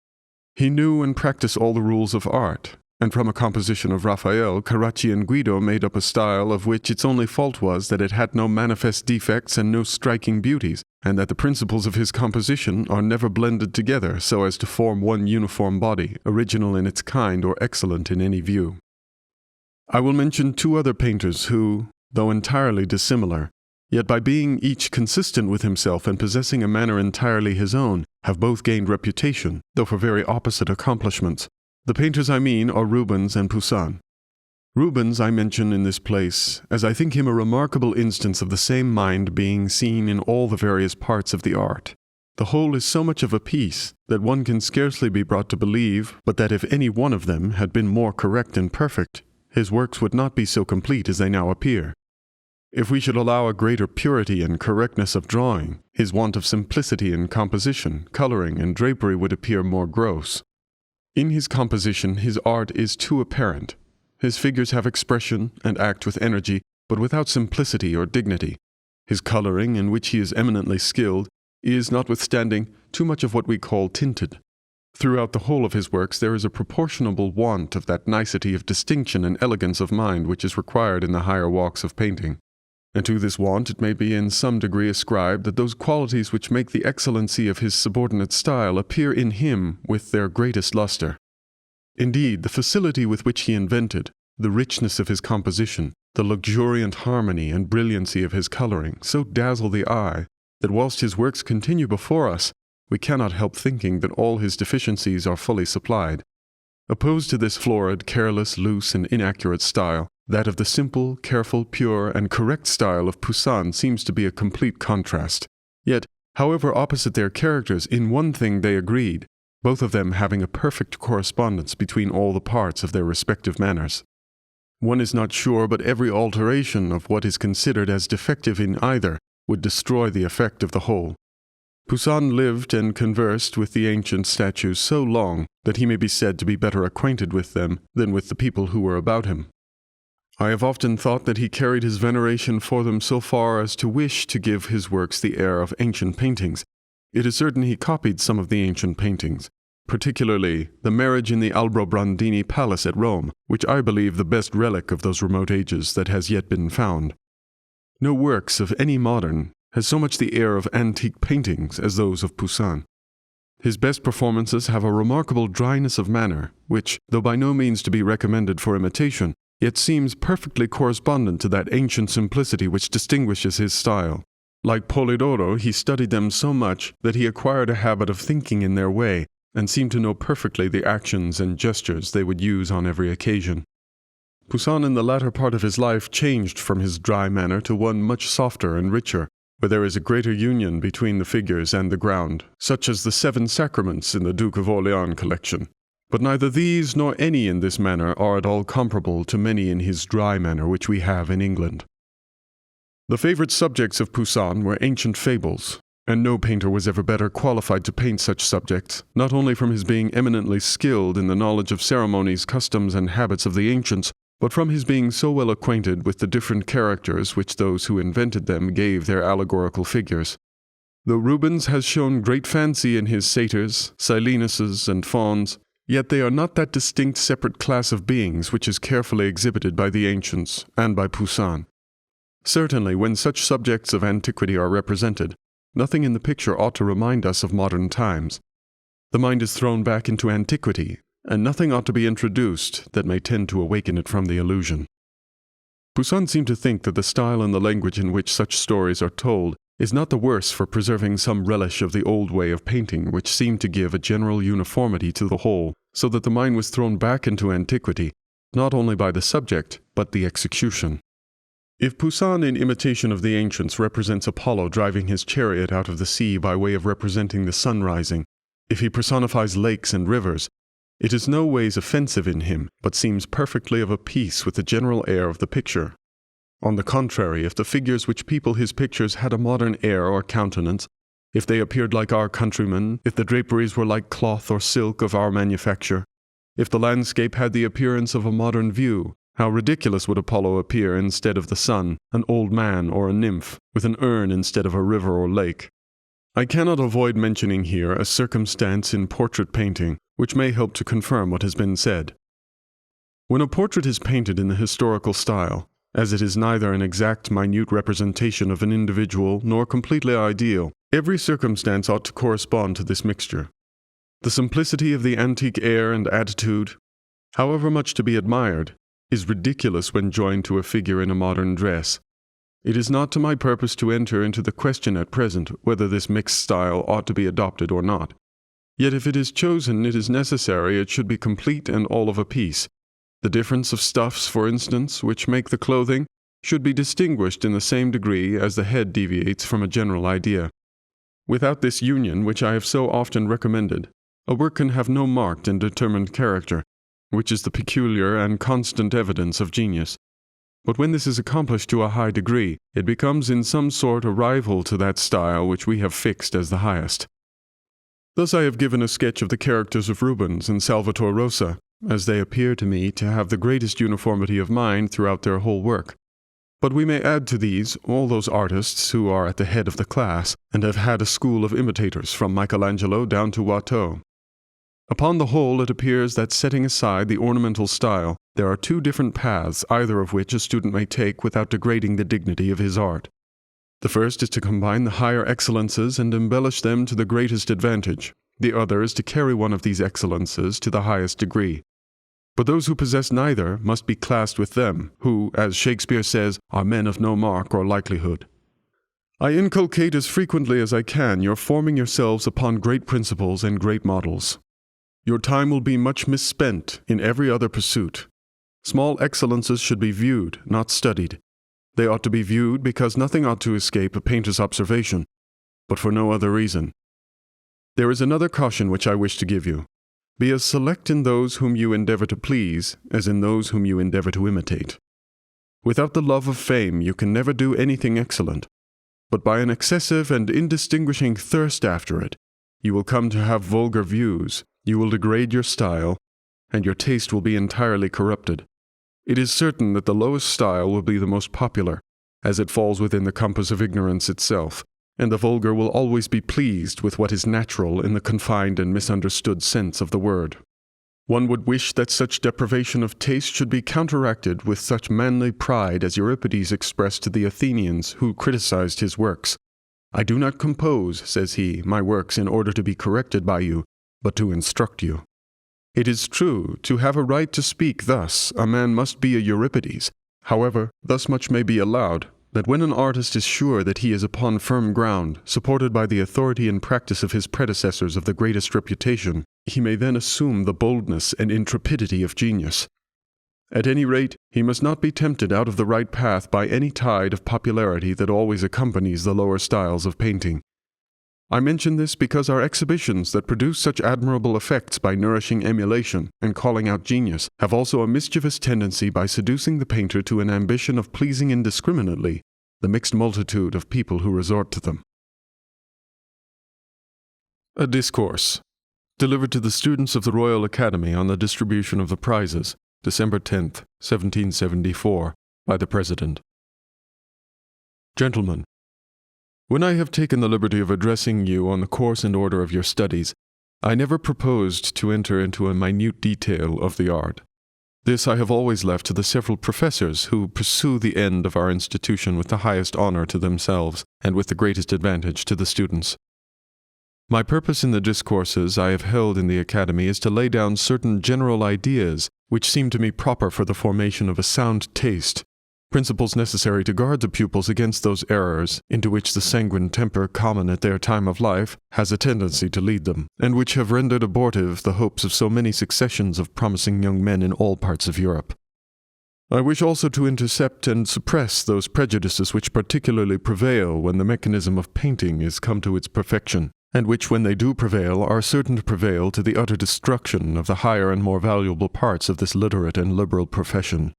He knew and practiced all the rules of art, and from a composition of Raphael, Carracci and Guido made up a style of which its only fault was that it had no manifest defects and no striking beauties, and that the principles of his composition are never blended together so as to form one uniform body, original in its kind or excellent in any view. I will mention two other painters who, though entirely dissimilar, yet by being each consistent with himself and possessing a manner entirely his own, have both gained reputation, though for very opposite accomplishments. The painters I mean are Rubens and Poussin. Rubens I mention in this place, as I think him a remarkable instance of the same mind being seen in all the various parts of the art. The whole is so much of a piece that one can scarcely be brought to believe but that if any one of them had been more correct and perfect, his works would not be so complete as they now appear. If we should allow a greater purity and correctness of drawing, his want of simplicity in composition, coloring, and drapery would appear more gross. In his composition, his art is too apparent. His figures have expression and act with energy, but without simplicity or dignity. His coloring, in which he is eminently skilled, is, notwithstanding, too much of what we call tinted. Throughout the whole of his works there is a proportionable want of that nicety of distinction and elegance of mind which is required in the higher walks of painting. And to this want it may be in some degree ascribed that those qualities which make the excellency of his subordinate style appear in him with their greatest lustre. Indeed, the facility with which he invented, the richness of his composition, the luxuriant harmony and brilliancy of his coloring so dazzle the eye that whilst his works continue before us, we cannot help thinking that all his deficiencies are fully supplied. Opposed to this florid, careless, loose, and inaccurate style, that of the simple, careful, pure, and correct style of Poussin seems to be a complete contrast. Yet, however opposite their characters, in one thing they agreed, both of them having a perfect correspondence between all the parts of their respective manners. One is not sure but every alteration of what is considered as defective in either would destroy the effect of the whole. Poussin lived and conversed with the ancient statues so long that he may be said to be better acquainted with them than with the people who were about him. I have often thought that he carried his veneration for them so far as to wish to give his works the air of ancient paintings. It is certain he copied some of the ancient paintings, particularly the marriage in the Aldobrandini Palace at Rome, which I believe the best relic of those remote ages that has yet been found. No works of any modern has so much the air of antique paintings as those of Poussin. His best performances have a remarkable dryness of manner, which, though by no means to be recommended for imitation, yet seems perfectly correspondent to that ancient simplicity which distinguishes his style. Like Polidoro, he studied them so much that he acquired a habit of thinking in their way, and seemed to know perfectly the actions and gestures they would use on every occasion. Poussin in the latter part of his life changed from his dry manner to one much softer and richer, where there is a greater union between the figures and the ground, such as the 7 Sacraments in the Duke of Orleans collection. But neither these nor any in this manner are at all comparable to many in his dry manner which we have in England. The favorite subjects of Poussin were ancient fables, and no painter was ever better qualified to paint such subjects, not only from his being eminently skilled in the knowledge of ceremonies, customs, and habits of the ancients, but from his being so well acquainted with the different characters which those who invented them gave their allegorical figures. Though Rubens has shown great fancy in his satyrs, Silenuses, and fauns, yet they are not that distinct separate class of beings which is carefully exhibited by the ancients and by Poussin. Certainly, when such subjects of antiquity are represented, nothing in the picture ought to remind us of modern times. The mind is thrown back into antiquity, and nothing ought to be introduced that may tend to awaken it from the illusion. Poussin seemed to think that the style and the language in which such stories are told is not the worse for preserving some relish of the old way of painting which seemed to give a general uniformity to the whole, so that the mind was thrown back into antiquity, not only by the subject, but the execution. If Poussin in imitation of the ancients represents Apollo driving his chariot out of the sea by way of representing the sun rising, if he personifies lakes and rivers, it is no ways offensive in him, but seems perfectly of a piece with the general air of the picture. On the contrary, if the figures which people his pictures had a modern air or countenance, if they appeared like our countrymen, if the draperies were like cloth or silk of our manufacture, if the landscape had the appearance of a modern view, how ridiculous would Apollo appear instead of the sun, an old man or a nymph, with an urn instead of a river or lake. I cannot avoid mentioning here a circumstance in portrait painting, which may help to confirm what has been said. When a portrait is painted in the historical style, as it is neither an exact minute representation of an individual nor completely ideal, every circumstance ought to correspond to this mixture. The simplicity of the antique air and attitude, however much to be admired, is ridiculous when joined to a figure in a modern dress. It is not to my purpose to enter into the question at present whether this mixed style ought to be adopted or not. Yet if it is chosen, it is necessary it should be complete and all of a piece. The difference of stuffs, for instance, which make the clothing, should be distinguished in the same degree as the head deviates from a general idea. Without this union, which I have so often recommended, a work can have no marked and determined character, which is the peculiar and constant evidence of genius. But when this is accomplished to a high degree, it becomes in some sort a rival to that style which we have fixed as the highest. Thus I have given a sketch of the characters of Rubens and Salvator Rosa, as they appear to me to have the greatest uniformity of mind throughout their whole work. But we may add to these all those artists who are at the head of the class, and have had a school of imitators from Michelangelo down to Watteau. Upon the whole, it appears that, setting aside the ornamental style, there are two different paths, either of which a student may take without degrading the dignity of his art. The first is to combine the higher excellences and embellish them to the greatest advantage. The other is to carry one of these excellences to the highest degree. But those who possess neither must be classed with them, who, as Shakespeare says, are men of no mark or likelihood. I inculcate as frequently as I can your forming yourselves upon great principles and great models. Your time will be much misspent in every other pursuit. Small excellences should be viewed, not studied. They ought to be viewed because nothing ought to escape a painter's observation, but for no other reason. There is another caution which I wish to give you. Be as select in those whom you endeavor to please as in those whom you endeavor to imitate. Without the love of fame you can never do anything excellent, but by an excessive and indistinguishing thirst after it, you will come to have vulgar views, you will degrade your style, and your taste will be entirely corrupted. It is certain that the lowest style will be the most popular, as it falls within the compass of ignorance itself, and the vulgar will always be pleased with what is natural in the confined and misunderstood sense of the word. One would wish that such deprivation of taste should be counteracted with such manly pride as Euripides expressed to the Athenians who criticized his works. "I do not compose," says he, "my works in order to be corrected by you, but to instruct you." It is true, to have a right to speak thus, a man must be a Euripides. However, thus much may be allowed, that when an artist is sure that he is upon firm ground, supported by the authority and practice of his predecessors of the greatest reputation, he may then assume the boldness and intrepidity of genius. At any rate, he must not be tempted out of the right path by any tide of popularity that always accompanies the lower styles of painting. I mention this because our exhibitions that produce such admirable effects by nourishing emulation and calling out genius have also a mischievous tendency by seducing the painter to an ambition of pleasing indiscriminately the mixed multitude of people who resort to them. A Discourse, delivered to the students of the Royal Academy on the distribution of the prizes, December 10th, 1774, by the President. Gentlemen, when I have taken the liberty of addressing you on the course and order of your studies, I never proposed to enter into a minute detail of the art. This I have always left to the several professors who pursue the end of our institution with the highest honor to themselves and with the greatest advantage to the students. My purpose in the discourses I have held in the Academy is to lay down certain general ideas which seem to me proper for the formation of a sound taste, principles necessary to guard the pupils against those errors into which the sanguine temper common at their time of life has a tendency to lead them, and which have rendered abortive the hopes of so many successions of promising young men in all parts of Europe. I wish also to intercept and suppress those prejudices which particularly prevail when the mechanism of painting is come to its perfection, and which, when they do prevail, are certain to prevail to the utter destruction of the higher and more valuable parts of this literate and liberal profession.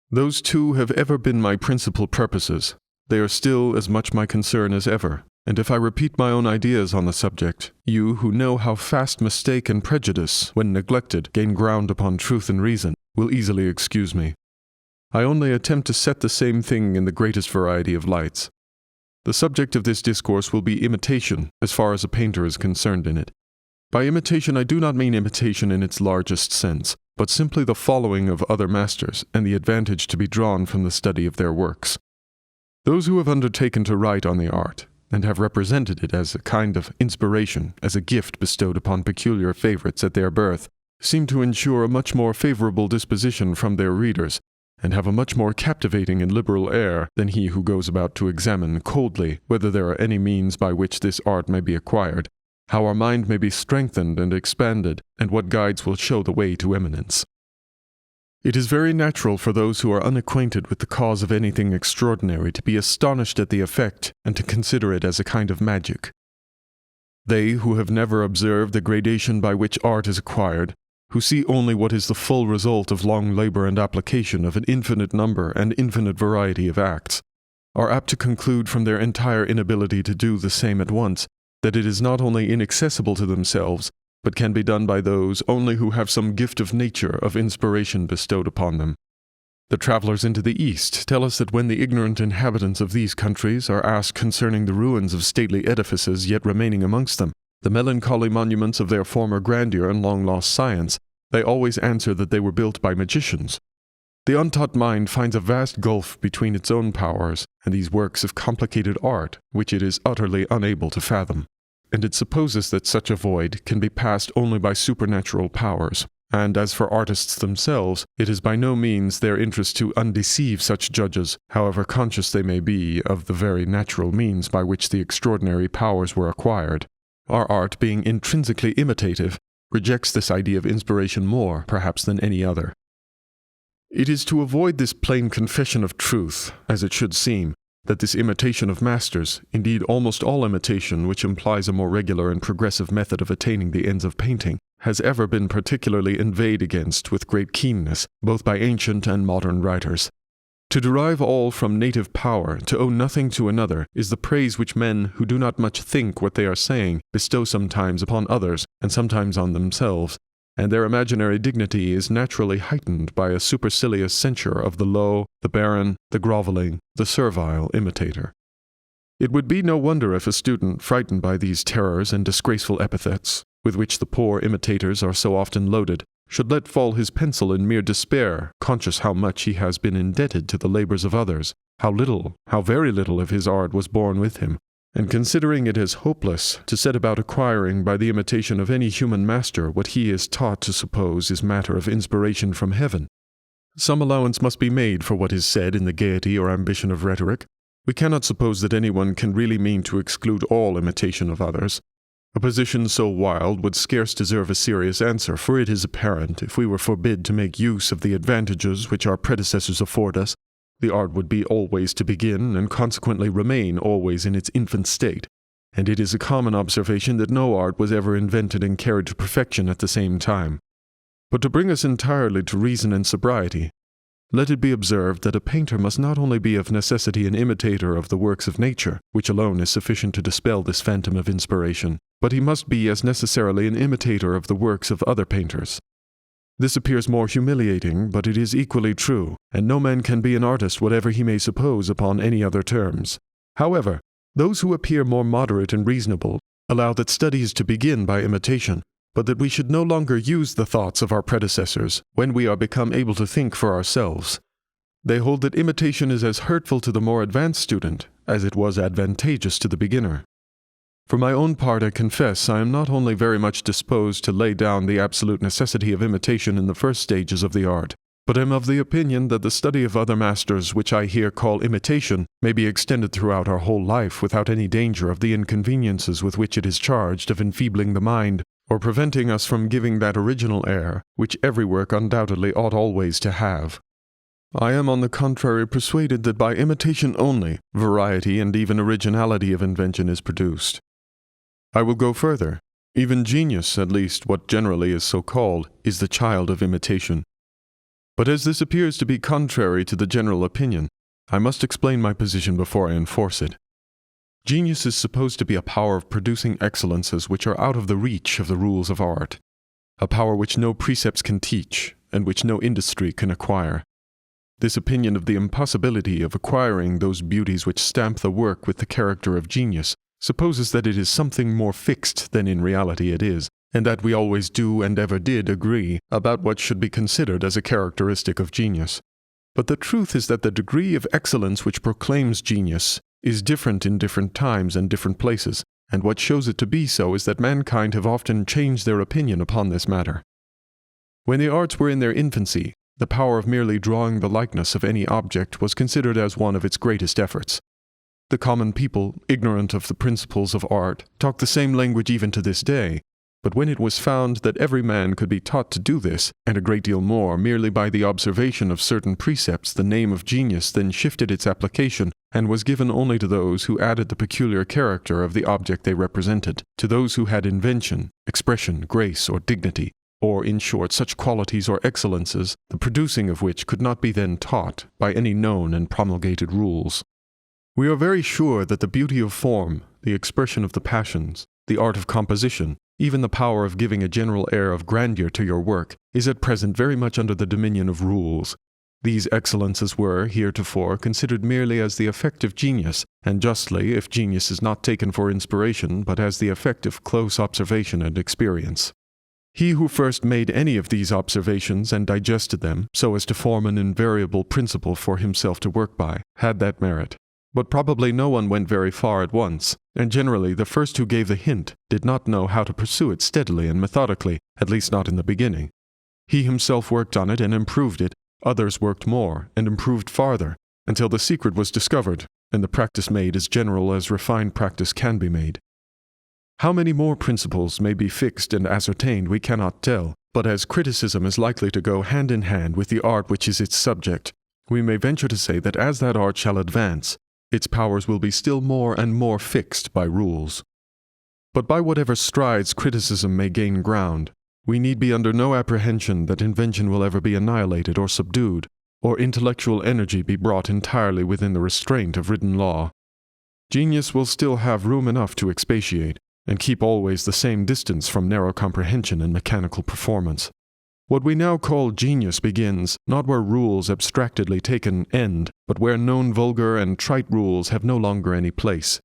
Those two have ever been my principal purposes. They are still as much my concern as ever, and if I repeat my own ideas on the subject, you, who know how fast mistake and prejudice, when neglected, gain ground upon truth and reason, will easily excuse me. I only attempt to set the same thing in the greatest variety of lights. The subject of this discourse will be imitation, as far as a painter is concerned in it. By imitation I do not mean imitation in its largest sense, but simply the following of other masters, and the advantage to be drawn from the study of their works. Those who have undertaken to write on the art, and have represented it as a kind of inspiration, as a gift bestowed upon peculiar favorites at their birth, seem to ensure a much more favorable disposition from their readers, and have a much more captivating and liberal air than he who goes about to examine coldly whether there are any means by which this art may be acquired, how our mind may be strengthened and expanded, and what guides will show the way to eminence. It is very natural for those who are unacquainted with the cause of anything extraordinary to be astonished at the effect, and to consider it as a kind of magic. They who have never observed the gradation by which art is acquired, who see only what is the full result of long labor and application of an infinite number and infinite variety of acts, are apt to conclude from their entire inability to do the same at once that it is not only inaccessible to themselves, but can be done by those only who have some gift of nature of inspiration bestowed upon them. The travelers into the East tell us that when the ignorant inhabitants of these countries are asked concerning the ruins of stately edifices yet remaining amongst them, the melancholy monuments of their former grandeur and long-lost science, they always answer that they were built by magicians. The untaught mind finds a vast gulf between its own powers and these works of complicated art which it is utterly unable to fathom, and it supposes that such a void can be passed only by supernatural powers. And as for artists themselves, it is by no means their interest to undeceive such judges, however conscious they may be of the very natural means by which the extraordinary powers were acquired. Our art, being intrinsically imitative, rejects this idea of inspiration more, perhaps, than any other. It is to avoid this plain confession of truth, as it should seem, that this imitation of masters, indeed almost all imitation which implies a more regular and progressive method of attaining the ends of painting, has ever been particularly inveighed against with great keenness, both by ancient and modern writers. To derive all from native power, to owe nothing to another, is the praise which men who do not much think what they are saying bestow sometimes upon others and sometimes on themselves, and their imaginary dignity is naturally heightened by a supercilious censure of the low, the barren, the groveling, the servile imitator. It would be no wonder if a student, frightened by these terrors and disgraceful epithets, with which the poor imitators are so often loaded, should let fall his pencil in mere despair, conscious how much he has been indebted to the labors of others, how little, how very little of his art was born with him, and considering it as hopeless to set about acquiring by the imitation of any human master what he is taught to suppose is matter of inspiration from heaven. Some allowance must be made for what is said in the gaiety or ambition of rhetoric. We cannot suppose that anyone can really mean to exclude all imitation of others. A position so wild would scarce deserve a serious answer, for it is apparent, if we were forbid to make use of the advantages which our predecessors afford us, the art would be always to begin, and consequently remain always in its infant state, and it is a common observation that no art was ever invented and carried to perfection at the same time. But to bring us entirely to reason and sobriety, let it be observed that a painter must not only be of necessity an imitator of the works of nature, which alone is sufficient to dispel this phantom of inspiration, but he must be as necessarily an imitator of the works of other painters. This appears more humiliating, but it is equally true, and no man can be an artist whatever he may suppose upon any other terms. However, those who appear more moderate and reasonable allow that study is to begin by imitation, but that we should no longer use the thoughts of our predecessors when we are become able to think for ourselves. They hold that imitation is as hurtful to the more advanced student as it was advantageous to the beginner. For my own part, I confess I am not only very much disposed to lay down the absolute necessity of imitation in the first stages of the art, but am of the opinion that the study of other masters, which I here call imitation, may be extended throughout our whole life without any danger of the inconveniences with which it is charged of enfeebling the mind, or preventing us from giving that original air which every work undoubtedly ought always to have. I am on the contrary persuaded that by imitation only, variety and even originality of invention is produced. I will go further. Even genius, at least what generally is so called, is the child of imitation. But as this appears to be contrary to the general opinion, I must explain my position before I enforce it. Genius is supposed to be a power of producing excellences which are out of the reach of the rules of art, a power which no precepts can teach, and which no industry can acquire. This opinion of the impossibility of acquiring those beauties which stamp the work with the character of genius supposes that it is something more fixed than in reality it is, and that we always do and ever did agree about what should be considered as a characteristic of genius. But the truth is that the degree of excellence which proclaims genius is different in different times and different places, and what shows it to be so is that mankind have often changed their opinion upon this matter. When the arts were in their infancy, the power of merely drawing the likeness of any object was considered as one of its greatest efforts. The common people, ignorant of the principles of art, talk the same language even to this day, But when it was found that every man could be taught to do this, and a great deal more, merely by the observation of certain precepts, the name of genius then shifted its application, and was given only to those who added the peculiar character of the object they represented, to those who had invention, expression, grace, or dignity, or, in short, such qualities or excellences, the producing of which could not be then taught by any known and promulgated rules. We are very sure that the beauty of form, the expression of the passions, the art of composition, even the power of giving a general air of grandeur to your work, is at present very much under the dominion of rules. These excellences were, heretofore, considered merely as the effect of genius, and justly, if genius is not taken for inspiration, but as the effect of close observation and experience. He who first made any of these observations and digested them, so as to form an invariable principle for himself to work by, had that merit. But probably no one went very far at once, and generally the first who gave the hint did not know how to pursue it steadily and methodically, at least not in the beginning. He himself worked on it and improved it, others worked more and improved farther, until the secret was discovered, and the practice made as general as refined practice can be made. How many more principles may be fixed and ascertained we cannot tell, but as criticism is likely to go hand in hand with the art which is its subject, we may venture to say that as that art shall advance, its powers will be still more and more fixed by rules. But by whatever strides criticism may gain ground, we need be under no apprehension that invention will ever be annihilated or subdued, or intellectual energy be brought entirely within the restraint of written law. Genius will still have room enough to expatiate, and keep always the same distance from narrow comprehension and mechanical performance. What we now call genius begins, not where rules abstractedly taken end, but where known vulgar and trite rules have no longer any place.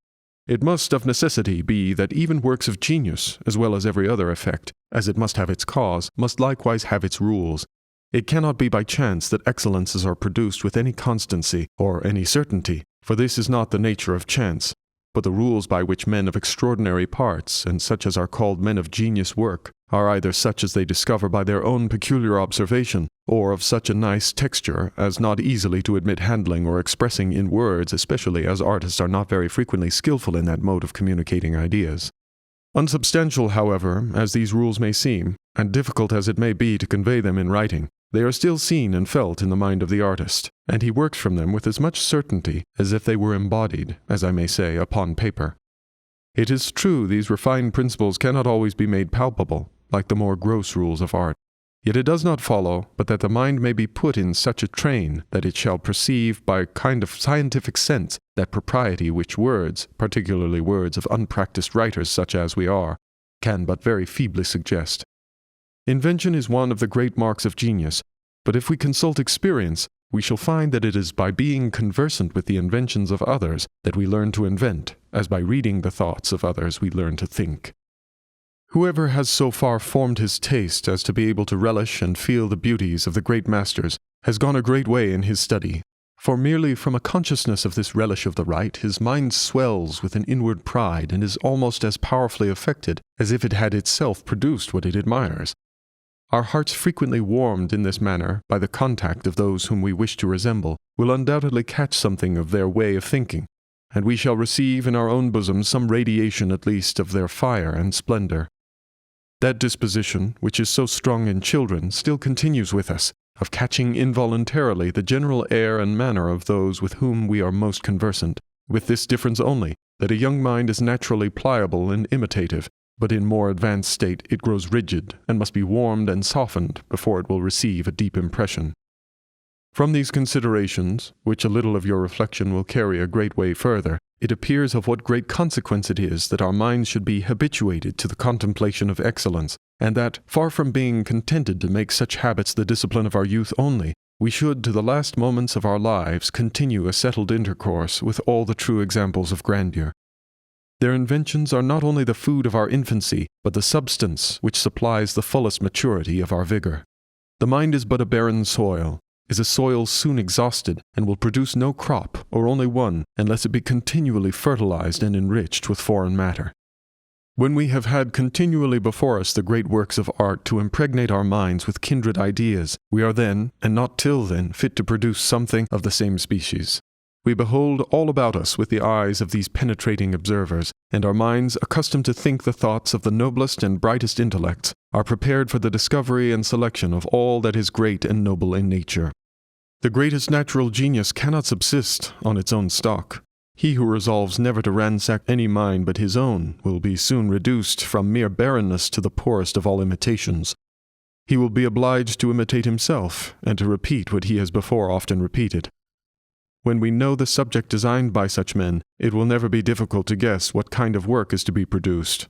It must of necessity be that even works of genius, as well as every other effect, as it must have its cause, must likewise have its rules. It cannot be by chance that excellences are produced with any constancy or any certainty, for this is not the nature of chance, but the rules by which men of extraordinary parts, and such as are called men of genius work, are either such as they discover by their own peculiar observation, or of such a nice texture as not easily to admit handling or expressing in words, especially as artists are not very frequently skillful in that mode of communicating ideas. Unsubstantial, however, as these rules may seem, and difficult as it may be to convey them in writing, they are still seen and felt in the mind of the artist, and he works from them with as much certainty as if they were embodied, as I may say, upon paper. It is true these refined principles cannot always be made palpable, like the more gross rules of art. Yet it does not follow but that the mind may be put in such a train that it shall perceive by a kind of scientific sense that propriety which words, particularly words of unpractised writers such as we are, can but very feebly suggest. Invention is one of the great marks of genius, but if we consult experience, we shall find that it is by being conversant with the inventions of others that we learn to invent, as by reading the thoughts of others we learn to think. Whoever has so far formed his taste as to be able to relish and feel the beauties of the great masters has gone a great way in his study, for merely from a consciousness of this relish of the right his mind swells with an inward pride and is almost as powerfully affected as if it had itself produced what it admires. Our hearts frequently warmed in this manner by the contact of those whom we wish to resemble will undoubtedly catch something of their way of thinking, and we shall receive in our own bosoms some radiation at least of their fire and splendor. That disposition, which is so strong in children, still continues with us, of catching involuntarily the general air and manner of those with whom we are most conversant, with this difference only, that a young mind is naturally pliable and imitative, but in more advanced state it grows rigid and must be warmed and softened before it will receive a deep impression. From these considerations, which a little of your reflection will carry a great way further, it appears of what great consequence it is that our minds should be habituated to the contemplation of excellence, and that, far from being contented to make such habits the discipline of our youth only, we should to the last moments of our lives continue a settled intercourse with all the true examples of grandeur. Their inventions are not only the food of our infancy, but the substance which supplies the fullest maturity of our vigor. The mind is but a barren soil, is a soil soon exhausted, and will produce no crop, or only one, unless it be continually fertilized and enriched with foreign matter. When we have had continually before us the great works of art to impregnate our minds with kindred ideas, we are then, and not till then, fit to produce something of the same species. We behold all about us with the eyes of these penetrating observers, and our minds, accustomed to think the thoughts of the noblest and brightest intellects, are prepared for the discovery and selection of all that is great and noble in nature. The greatest natural genius cannot subsist on its own stock. He who resolves never to ransack any mind but his own will be soon reduced from mere barrenness to the poorest of all imitations. He will be obliged to imitate himself, and to repeat what he has before often repeated. When we know the subject designed by such men, it will never be difficult to guess what kind of work is to be produced.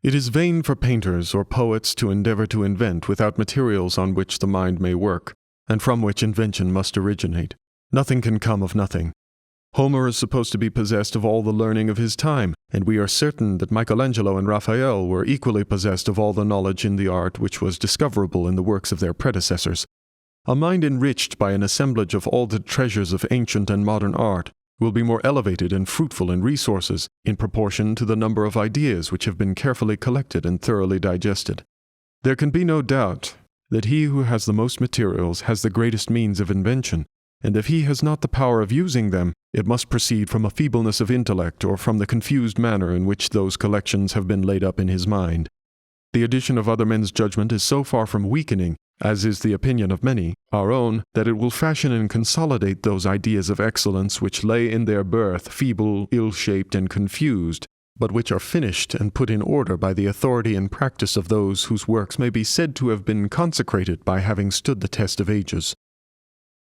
It is vain for painters or poets to endeavor to invent without materials on which the mind may work, and from which invention must originate. Nothing can come of nothing. Homer is supposed to be possessed of all the learning of his time, and we are certain that Michelangelo and Raphael were equally possessed of all the knowledge in the art which was discoverable in the works of their predecessors. A mind enriched by an assemblage of all the treasures of ancient and modern art will be more elevated and fruitful in resources in proportion to the number of ideas which have been carefully collected and thoroughly digested. There can be no doubt that he who has the most materials has the greatest means of invention, and if he has not the power of using them, it must proceed from a feebleness of intellect or from the confused manner in which those collections have been laid up in his mind. The addition of other men's judgment is so far from weakening, as is the opinion of many, our own, that it will fashion and consolidate those ideas of excellence which lay in their birth feeble, ill-shaped, and confused, but which are finished and put in order by the authority and practice of those whose works may be said to have been consecrated by having stood the test of ages.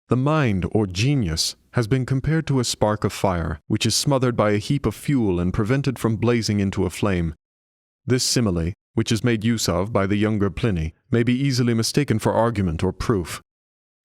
The mind, or genius, has been compared to a spark of fire, which is smothered by a heap of fuel and prevented from blazing into a flame. This simile, which is made use of by the younger Pliny, may be easily mistaken for argument or proof.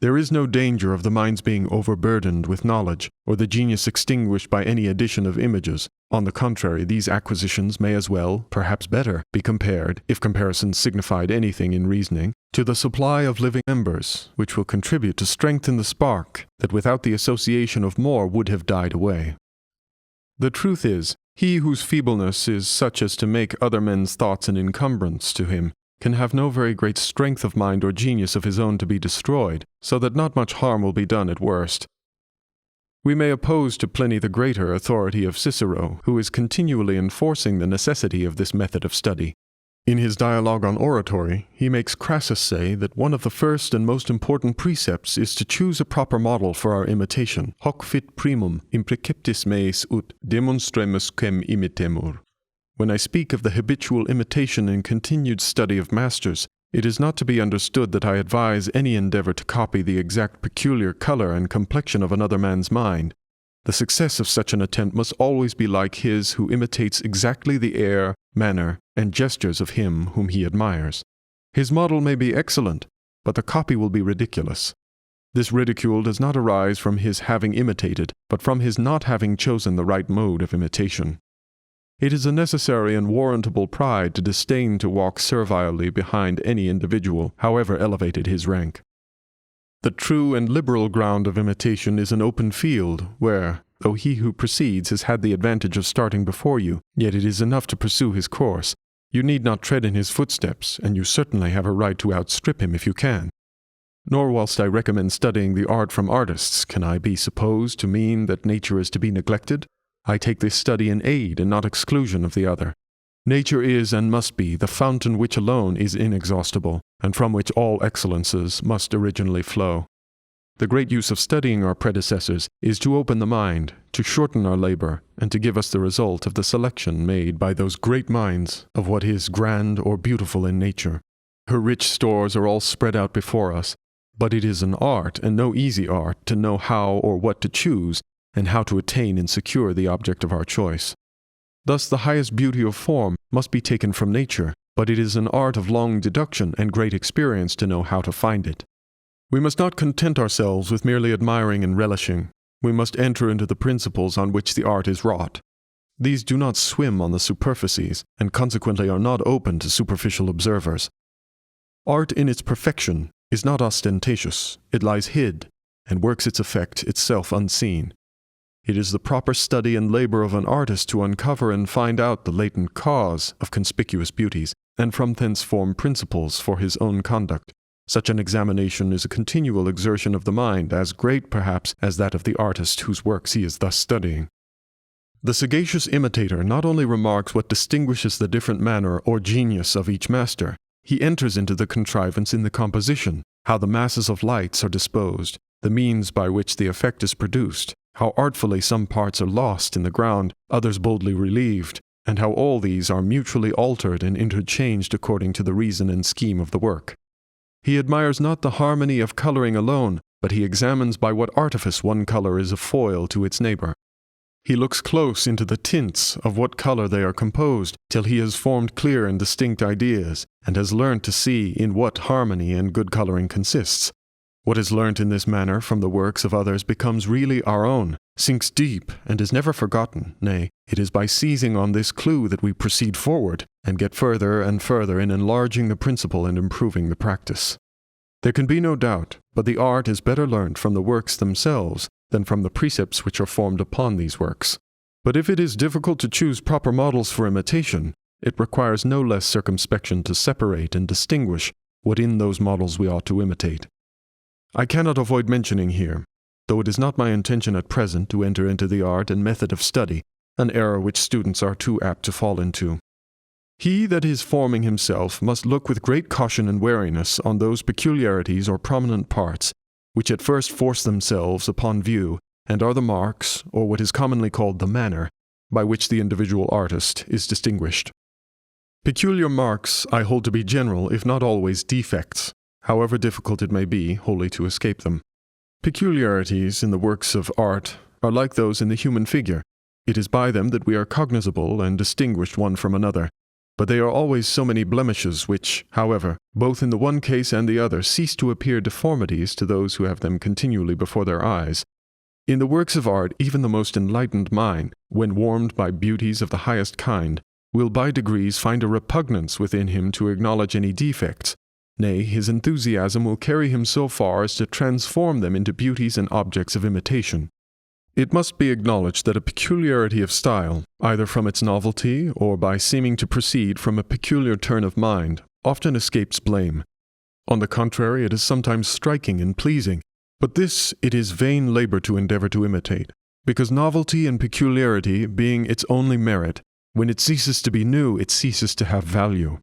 There is no danger of the mind's being overburdened with knowledge, or the genius extinguished by any addition of images. On the contrary, these acquisitions may as well, perhaps better, be compared, if comparison signified anything in reasoning, to the supply of living embers, which will contribute to strengthen the spark that without the association of more would have died away. The truth is, he whose feebleness is such as to make other men's thoughts an encumbrance to him can have no very great strength of mind or genius of his own to be destroyed, so that not much harm will be done at worst. We may oppose to Pliny the Greater authority of Cicero, who is continually enforcing the necessity of this method of study. In his dialogue on oratory, he makes Crassus say that one of the first and most important precepts is to choose a proper model for our imitation. Hoc fit primum impreceptis meis ut demonstremus quem imitemur. When I speak of the habitual imitation and continued study of masters, it is not to be understood that I advise any endeavor to copy the exact peculiar color and complexion of another man's mind. The success of such an attempt must always be like his who imitates exactly the air, manner, and gestures of him whom he admires. His model may be excellent, but the copy will be ridiculous. This ridicule does not arise from his having imitated, but from his not having chosen the right mode of imitation. It is a necessary and warrantable pride to disdain to walk servilely behind any individual, however elevated his rank. The true and liberal ground of imitation is an open field, where, though he who precedes has had the advantage of starting before you, yet it is enough to pursue his course. You need not tread in his footsteps, and you certainly have a right to outstrip him if you can. Nor whilst I recommend studying the art from artists can I be supposed to mean that nature is to be neglected. I take this study in aid and not exclusion of the other. Nature is and must be the fountain which alone is inexhaustible, and from which all excellences must originally flow. The great use of studying our predecessors is to open the mind, to shorten our labor, and to give us the result of the selection made by those great minds of what is grand or beautiful in nature. Her rich stores are all spread out before us, but it is an art, and no easy art, to know how or what to choose, and how to attain and secure the object of our choice. Thus the highest beauty of form must be taken from nature, but it is an art of long deduction and great experience to know how to find it. We must not content ourselves with merely admiring and relishing. We must enter into the principles on which the art is wrought. These do not swim on the superficies, and consequently are not open to superficial observers. Art in its perfection is not ostentatious, it lies hid, and works its effect itself unseen. It is the proper study and labor of an artist to uncover and find out the latent cause of conspicuous beauties, and from thence form principles for his own conduct. Such an examination is a continual exertion of the mind, as great, perhaps, as that of the artist whose works he is thus studying. The sagacious imitator not only remarks what distinguishes the different manner or genius of each master, he enters into the contrivance in the composition, how the masses of lights are disposed, the means by which the effect is produced, how artfully some parts are lost in the ground, others boldly relieved, and how all these are mutually altered and interchanged according to the reason and scheme of the work. He admires not the harmony of coloring alone, but he examines by what artifice one color is a foil to its neighbor. He looks close into the tints of what color they are composed, till he has formed clear and distinct ideas, and has learnt to see in what harmony and good coloring consists. What is learnt in this manner from the works of others becomes really our own, sinks deep, and is never forgotten. Nay, it is by seizing on this clue that we proceed forward, and get further and further in enlarging the principle and improving the practice. There can be no doubt, but the art is better learnt from the works themselves than from the precepts which are formed upon these works. But if it is difficult to choose proper models for imitation, it requires no less circumspection to separate and distinguish what in those models we ought to imitate. I cannot avoid mentioning here, though it is not my intention at present to enter into the art and method of study, an error which students are too apt to fall into. He that is forming himself must look with great caution and wariness on those peculiarities or prominent parts which at first force themselves upon view and are the marks, or what is commonly called the manner, by which the individual artist is distinguished. Peculiar marks I hold to be general, if not always defects, however difficult it may be wholly to escape them. Peculiarities in the works of art are like those in the human figure. It is by them that we are cognizable and distinguished one from another. But they are always so many blemishes which, however, both in the one case and the other cease to appear deformities to those who have them continually before their eyes. In the works of art, even the most enlightened mind, when warmed by beauties of the highest kind, will by degrees find a repugnance within him to acknowledge any defects. Nay, his enthusiasm will carry him so far as to transform them into beauties and objects of imitation. It must be acknowledged that a peculiarity of style, either from its novelty or by seeming to proceed from a peculiar turn of mind, often escapes blame. On the contrary, it is sometimes striking and pleasing, but this it is vain labor to endeavor to imitate, because novelty and peculiarity being its only merit, when it ceases to be new, it ceases to have value.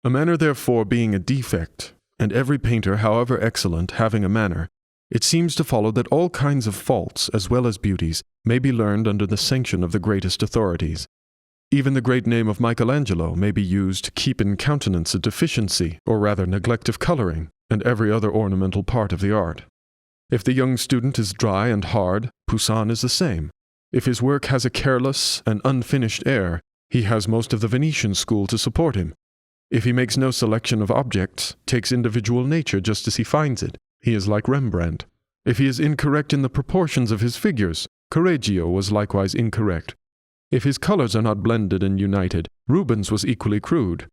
A manner therefore being a defect, and every painter, however excellent, having a manner, it seems to follow that all kinds of faults, as well as beauties, may be learned under the sanction of the greatest authorities. Even the great name of Michelangelo may be used to keep in countenance a deficiency, or rather neglect of coloring, and every other ornamental part of the art. If the young student is dry and hard, Poussin is the same. If his work has a careless and unfinished air, he has most of the Venetian school to support him. If he makes no selection of objects, takes individual nature just as he finds it, he is like Rembrandt. If he is incorrect in the proportions of his figures, Correggio was likewise incorrect. If his colors are not blended and united, Rubens was equally crude.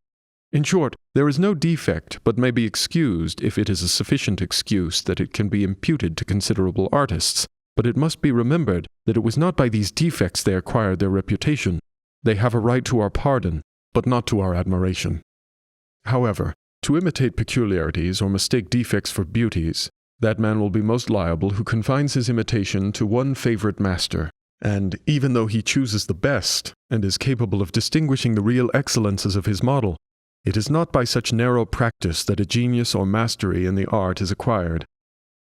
In short, there is no defect, but may be excused if it is a sufficient excuse that it can be imputed to considerable artists. But it must be remembered that it was not by these defects they acquired their reputation. They have a right to our pardon, but not to our admiration. However, to imitate peculiarities or mistake defects for beauties, that man will be most liable who confines his imitation to one favorite master, and even though he chooses the best, and is capable of distinguishing the real excellences of his model, it is not by such narrow practice that a genius or mastery in the art is acquired.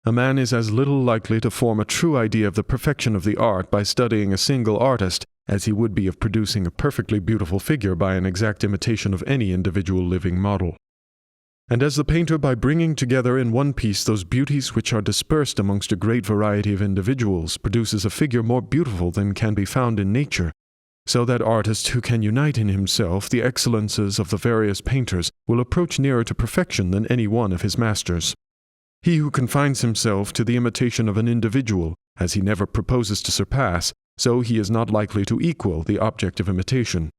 A man is as little likely to form a true idea of the perfection of the art by studying a single artist as he would be of producing a perfectly beautiful figure by an exact imitation of any individual living model. And as the painter, by bringing together in one piece those beauties which are dispersed amongst a great variety of individuals, produces a figure more beautiful than can be found in nature, so that artist who can unite in himself the excellences of the various painters will approach nearer to perfection than any one of his masters. He who confines himself to the imitation of an individual, as he never proposes to surpass, so he is not likely to equal the object of imitation.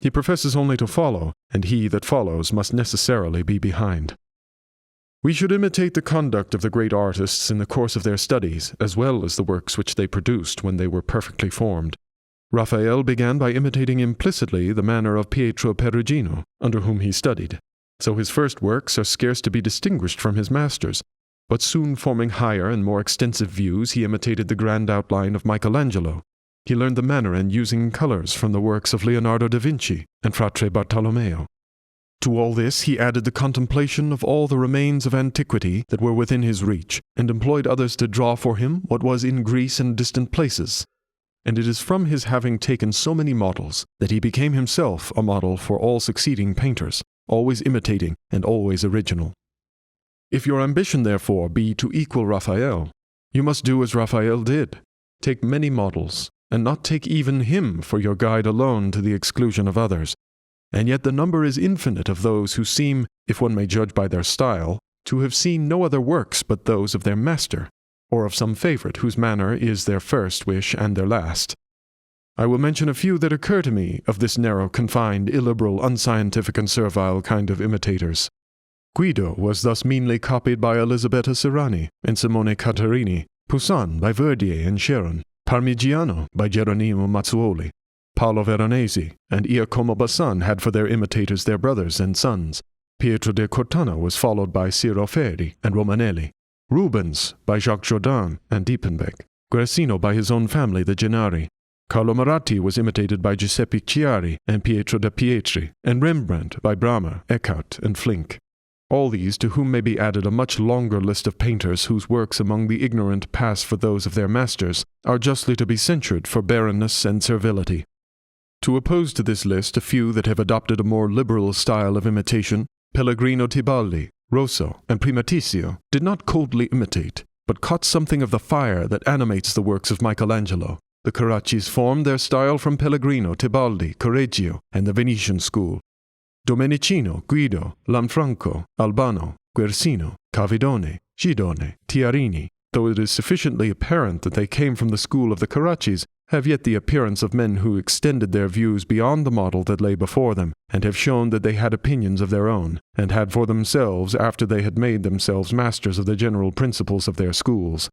He professes only to follow, and he that follows must necessarily be behind. We should imitate the conduct of the great artists in the course of their studies, as well as the works which they produced when they were perfectly formed. Raphael began by imitating implicitly the manner of Pietro Perugino, under whom he studied. so his first works are scarce to be distinguished from his master's, but soon forming higher and more extensive views, he imitated the grand outline of Michelangelo. He learned the manner and using colors from the works of Leonardo da Vinci and Fratre Bartolomeo. To all this he added the contemplation of all the remains of antiquity that were within his reach, and employed others to draw for him what was in Greece and distant places. And it is from his having taken so many models that he became himself a model for all succeeding painters, always imitating and always original. If your ambition, therefore, be to equal Raphael, you must do as Raphael did. Take many models, and not take even him for your guide alone to the exclusion of others. And yet the number is infinite of those who seem, if one may judge by their style, to have seen no other works but those of their master, or of some favorite whose manner is their first wish and their last. I will mention a few that occur to me of this narrow, confined, illiberal, unscientific and servile kind of imitators. Guido was thus meanly copied by Elisabetta Sirani and Simone Caterini, Poussin by Verdier and Sharon, Parmigiano by Geronimo Mazzuoli, Paolo Veronese and Giacomo Bassan had for their imitators their brothers and sons. Pietro de Cortana was followed by Ciro Ferri and Romanelli, Rubens by Jacques Jordan and Diepenbeck, Guercino by his own family, the Gennari. Carlo Maratti was imitated by Giuseppe Chiari and Pietro da Pietri, and Rembrandt by Bramer, Eckart, and Flink. All these, to whom may be added a much longer list of painters whose works among the ignorant pass for those of their masters, are justly to be censured for barrenness and servility. To oppose to this list a few that have adopted a more liberal style of imitation, Pellegrino Tibaldi, Rosso, and Primaticcio did not coldly imitate, but caught something of the fire that animates the works of Michelangelo. The Carraccis formed their style from Pellegrino, Tibaldi, Correggio, and the Venetian school. Domenicino, Guido, Lanfranco, Albano, Guercino, Cavidone, Gidone, Tiarini, though it is sufficiently apparent that they came from the school of the Carraccis, have yet the appearance of men who extended their views beyond the model that lay before them, and have shown that they had opinions of their own, and had for themselves after they had made themselves masters of the general principles of their schools.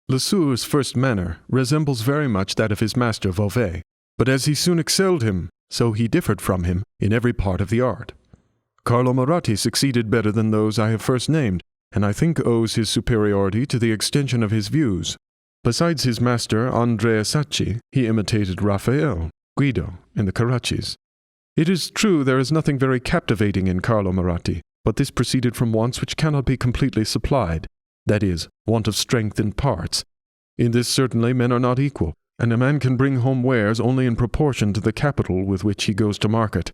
Lesueur's first manner resembles very much that of his master Vauvet, but as he soon excelled him, so he differed from him in every part of the art. Carlo Maratti succeeded better than those I have first named, and I think owes his superiority to the extension of his views. Besides his master Andrea Sacchi, he imitated Raphael, Guido, and the Carraccis. It is true there is nothing very captivating in Carlo Maratti, but this proceeded from wants which cannot be completely supplied, that is, want of strength in parts. In this certainly men are not equal, and a man can bring home wares only in proportion to the capital with which he goes to market.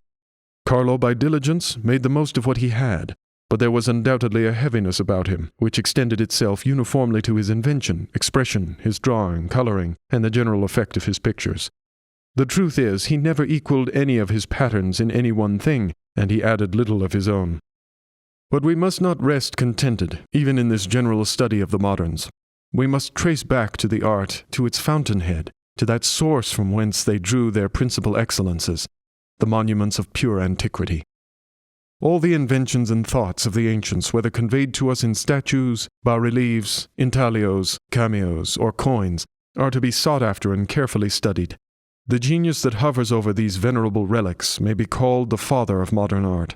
Carlo by diligence made the most of what he had, but there was undoubtedly a heaviness about him, which extended itself uniformly to his invention, expression, his drawing, coloring, and the general effect of his pictures. The truth is, he never equaled any of his patterns in any one thing, and he added little of his own. But we must not rest contented, even in this general study of the moderns. We must trace back to the art, to its fountainhead, to that source from whence they drew their principal excellences, the monuments of pure antiquity. All the inventions and thoughts of the ancients, whether conveyed to us in statues, bas-reliefs, intaglios, cameos, or coins, are to be sought after and carefully studied. The genius that hovers over these venerable relics may be called the father of modern art.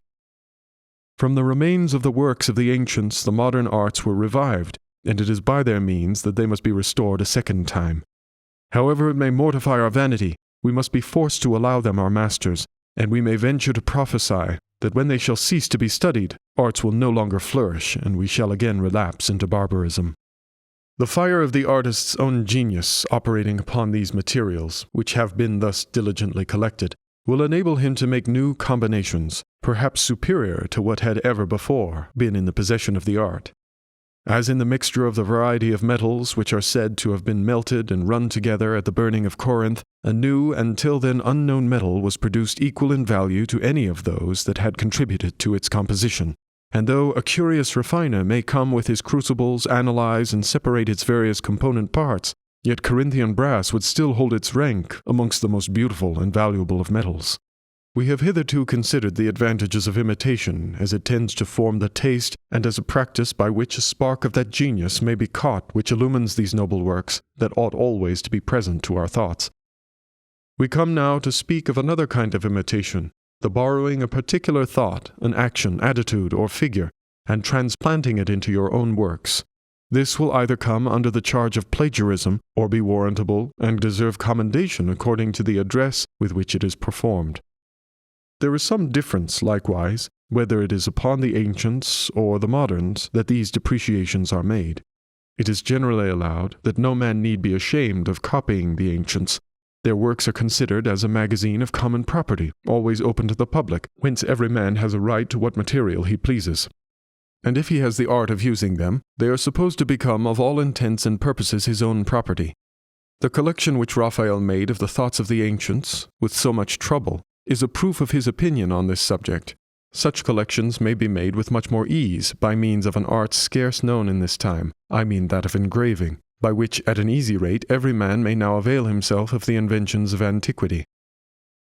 From the remains of the works of the ancients, the modern arts were revived, and it is by their means that they must be restored a second time. However it may mortify our vanity, we must be forced to allow them our masters, and we may venture to prophesy that when they shall cease to be studied, arts will no longer flourish, and we shall again relapse into barbarism. The fire of the artist's own genius operating upon these materials, which have been thus diligently collected, will enable him to make new combinations, perhaps superior to what had ever before been in the possession of the art. As in the mixture of the variety of metals which are said to have been melted and run together at the burning of Corinth, a new and till then unknown metal was produced equal in value to any of those that had contributed to its composition. And though a curious refiner may come with his crucibles, analyze and separate its various component parts, yet Corinthian brass would still hold its rank amongst the most beautiful and valuable of metals. We have hitherto considered the advantages of imitation as it tends to form the taste and as a practice by which a spark of that genius may be caught which illumines these noble works that ought always to be present to our thoughts. We come now to speak of another kind of imitation, the borrowing a particular thought, an action, attitude, or figure, and transplanting it into your own works. This will either come under the charge of plagiarism or be warrantable and deserve commendation according to the address with which it is performed. There is some difference, likewise, whether it is upon the ancients or the moderns that these depreciations are made. It is generally allowed that no man need be ashamed of copying the ancients. Their works are considered as a magazine of common property, always open to the public, whence every man has a right to what material he pleases. And if he has the art of using them, they are supposed to become of all intents and purposes his own property. The collection which Raphael made of the thoughts of the ancients, with so much trouble, is a proof of his opinion on this subject. Such collections may be made with much more ease by means of an art scarce known in this time, I mean that of engraving, by which at an easy rate every man may now avail himself of the inventions of antiquity.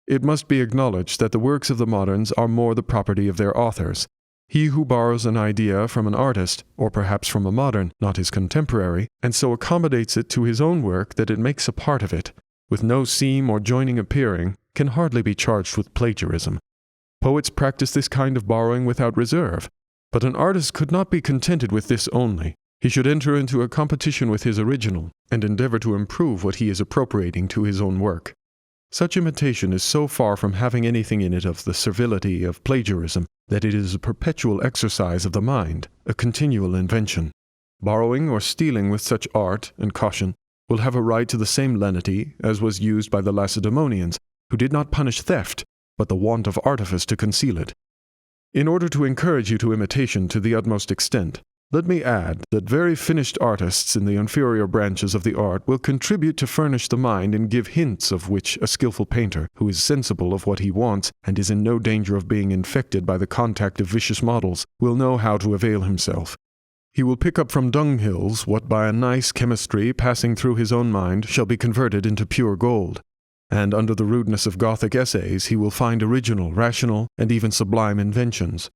It must be acknowledged that the works of the moderns are more the property of their authors. He who borrows an idea from an artist, or perhaps from a modern, not his contemporary, and so accommodates it to his own work that it makes a part of it, with no seam or joining appearing, can hardly be charged with plagiarism. Poets practice this kind of borrowing without reserve, but an artist could not be contented with this only. He should enter into a competition with his original, and endeavor to improve what he is appropriating to his own work. Such imitation is so far from having anything in it of the servility of plagiarism that it is a perpetual exercise of the mind, a continual invention. Borrowing or stealing with such art and caution will have a right to the same lenity as was used by the Lacedaemonians, who did not punish theft, but the want of artifice to conceal it. In order to encourage you to imitation to the utmost extent, let me add that very finished artists in the inferior branches of the art will contribute to furnish the mind and give hints of which a skillful painter, who is sensible of what he wants and is in no danger of being infected by the contact of vicious models, will know how to avail himself. He will pick up from dunghills what by a nice chemistry passing through his own mind shall be converted into pure gold, and under the rudeness of Gothic essays he will find original, rational, and even sublime inventions.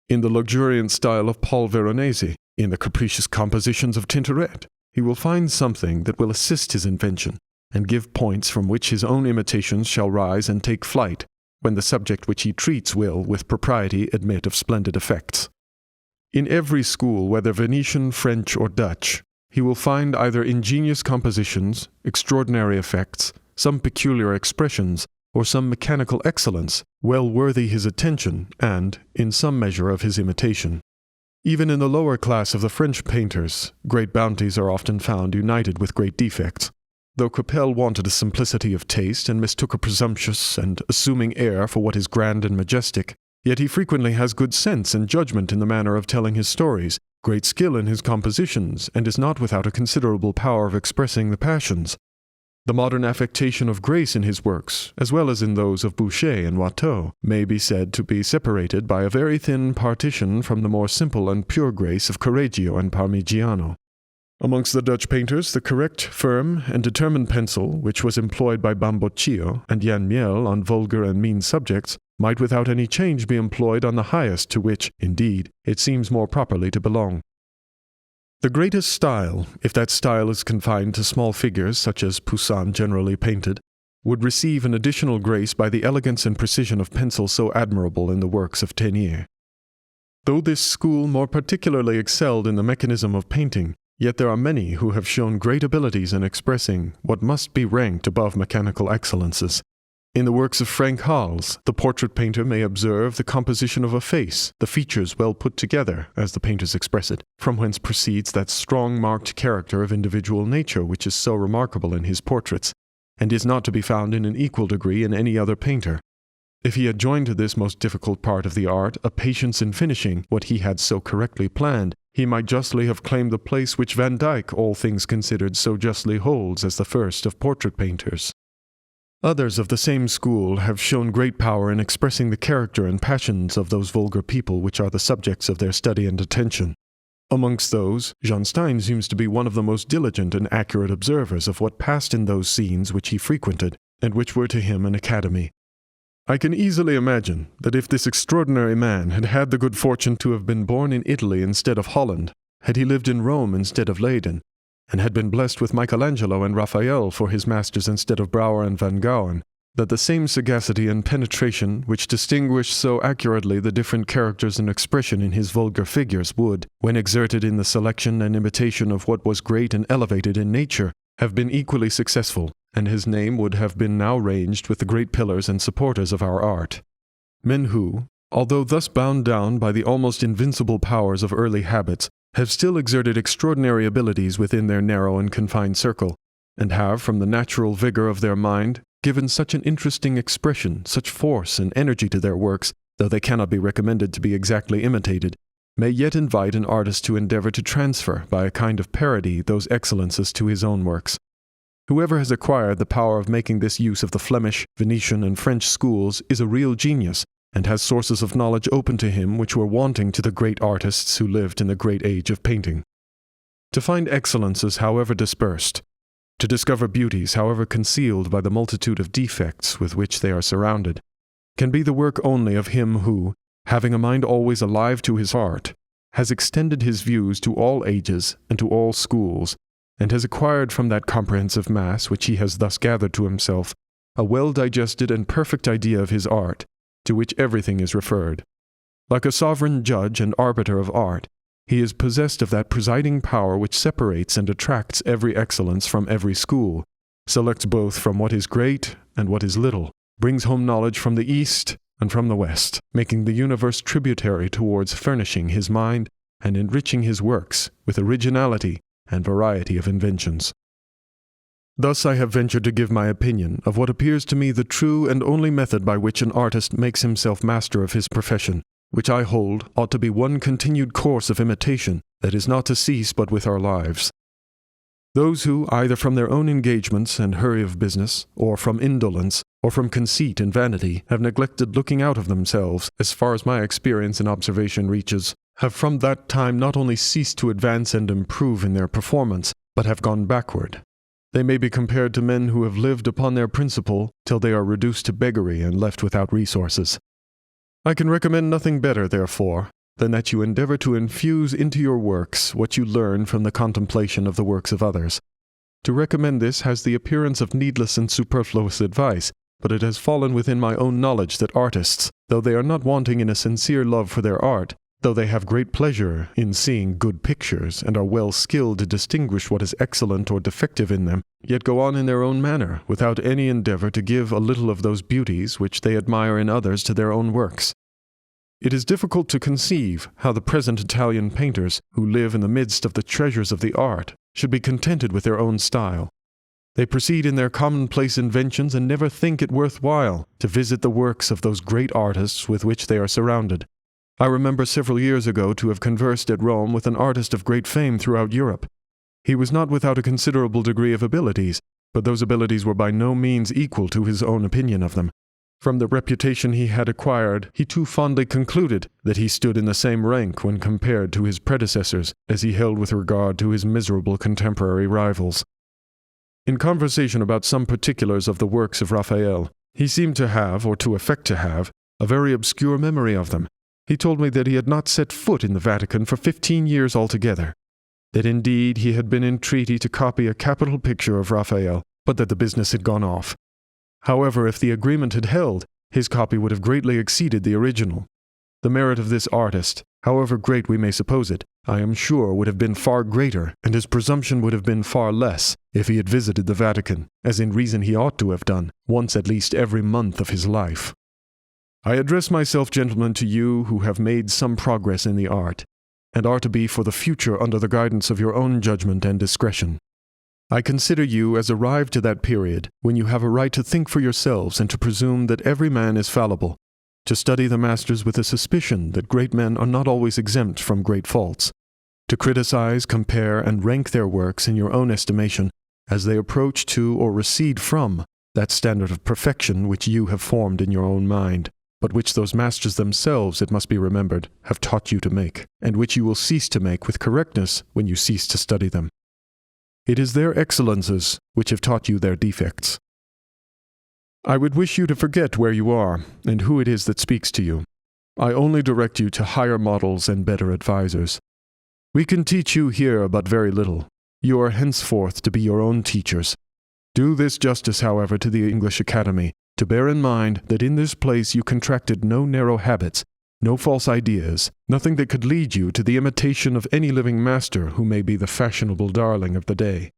In the luxuriant style of Paul Veronese, in the capricious compositions of Tintoret, he will find something that will assist his invention, and give points from which his own imitations shall rise and take flight, when the subject which he treats will, with propriety, admit of splendid effects. In every school, whether Venetian, French, or Dutch, he will find either ingenious compositions, extraordinary effects, some peculiar expressions, or some mechanical excellence, well worthy his attention and, in some measure, of his imitation. Even in the lower class of the French painters, great bounties are often found united with great defects. Though Capel wanted a simplicity of taste and mistook a presumptuous and assuming air for what is grand and majestic, yet he frequently has good sense and judgment in the manner of telling his stories, great skill in his compositions, and is not without a considerable power of expressing the passions. The modern affectation of grace in his works, as well as in those of Boucher and Watteau, may be said to be separated by a very thin partition from the more simple and pure grace of Correggio and Parmigiano. Amongst the Dutch painters, the correct, firm, and determined pencil, which was employed by Bamboccio and Jan Miel on vulgar and mean subjects, might without any change be employed on the highest to which, indeed, it seems more properly to belong. The greatest style, if that style is confined to small figures such as Poussin generally painted, would receive an additional grace by the elegance and precision of pencil so admirable in the works of Teniers. Though this school more particularly excelled in the mechanism of painting, yet there are many who have shown great abilities in expressing what must be ranked above mechanical excellences. In the works of Frank Hals, the portrait painter may observe the composition of a face, the features well put together, as the painters express it, from whence proceeds that strong marked character of individual nature which is so remarkable in his portraits, and is not to be found in an equal degree in any other painter. If he had joined to this most difficult part of the art a patience in finishing what he had so correctly planned, he might justly have claimed the place which Van Dyck, all things considered, so justly holds as the first of portrait painters. Others of the same school have shown great power in expressing the character and passions of those vulgar people which are the subjects of their study and attention. Amongst those, Jean Stein seems to be one of the most diligent and accurate observers of what passed in those scenes which he frequented, and which were to him an academy. I can easily imagine that if this extraordinary man had had the good fortune to have been born in Italy instead of Holland, had he lived in Rome instead of Leyden, and had been blessed with Michelangelo and Raphael for his masters instead of Brouwer and Van Goghen, that the same sagacity and penetration which distinguish so accurately the different characters and expression in his vulgar figures would, when exerted in the selection and imitation of what was great and elevated in nature, have been equally successful, and his name would have been now ranged with the great pillars and supporters of our art. Men who, although thus bound down by the almost invincible powers of early habits, have still exerted extraordinary abilities within their narrow and confined circle, and have, from the natural vigor of their mind, given such an interesting expression, such force and energy to their works, though they cannot be recommended to be exactly imitated, may yet invite an artist to endeavor to transfer, by a kind of parody, those excellences to his own works. Whoever has acquired the power of making this use of the Flemish, Venetian, and French schools is a real genius, and has sources of knowledge open to him which were wanting to the great artists who lived in the great age of painting. To find excellences however dispersed, to discover beauties however concealed by the multitude of defects with which they are surrounded, can be the work only of him who, having a mind always alive to his art, has extended his views to all ages and to all schools, and has acquired from that comprehensive mass which he has thus gathered to himself a well-digested and perfect idea of his art, to which everything is referred. Like a sovereign judge and arbiter of art, he is possessed of that presiding power which separates and attracts every excellence from every school, selects both from what is great and what is little, brings home knowledge from the East and from the West, making the universe tributary towards furnishing his mind and enriching his works with originality and variety of inventions. Thus I have ventured to give my opinion of what appears to me the true and only method by which an artist makes himself master of his profession, which I hold ought to be one continued course of imitation that is not to cease but with our lives. Those who, either from their own engagements and hurry of business, or from indolence, or from conceit and vanity, have neglected looking out of themselves, as far as my experience and observation reaches, have from that time not only ceased to advance and improve in their performance, but have gone backward. They may be compared to men who have lived upon their principle till they are reduced to beggary and left without resources. I can recommend nothing better, therefore, than that you endeavor to infuse into your works what you learn from the contemplation of the works of others. To recommend this has the appearance of needless and superfluous advice, but it has fallen within my own knowledge that artists, though they are not wanting in a sincere love for their art, though they have great pleasure in seeing good pictures and are well skilled to distinguish what is excellent or defective in them, yet go on in their own manner, without any endeavor to give a little of those beauties which they admire in others to their own works. It is difficult to conceive how the present Italian painters, who live in the midst of the treasures of the art, should be contented with their own style. They proceed in their commonplace inventions and never think it worth while to visit the works of those great artists with which they are surrounded. I remember several years ago to have conversed at Rome with an artist of great fame throughout Europe. He was not without a considerable degree of abilities, but those abilities were by no means equal to his own opinion of them. From the reputation he had acquired, he too fondly concluded that he stood in the same rank when compared to his predecessors as he held with regard to his miserable contemporary rivals. In conversation about some particulars of the works of Raphael, he seemed to have, or to affect to have, a very obscure memory of them. He told me that he had not set foot in the Vatican for 15 years altogether, that indeed he had been in treaty to copy a capital picture of Raphael, but that the business had gone off. However, if the agreement had held, his copy would have greatly exceeded the original. The merit of this artist, however great we may suppose it, I am sure would have been far greater, and his presumption would have been far less, if he had visited the Vatican, as in reason he ought to have done, once at least every month of his life. I address myself, gentlemen, to you who have made some progress in the art, and are to be for the future under the guidance of your own judgment and discretion. I consider you as arrived to that period when you have a right to think for yourselves and to presume that every man is fallible, to study the masters with a suspicion that great men are not always exempt from great faults, to criticize, compare, and rank their works in your own estimation as they approach to or recede from that standard of perfection which you have formed in your own mind, but which those masters themselves, it must be remembered, have taught you to make, and which you will cease to make with correctness when you cease to study them. It is their excellences which have taught you their defects. I would wish you to forget where you are, and who it is that speaks to you. I only direct you to higher models and better advisers. We can teach you here but very little. You are henceforth to be your own teachers. Do this justice, however, to the English Academy, to bear in mind that in this place you contracted no narrow habits, no false ideas, nothing that could lead you to the imitation of any living master who may be the fashionable darling of the day.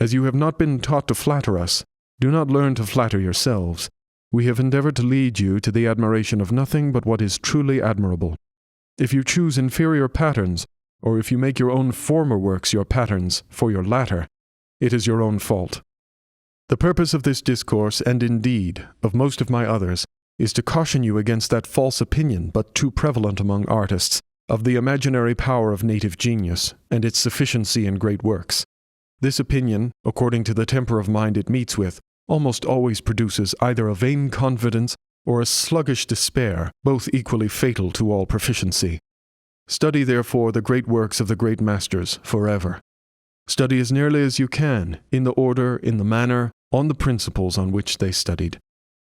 As you have not been taught to flatter us, do not learn to flatter yourselves. We have endeavored to lead you to the admiration of nothing but what is truly admirable. If you choose inferior patterns, or if you make your own former works your patterns for your latter, it is your own fault. The purpose of this discourse, and indeed of most of my others, is to caution you against that false opinion, but too prevalent among artists, of the imaginary power of native genius, and its sufficiency in great works. This opinion, according to the temper of mind it meets with, almost always produces either a vain confidence or a sluggish despair, both equally fatal to all proficiency. Study, therefore, the great works of the great masters forever. Study as nearly as you can, in the order, in the manner, on the principles on which they studied.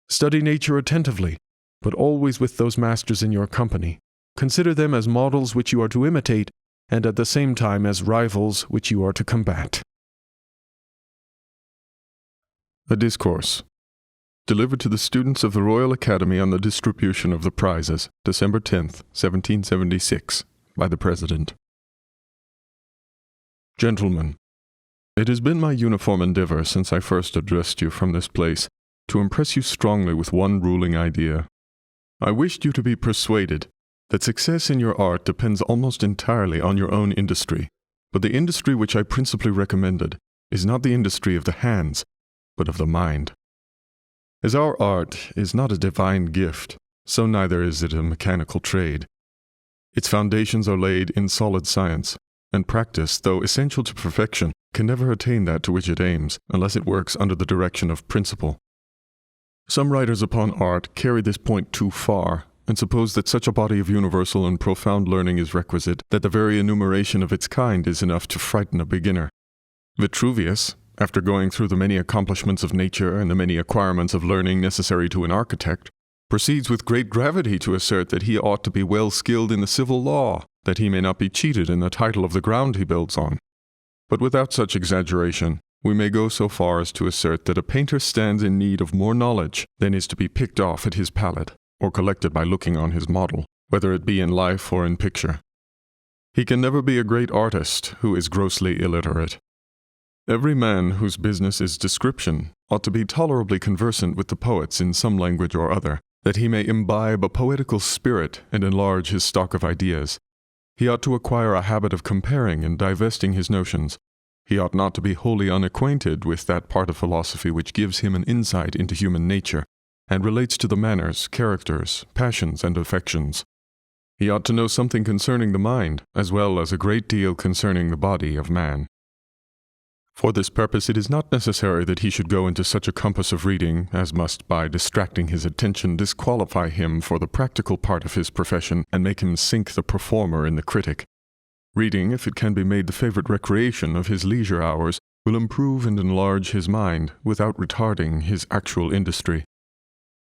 Study nature attentively, but always with those masters in your company. Consider them as models which you are to imitate, and at the same time as rivals which you are to combat. A Discourse, delivered to the students of the Royal Academy on the distribution of the prizes, December 10th, 1776, by the President. Gentlemen, it has been my uniform endeavor since I first addressed you from this place to impress you strongly with one ruling idea. I wished you to be persuaded that success in your art depends almost entirely on your own industry, but the industry which I principally recommended is not the industry of the hands, but of the mind. As our art is not a divine gift, so neither is it a mechanical trade. Its foundations are laid in solid science, and practice, though essential to perfection, can never attain that to which it aims, unless it works under the direction of principle. Some writers upon art carry this point too far, and suppose that such a body of universal and profound learning is requisite, that the very enumeration of its kind is enough to frighten a beginner. Vitruvius, after going through the many accomplishments of nature and the many acquirements of learning necessary to an architect, proceeds with great gravity to assert that he ought to be well skilled in the civil law, that he may not be cheated in the title of the ground he builds on. But without such exaggeration, we may go so far as to assert that a painter stands in need of more knowledge than is to be picked off at his palette, or collected by looking on his model, whether it be in life or in picture. He can never be a great artist who is grossly illiterate. Every man whose business is description ought to be tolerably conversant with the poets in some language or other, that he may imbibe a poetical spirit and enlarge his stock of ideas. He ought to acquire a habit of comparing and divesting his notions. He ought not to be wholly unacquainted with that part of philosophy which gives him an insight into human nature, and relates to the manners, characters, passions, and affections. He ought to know something concerning the mind, as well as a great deal concerning the body of man. For this purpose it is not necessary that he should go into such a compass of reading as must, by distracting his attention, disqualify him for the practical part of his profession, and make him sink the performer in the critic. Reading, if it can be made the favorite recreation of his leisure hours, will improve and enlarge his mind, without retarding his actual industry.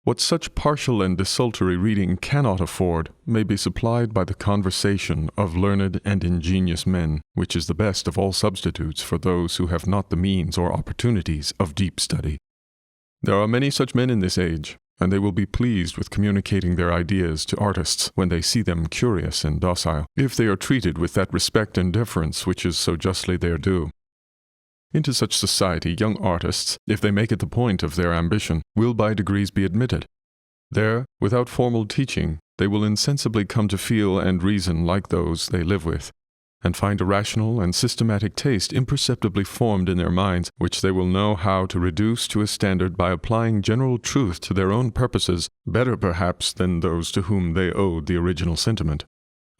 What such partial and desultory reading cannot afford may be supplied by the conversation of learned and ingenious men, which is the best of all substitutes for those who have not the means or opportunities of deep study. There are many such men in this age, and they will be pleased with communicating their ideas to artists when they see them curious and docile, if they are treated with that respect and deference which is so justly their due. Into such society young artists, if they make it the point of their ambition, will by degrees be admitted. There, without formal teaching, they will insensibly come to feel and reason like those they live with, and find a rational and systematic taste imperceptibly formed in their minds, which they will know how to reduce to a standard by applying general truth to their own purposes, better perhaps than those to whom they owed the original sentiment.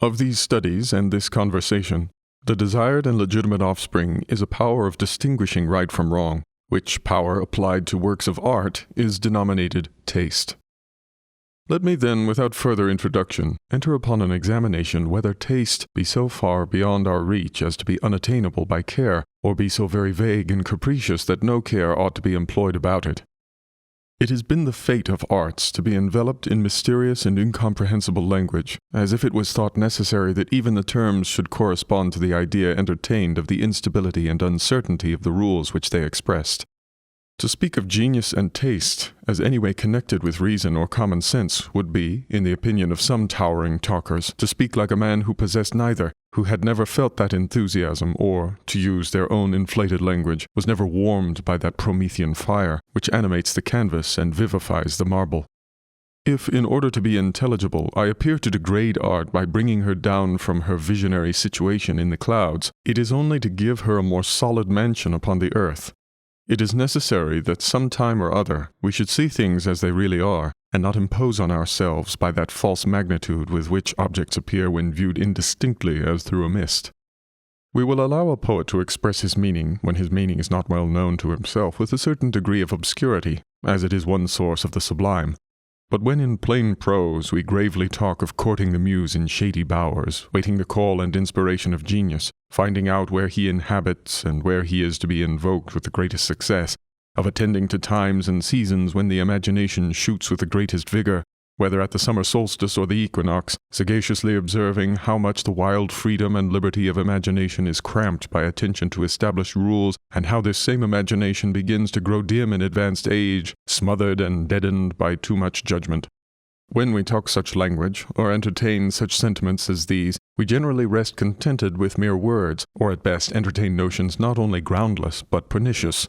Of these studies and this conversation, the desired and legitimate offspring is a power of distinguishing right from wrong, which power applied to works of art is denominated taste. Let me then, without further introduction, enter upon an examination whether taste be so far beyond our reach as to be unattainable by care, or be so very vague and capricious that no care ought to be employed about it. It has been the fate of arts to be enveloped in mysterious and incomprehensible language, as if it was thought necessary that even the terms should correspond to the idea entertained of the instability and uncertainty of the rules which they expressed. To speak of genius and taste as any way connected with reason or common sense would be, in the opinion of some towering talkers, to speak like a man who possessed neither, who had never felt that enthusiasm, or, to use their own inflated language, was never warmed by that Promethean fire which animates the canvas and vivifies the marble. If, in order to be intelligible, I appear to degrade art by bringing her down from her visionary situation in the clouds, it is only to give her a more solid mansion upon the earth. It is necessary that some time or other we should see things as they really are, and not impose on ourselves by that false magnitude with which objects appear when viewed indistinctly as through a mist. We will allow a poet to express his meaning, when his meaning is not well known to himself, with a certain degree of obscurity, as it is one source of the sublime. But when in plain prose we gravely talk of courting the muse in shady bowers, waiting the call and inspiration of genius, finding out where he inhabits and where he is to be invoked with the greatest success, of attending to times and seasons when the imagination shoots with the greatest vigor, whether at the summer solstice or the equinox, sagaciously observing how much the wild freedom and liberty of imagination is cramped by attention to established rules, and how this same imagination begins to grow dim in advanced age, smothered and deadened by too much judgment. When we talk such language, or entertain such sentiments as these, we generally rest contented with mere words, or at best entertain notions not only groundless but pernicious.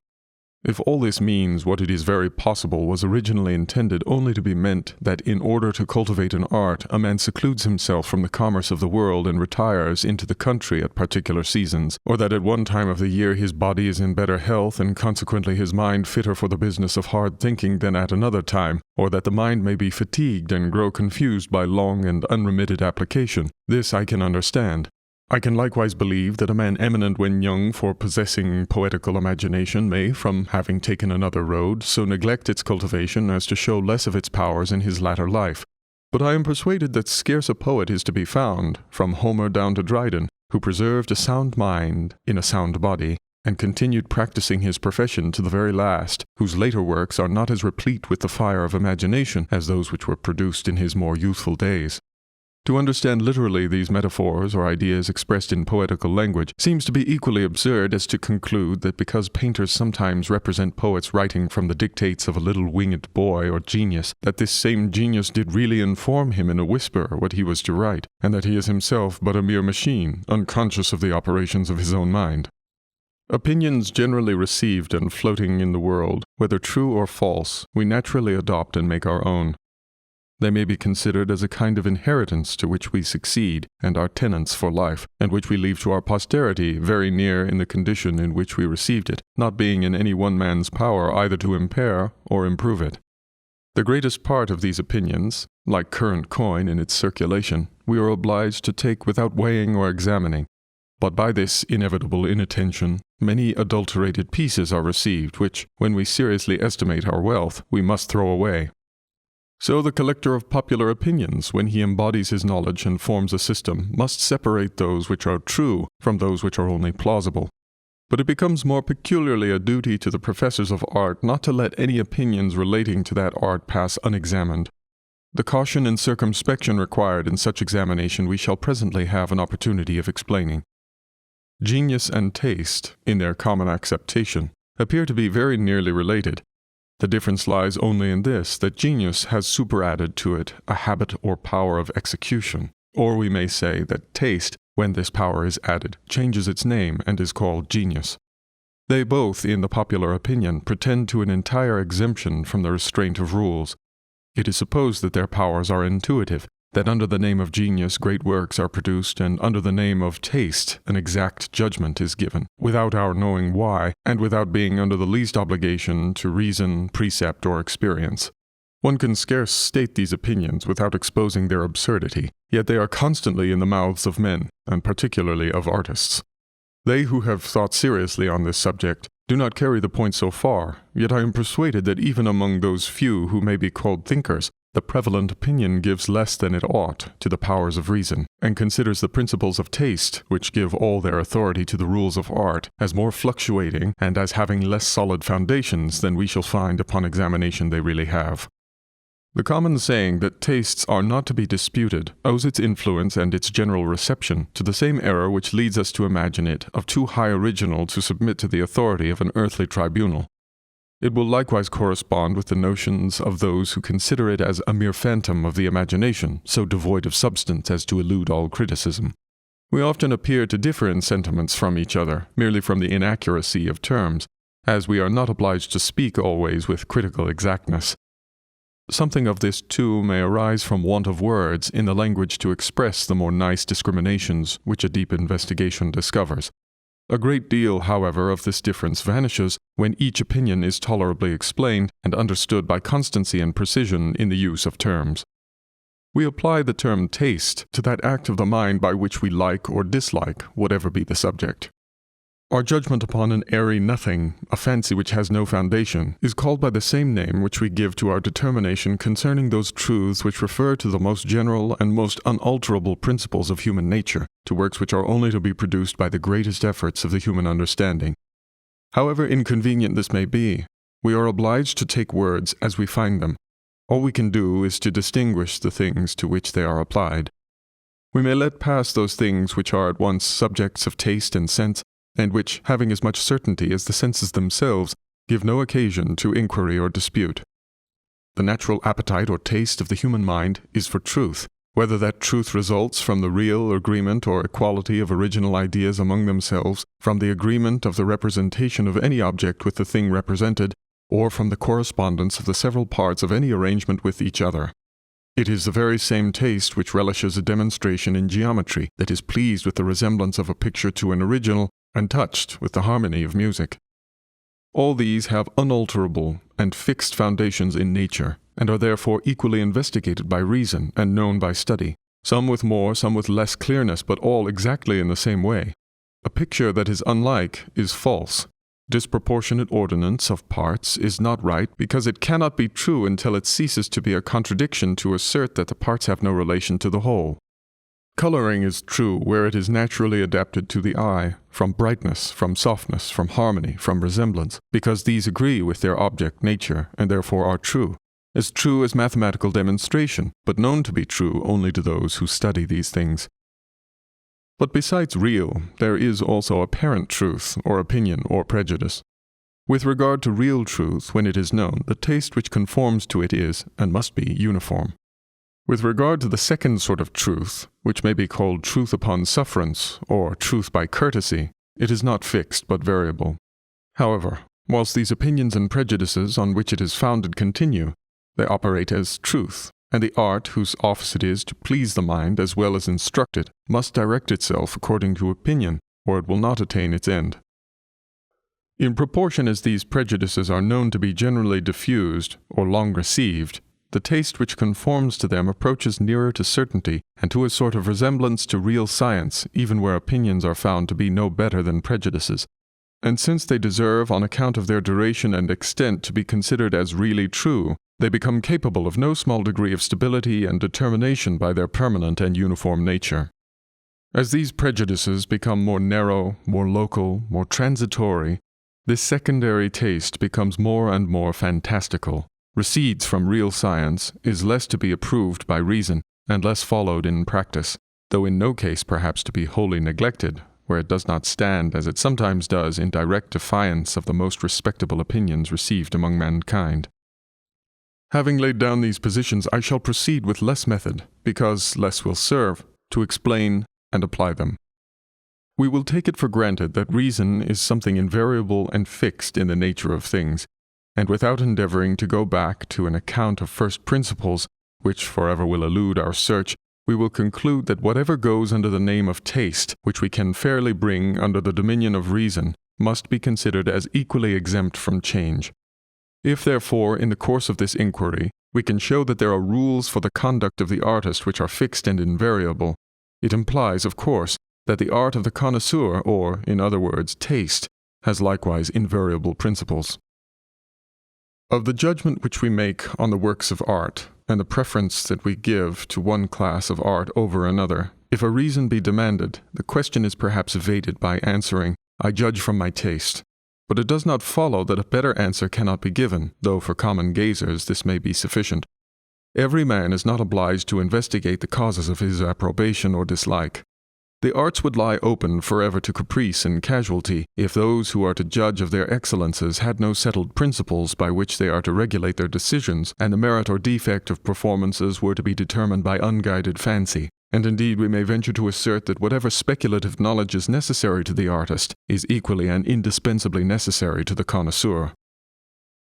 If all this means what it is very possible was originally intended only to be meant that in order to cultivate an art, a man secludes himself from the commerce of the world and retires into the country at particular seasons, or that at one time of the year his body is in better health and consequently his mind fitter for the business of hard thinking than at another time, or that the mind may be fatigued and grow confused by long and unremitted application, this I can understand. I can likewise believe that a man eminent when young for possessing poetical imagination may, from having taken another road, so neglect its cultivation as to show less of its powers in his latter life. But I am persuaded that scarce a poet is to be found, from Homer down to Dryden, who preserved a sound mind in a sound body, and continued practicing his profession to the very last, whose later works are not as replete with the fire of imagination as those which were produced in his more youthful days. To understand literally these metaphors or ideas expressed in poetical language seems to be equally absurd as to conclude that because painters sometimes represent poets writing from the dictates of a little winged boy or genius, that this same genius did really inform him in a whisper what he was to write, and that he is himself but a mere machine, unconscious of the operations of his own mind. Opinions generally received and floating in the world, whether true or false, we naturally adopt and make our own. They may be considered as a kind of inheritance to which we succeed, and are tenants for life, and which we leave to our posterity very near in the condition in which we received it, not being in any one man's power either to impair or improve it. The greatest part of these opinions, like current coin in its circulation, we are obliged to take without weighing or examining. But by this inevitable inattention, many adulterated pieces are received which, when we seriously estimate our wealth, we must throw away. So the collector of popular opinions, when he embodies his knowledge and forms a system, must separate those which are true from those which are only plausible. But it becomes more peculiarly a duty to the professors of art not to let any opinions relating to that art pass unexamined. The caution and circumspection required in such examination we shall presently have an opportunity of explaining. Genius and taste, in their common acceptation, appear to be very nearly related. The difference lies only in this, that genius has superadded to it a habit or power of execution, or we may say that taste, when this power is added, changes its name and is called genius. They both, in the popular opinion, pretend to an entire exemption from the restraint of rules. It is supposed that their powers are intuitive, that under the name of genius great works are produced, and under the name of taste an exact judgment is given, without our knowing why, and without being under the least obligation to reason, precept, or experience. One can scarce state these opinions without exposing their absurdity, yet they are constantly in the mouths of men, and particularly of artists. They who have thought seriously on this subject do not carry the point so far, yet I am persuaded that even among those few who may be called thinkers, the prevalent opinion gives less than it ought to the powers of reason, and considers the principles of taste, which give all their authority to the rules of art, as more fluctuating and as having less solid foundations than we shall find upon examination they really have. The common saying that tastes are not to be disputed owes its influence and its general reception to the same error which leads us to imagine it of too high original to submit to the authority of an earthly tribunal. It will likewise correspond with the notions of those who consider it as a mere phantom of the imagination, so devoid of substance as to elude all criticism. We often appear to differ in sentiments from each other, merely from the inaccuracy of terms, as we are not obliged to speak always with critical exactness. Something of this, too, may arise from want of words in the language to express the more nice discriminations which a deep investigation discovers. A great deal, however, of this difference vanishes when each opinion is tolerably explained and understood by constancy and precision in the use of terms. We apply the term taste to that act of the mind by which we like or dislike whatever be the subject. Our judgment upon an airy nothing, a fancy which has no foundation, is called by the same name which we give to our determination concerning those truths which refer to the most general and most unalterable principles of human nature, to works which are only to be produced by the greatest efforts of the human understanding. However inconvenient this may be, we are obliged to take words as we find them. All we can do is to distinguish the things to which they are applied. We may let pass those things which are at once subjects of taste and sense, and which, having as much certainty as the senses themselves, give no occasion to inquiry or dispute. The natural appetite or taste of the human mind is for truth, whether that truth results from the real agreement or equality of original ideas among themselves, from the agreement of the representation of any object with the thing represented, or from the correspondence of the several parts of any arrangement with each other. It is the very same taste which relishes a demonstration in geometry, that is pleased with the resemblance of a picture to an original, and touched with the harmony of music. All these have unalterable and fixed foundations in nature, and are therefore equally investigated by reason and known by study, some with more, some with less clearness, but all exactly in the same way. A picture that is unlike is false. Disproportionate ordinance of parts is not right, because it cannot be true until it ceases to be a contradiction to assert that the parts have no relation to the whole. Coloring is true where it is naturally adapted to the eye, from brightness, from softness, from harmony, from resemblance, because these agree with their object nature, and therefore are true as mathematical demonstration, but known to be true only to those who study these things. But besides real, there is also apparent truth, or opinion, or prejudice. With regard to real truth, when it is known, the taste which conforms to it is, and must be, uniform. With regard to the second sort of truth, which may be called truth upon sufferance, or truth by courtesy, it is not fixed but variable. However, whilst these opinions and prejudices on which it is founded continue, they operate as truth, and the art whose office it is to please the mind as well as instruct it must direct itself according to opinion, or it will not attain its end. In proportion as these prejudices are known to be generally diffused, or long received, the taste which conforms to them approaches nearer to certainty and to a sort of resemblance to real science, even where opinions are found to be no better than prejudices. And since they deserve, on account of their duration and extent, to be considered as really true, they become capable of no small degree of stability and determination by their permanent and uniform nature. As these prejudices become more narrow, more local, more transitory, this secondary taste becomes more and more fantastical, recedes from real science, is less to be approved by reason, and less followed in practice, though in no case perhaps to be wholly neglected, where it does not stand, as it sometimes does, in direct defiance of the most respectable opinions received among mankind. Having laid down these positions, I shall proceed with less method, because less will serve, to explain and apply them. We will take it for granted that reason is something invariable and fixed in the nature of things, and without endeavoring to go back to an account of first principles, which forever will elude our search, we will conclude that whatever goes under the name of taste, which we can fairly bring under the dominion of reason, must be considered as equally exempt from change. If, therefore, in the course of this inquiry, we can show that there are rules for the conduct of the artist which are fixed and invariable, it implies, of course, that the art of the connoisseur, or, in other words, taste, has likewise invariable principles. Of the judgment which we make on the works of art, and the preference that we give to one class of art over another, if a reason be demanded, the question is perhaps evaded by answering, I judge from my taste. But it does not follow that a better answer cannot be given, though for common gazers this may be sufficient. Every man is not obliged to investigate the causes of his approbation or dislike. The arts would lie open forever to caprice and casualty if those who are to judge of their excellences had no settled principles by which they are to regulate their decisions, and the merit or defect of performances were to be determined by unguided fancy. And indeed we may venture to assert that whatever speculative knowledge is necessary to the artist is equally and indispensably necessary to the connoisseur.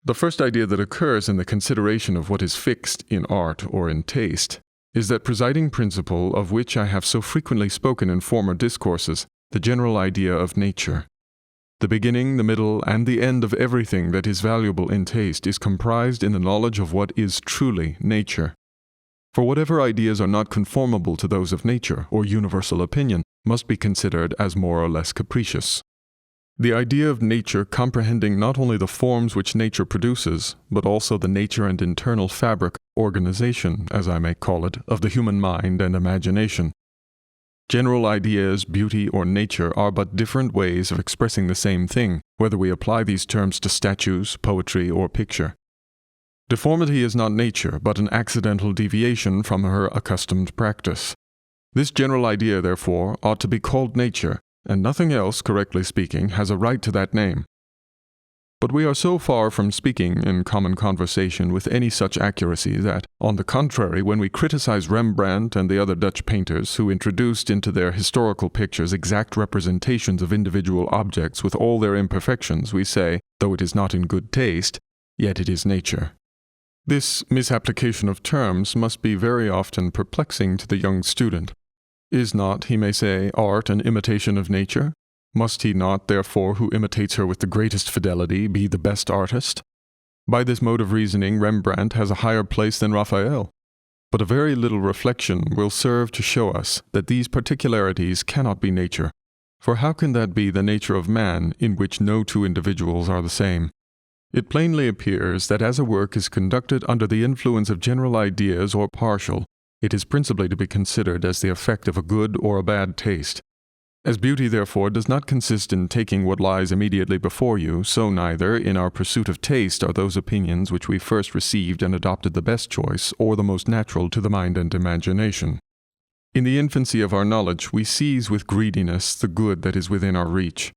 The first idea that occurs in the consideration of what is fixed in art or in taste is that presiding principle of which I have so frequently spoken in former discourses, the general idea of nature. The beginning, the middle, and the end of everything that is valuable in taste is comprised in the knowledge of what is truly nature. For whatever ideas are not conformable to those of nature or universal opinion must be considered as more or less capricious. The idea of nature comprehending not only the forms which nature produces, but also the nature and internal fabric, organization, as I may call it, of the human mind and imagination. General ideas, beauty, or nature are but different ways of expressing the same thing, whether we apply these terms to statues, poetry, or picture. Deformity is not nature, but an accidental deviation from her accustomed practice. This general idea, therefore, ought to be called nature, and nothing else, correctly speaking, has a right to that name. But we are so far from speaking in common conversation with any such accuracy that, on the contrary, when we criticize Rembrandt and the other Dutch painters who introduced into their historical pictures exact representations of individual objects with all their imperfections, we say, though it is not in good taste, yet it is nature. This misapplication of terms must be very often perplexing to the young student. Is not, he may say, art an imitation of nature? Must he not, therefore, who imitates her with the greatest fidelity, be the best artist? By this mode of reasoning, Rembrandt has a higher place than Raphael. But a very little reflection will serve to show us that these particularities cannot be nature. For how can that be the nature of man, in which no two individuals are the same? It plainly appears that as a work is conducted under the influence of general ideas or partial, it is principally to be considered as the effect of a good or a bad taste. As beauty, therefore, does not consist in taking what lies immediately before you, so neither, in our pursuit of taste, are those opinions which we first received and adopted the best choice, or the most natural to the mind and imagination. In the infancy of our knowledge, we seize with greediness the good that is within our reach.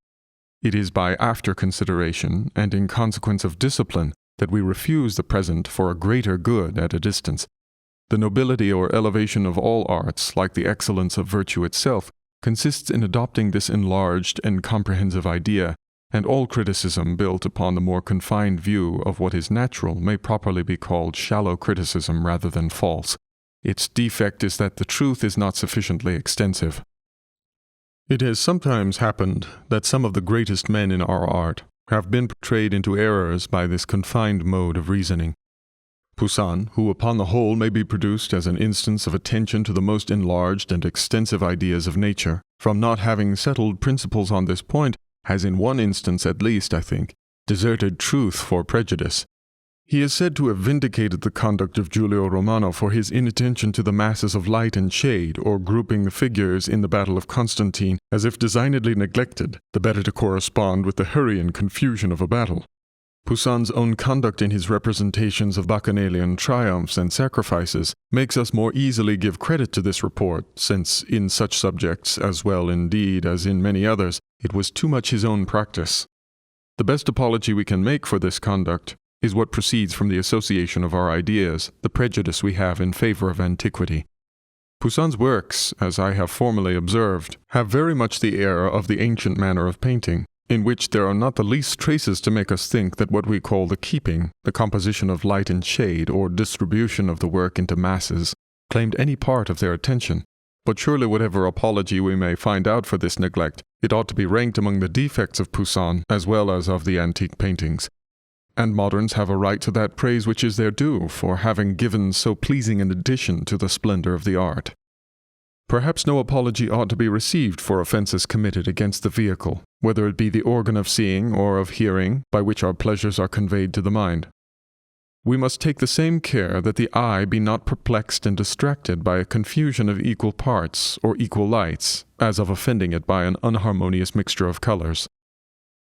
It is by after consideration, and in consequence of discipline, that we refuse the present for a greater good at a distance. The nobility or elevation of all arts, like the excellence of virtue itself, consists in adopting this enlarged and comprehensive idea, and all criticism built upon the more confined view of what is natural may properly be called shallow criticism rather than false. Its defect is that the truth is not sufficiently extensive. It has sometimes happened that some of the greatest men in our art have been portrayed into errors by this confined mode of reasoning. Poussin, who upon the whole may be produced as an instance of attention to the most enlarged and extensive ideas of nature, from not having settled principles on this point, has in one instance at least, I think, deserted truth for prejudice. He is said to have vindicated the conduct of Giulio Romano for his inattention to the masses of light and shade, or grouping the figures in the Battle of Constantine as if designedly neglected, the better to correspond with the hurry and confusion of a battle. Poussin's own conduct in his representations of bacchanalian triumphs and sacrifices makes us more easily give credit to this report, since in such subjects, as well indeed as in many others, it was too much his own practice. The best apology we can make for this conduct is what proceeds from the association of our ideas, the prejudice we have in favor of antiquity. Poussin's works, as I have formerly observed, have very much the air of the ancient manner of painting, in which there are not the least traces to make us think that what we call the keeping, the composition of light and shade, or distribution of the work into masses, claimed any part of their attention. But surely whatever apology we may find out for this neglect, it ought to be ranked among the defects of Poussin as well as of the antique paintings. And moderns have a right to that praise which is their due for having given so pleasing an addition to the splendor of the art. Perhaps no apology ought to be received for offenses committed against the vehicle, whether it be the organ of seeing or of hearing, by which our pleasures are conveyed to the mind. We must take the same care that the eye be not perplexed and distracted by a confusion of equal parts or equal lights, as of offending it by an unharmonious mixture of colors.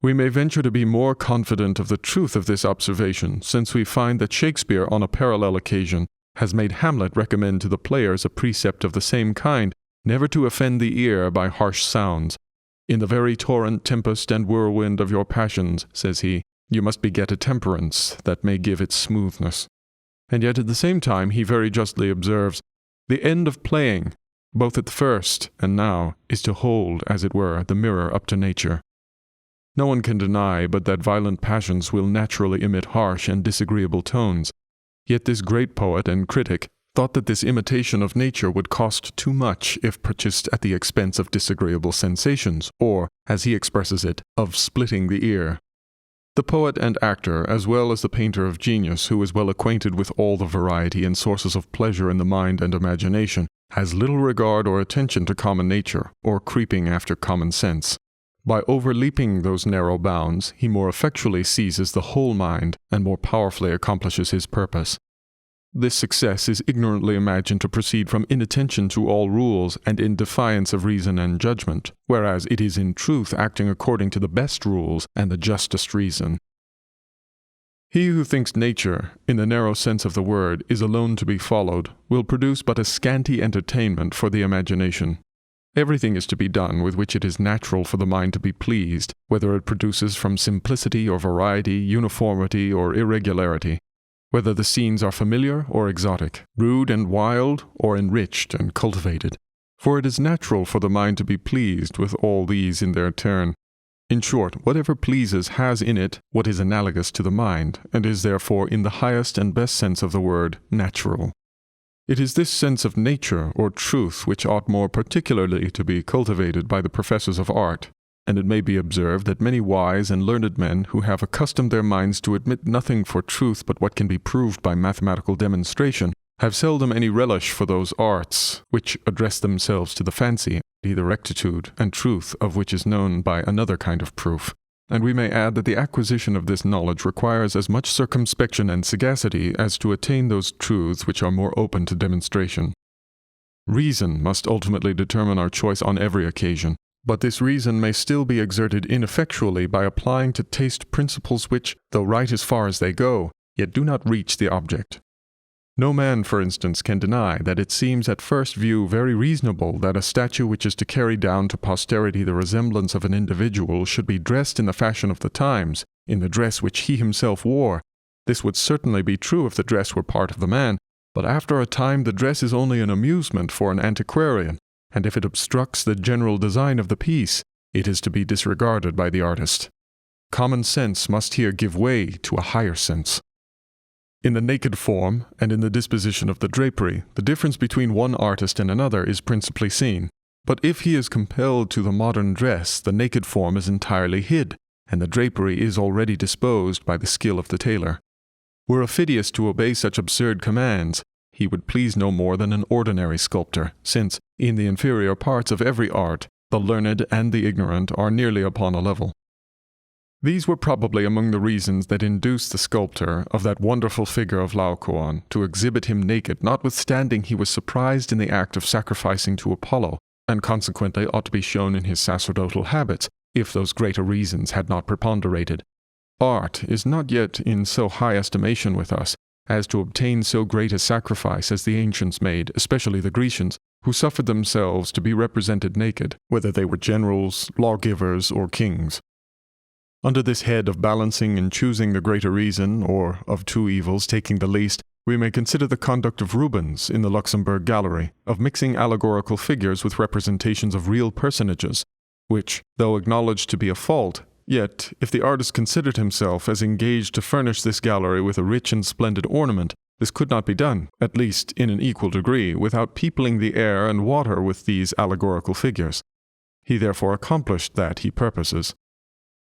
We may venture to be more confident of the truth of this observation, since we find that Shakespeare, on a parallel occasion, has made Hamlet recommend to the players a precept of the same kind never to offend the ear by harsh sounds. In the very torrent, tempest, and whirlwind of your passions, says he, you must beget a temperance that may give it smoothness. And yet at the same time he very justly observes, the end of playing, both at first and now, is to hold, as it were, the mirror up to nature. No one can deny but that violent passions will naturally emit harsh and disagreeable tones. Yet this great poet and critic thought that this imitation of nature would cost too much if purchased at the expense of disagreeable sensations, or, as he expresses it, of splitting the ear. The poet and actor, as well as the painter of genius, who is well acquainted with all the variety and sources of pleasure in the mind and imagination, has little regard or attention to common nature, or creeping after common sense. By overleaping those narrow bounds, he more effectually seizes the whole mind, and more powerfully accomplishes his purpose. This success is ignorantly imagined to proceed from inattention to all rules and in defiance of reason and judgment, whereas it is in truth acting according to the best rules and the justest reason. He who thinks nature, in the narrow sense of the word, is alone to be followed, will produce but a scanty entertainment for the imagination. Everything is to be done with which it is natural for the mind to be pleased, whether it produces from simplicity or variety, uniformity or irregularity, whether the scenes are familiar or exotic, rude and wild, or enriched and cultivated. For it is natural for the mind to be pleased with all these in their turn. In short, whatever pleases has in it what is analogous to the mind, and is therefore, in the highest and best sense of the word, natural. It is this sense of nature or truth which ought more particularly to be cultivated by the professors of art, and it may be observed that many wise and learned men who have accustomed their minds to admit nothing for truth but what can be proved by mathematical demonstration, have seldom any relish for those arts which address themselves to the fancy, the rectitude and truth of which is known by another kind of proof. And we may add that the acquisition of this knowledge requires as much circumspection and sagacity as to attain those truths which are more open to demonstration. Reason must ultimately determine our choice on every occasion, but this reason may still be exerted ineffectually by applying to taste principles which, though right as far as they go, yet do not reach the object. No man, for instance, can deny that it seems at first view very reasonable that a statue which is to carry down to posterity the resemblance of an individual should be dressed in the fashion of the times, in the dress which he himself wore. This would certainly be true if the dress were part of the man, but after a time the dress is only an amusement for an antiquarian, and if it obstructs the general design of the piece, it is to be disregarded by the artist. Common sense must here give way to a higher sense. In the naked form, and in the disposition of the drapery, the difference between one artist and another is principally seen. But if he is compelled to the modern dress, the naked form is entirely hid, and the drapery is already disposed by the skill of the tailor. Were Phidias to obey such absurd commands, he would please no more than an ordinary sculptor, since, in the inferior parts of every art, the learned and the ignorant are nearly upon a level. These were probably among the reasons that induced the sculptor of that wonderful figure of Laocoon to exhibit him naked, notwithstanding he was surprised in the act of sacrificing to Apollo, and consequently ought to be shown in his sacerdotal habits, if those greater reasons had not preponderated. Art is not yet in so high estimation with us, as to obtain so great a sacrifice as the ancients made, especially the Grecians, who suffered themselves to be represented naked, whether they were generals, lawgivers, or kings. Under this head of balancing and choosing the greater reason, or of two evils taking the least, we may consider the conduct of Rubens in the Luxembourg Gallery, of mixing allegorical figures with representations of real personages, which, though acknowledged to be a fault, yet, if the artist considered himself as engaged to furnish this gallery with a rich and splendid ornament, this could not be done, at least in an equal degree, without peopling the air and water with these allegorical figures. He therefore accomplished that he purposes.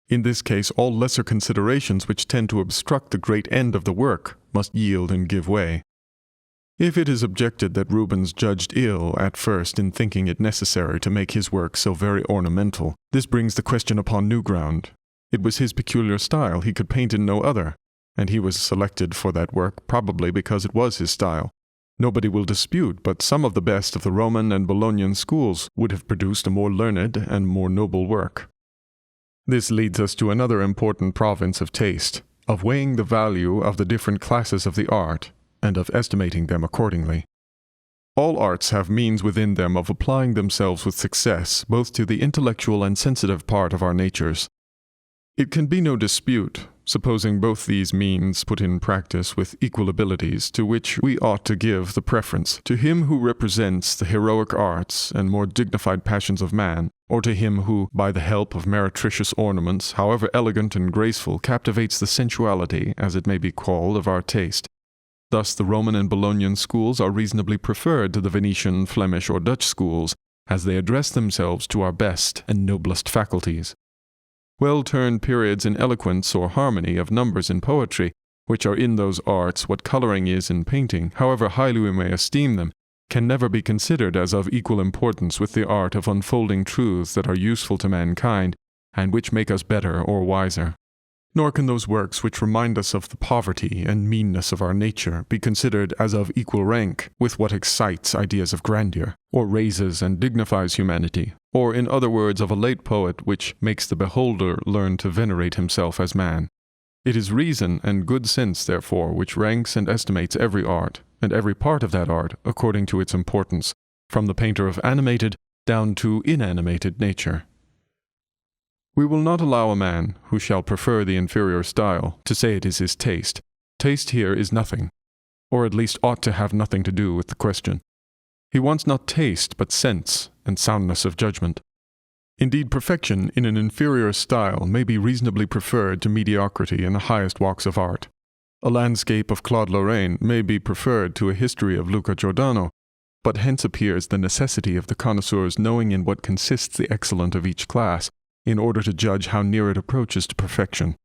In this case, all lesser considerations which tend to obstruct the great end of the work must yield and give way. If it is objected that Rubens judged ill at first in thinking it necessary to make his work so very ornamental, this brings the question upon new ground. It was his peculiar style, he could paint in no other, and he was selected for that work probably because it was his style. Nobody will dispute, but some of the best of the Roman and Bolognian schools would have produced a more learned and more noble work. This leads us to another important province of taste, of weighing the value of the different classes of the art, and of estimating them accordingly. All arts have means within them of applying themselves with success both to the intellectual and sensitive part of our natures. It can be no dispute, supposing both these means put in practice with equal abilities, to which we ought to give the preference, to him who represents the heroic arts and more dignified passions of man, or to him who, by the help of meretricious ornaments, however elegant and graceful, captivates the sensuality, as it may be called, of our taste. Thus the Roman and Bolognian schools are reasonably preferred to the Venetian, Flemish, or Dutch schools, as they address themselves to our best and noblest faculties. Well-turned periods in eloquence or harmony of numbers in poetry, which are in those arts what coloring is in painting, however highly we may esteem them, can never be considered as of equal importance with the art of unfolding truths that are useful to mankind, and which make us better or wiser. Nor can those works which remind us of the poverty and meanness of our nature be considered as of equal rank with what excites ideas of grandeur, or raises and dignifies humanity, or in other words of a late poet which makes the beholder learn to venerate himself as man. It is reason and good sense, therefore, which ranks and estimates every art, and every part of that art, according to its importance, from the painter of animated down to inanimated nature. We will not allow a man, who shall prefer the inferior style, to say it is his taste. Taste here is nothing, or at least ought to have nothing to do with the question. He wants not taste, but sense and soundness of judgment. Indeed, perfection in an inferior style may be reasonably preferred to mediocrity in the highest walks of art. A landscape of Claude Lorraine may be preferred to a history of Luca Giordano, but hence appears the necessity of the connoisseur's knowing in what consists the excellent of each class, in order to judge how near it approaches to perfection.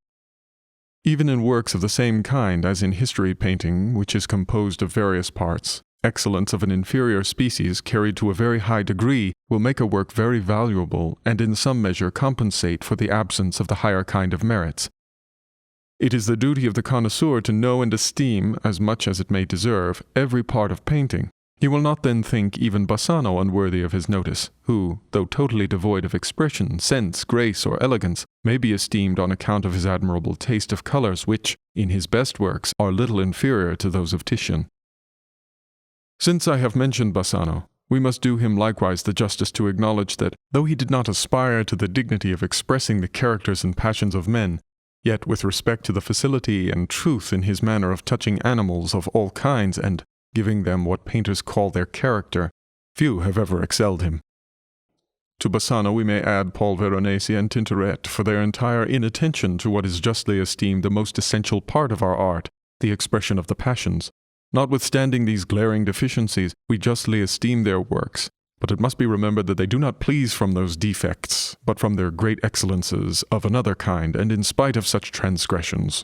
Even in works of the same kind as in history painting, which is composed of various parts, excellence of an inferior species carried to a very high degree will make a work very valuable and in some measure compensate for the absence of the higher kind of merits. It is the duty of the connoisseur to know and esteem, as much as it may deserve, every part of painting. He will not then think even Bassano unworthy of his notice, who, though totally devoid of expression, sense, grace, or elegance, may be esteemed on account of his admirable taste of colours which, in his best works, are little inferior to those of Titian. Since I have mentioned Bassano, we must do him likewise the justice to acknowledge that, though he did not aspire to the dignity of expressing the characters and passions of men, yet with respect to the facility and truth in his manner of touching animals of all kinds and giving them what painters call their character, few have ever excelled him. To Bassano we may add Paul Veronese and Tintoret for their entire inattention to what is justly esteemed the most essential part of our art, the expression of the passions. Notwithstanding these glaring deficiencies, we justly esteem their works, but it must be remembered that they do not please from those defects, but from their great excellences of another kind, and in spite of such transgressions.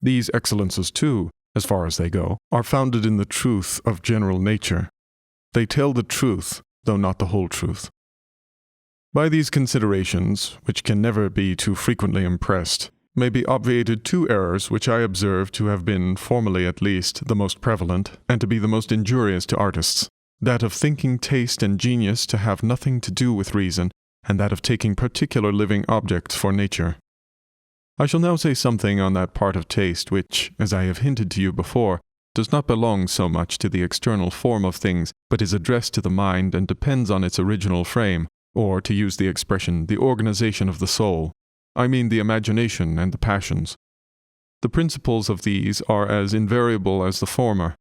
These excellences, too, as far as they go, are founded in the truth of general nature. They tell the truth, though not the whole truth. By these considerations, which can never be too frequently impressed, may be obviated two errors which I observe to have been, formerly at least, the most prevalent, and to be the most injurious to artists, that of thinking taste and genius to have nothing to do with reason, and that of taking particular living objects for nature. I shall now say something on that part of taste which, as I have hinted to you before, does not belong so much to the external form of things, but is addressed to the mind and depends on its original frame, or, to use the expression, the organization of the soul. I mean the imagination and the passions. The principles of these are as invariable as the former,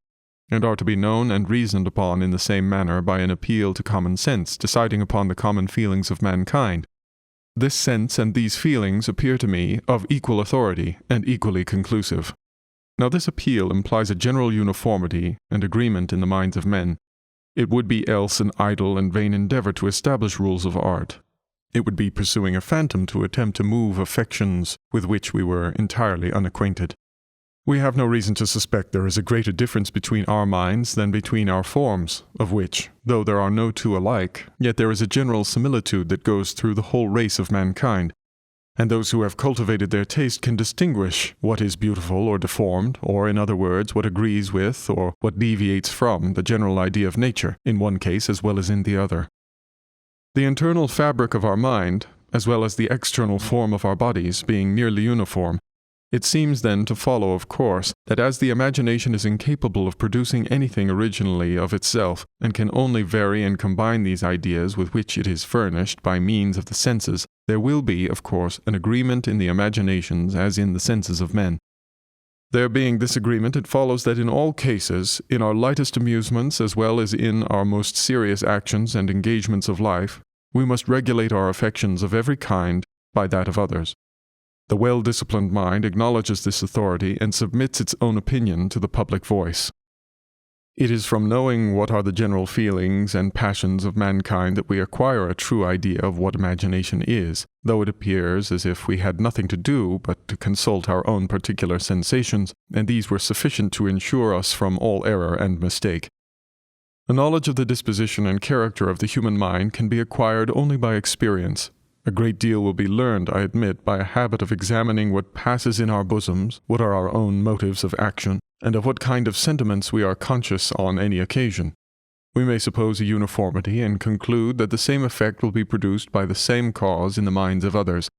and are to be known and reasoned upon in the same manner by an appeal to common sense, deciding upon the common feelings of mankind. This sense and these feelings appear to me of equal authority and equally conclusive. Now this appeal implies a general uniformity and agreement in the minds of men. It would be else an idle and vain endeavor to establish rules of art. It would be pursuing a phantom to attempt to move affections with which we were entirely unacquainted. We have no reason to suspect there is a greater difference between our minds than between our forms, of which, though there are no two alike, yet there is a general similitude that goes through the whole race of mankind, and those who have cultivated their taste can distinguish what is beautiful or deformed, or in other words, what agrees with or what deviates from the general idea of nature, in one case as well as in the other. The internal fabric of our mind, as well as the external form of our bodies, being nearly uniform, It seems then to follow, of course, that as the imagination is incapable of producing anything originally of itself, and can only vary and combine these ideas with which it is furnished by means of the senses, there will be, of course, an agreement in the imaginations as in the senses of men. There being this agreement, it follows that in all cases, in our lightest amusements as well as in our most serious actions and engagements of life, we must regulate our affections of every kind by that of others. The well-disciplined mind acknowledges this authority and submits its own opinion to the public voice. It is from knowing what are the general feelings and passions of mankind that we acquire a true idea of what imagination is, though it appears as if we had nothing to do but to consult our own particular sensations, and these were sufficient to ensure us from all error and mistake. A knowledge of the disposition and character of the human mind can be acquired only by experience. A great deal will be learned, I admit, by a habit of examining what passes in our bosoms, what are our own motives of action, and of what kind of sentiments we are conscious on any occasion. We may suppose a uniformity and conclude that the same effect will be produced by the same cause in the minds of others.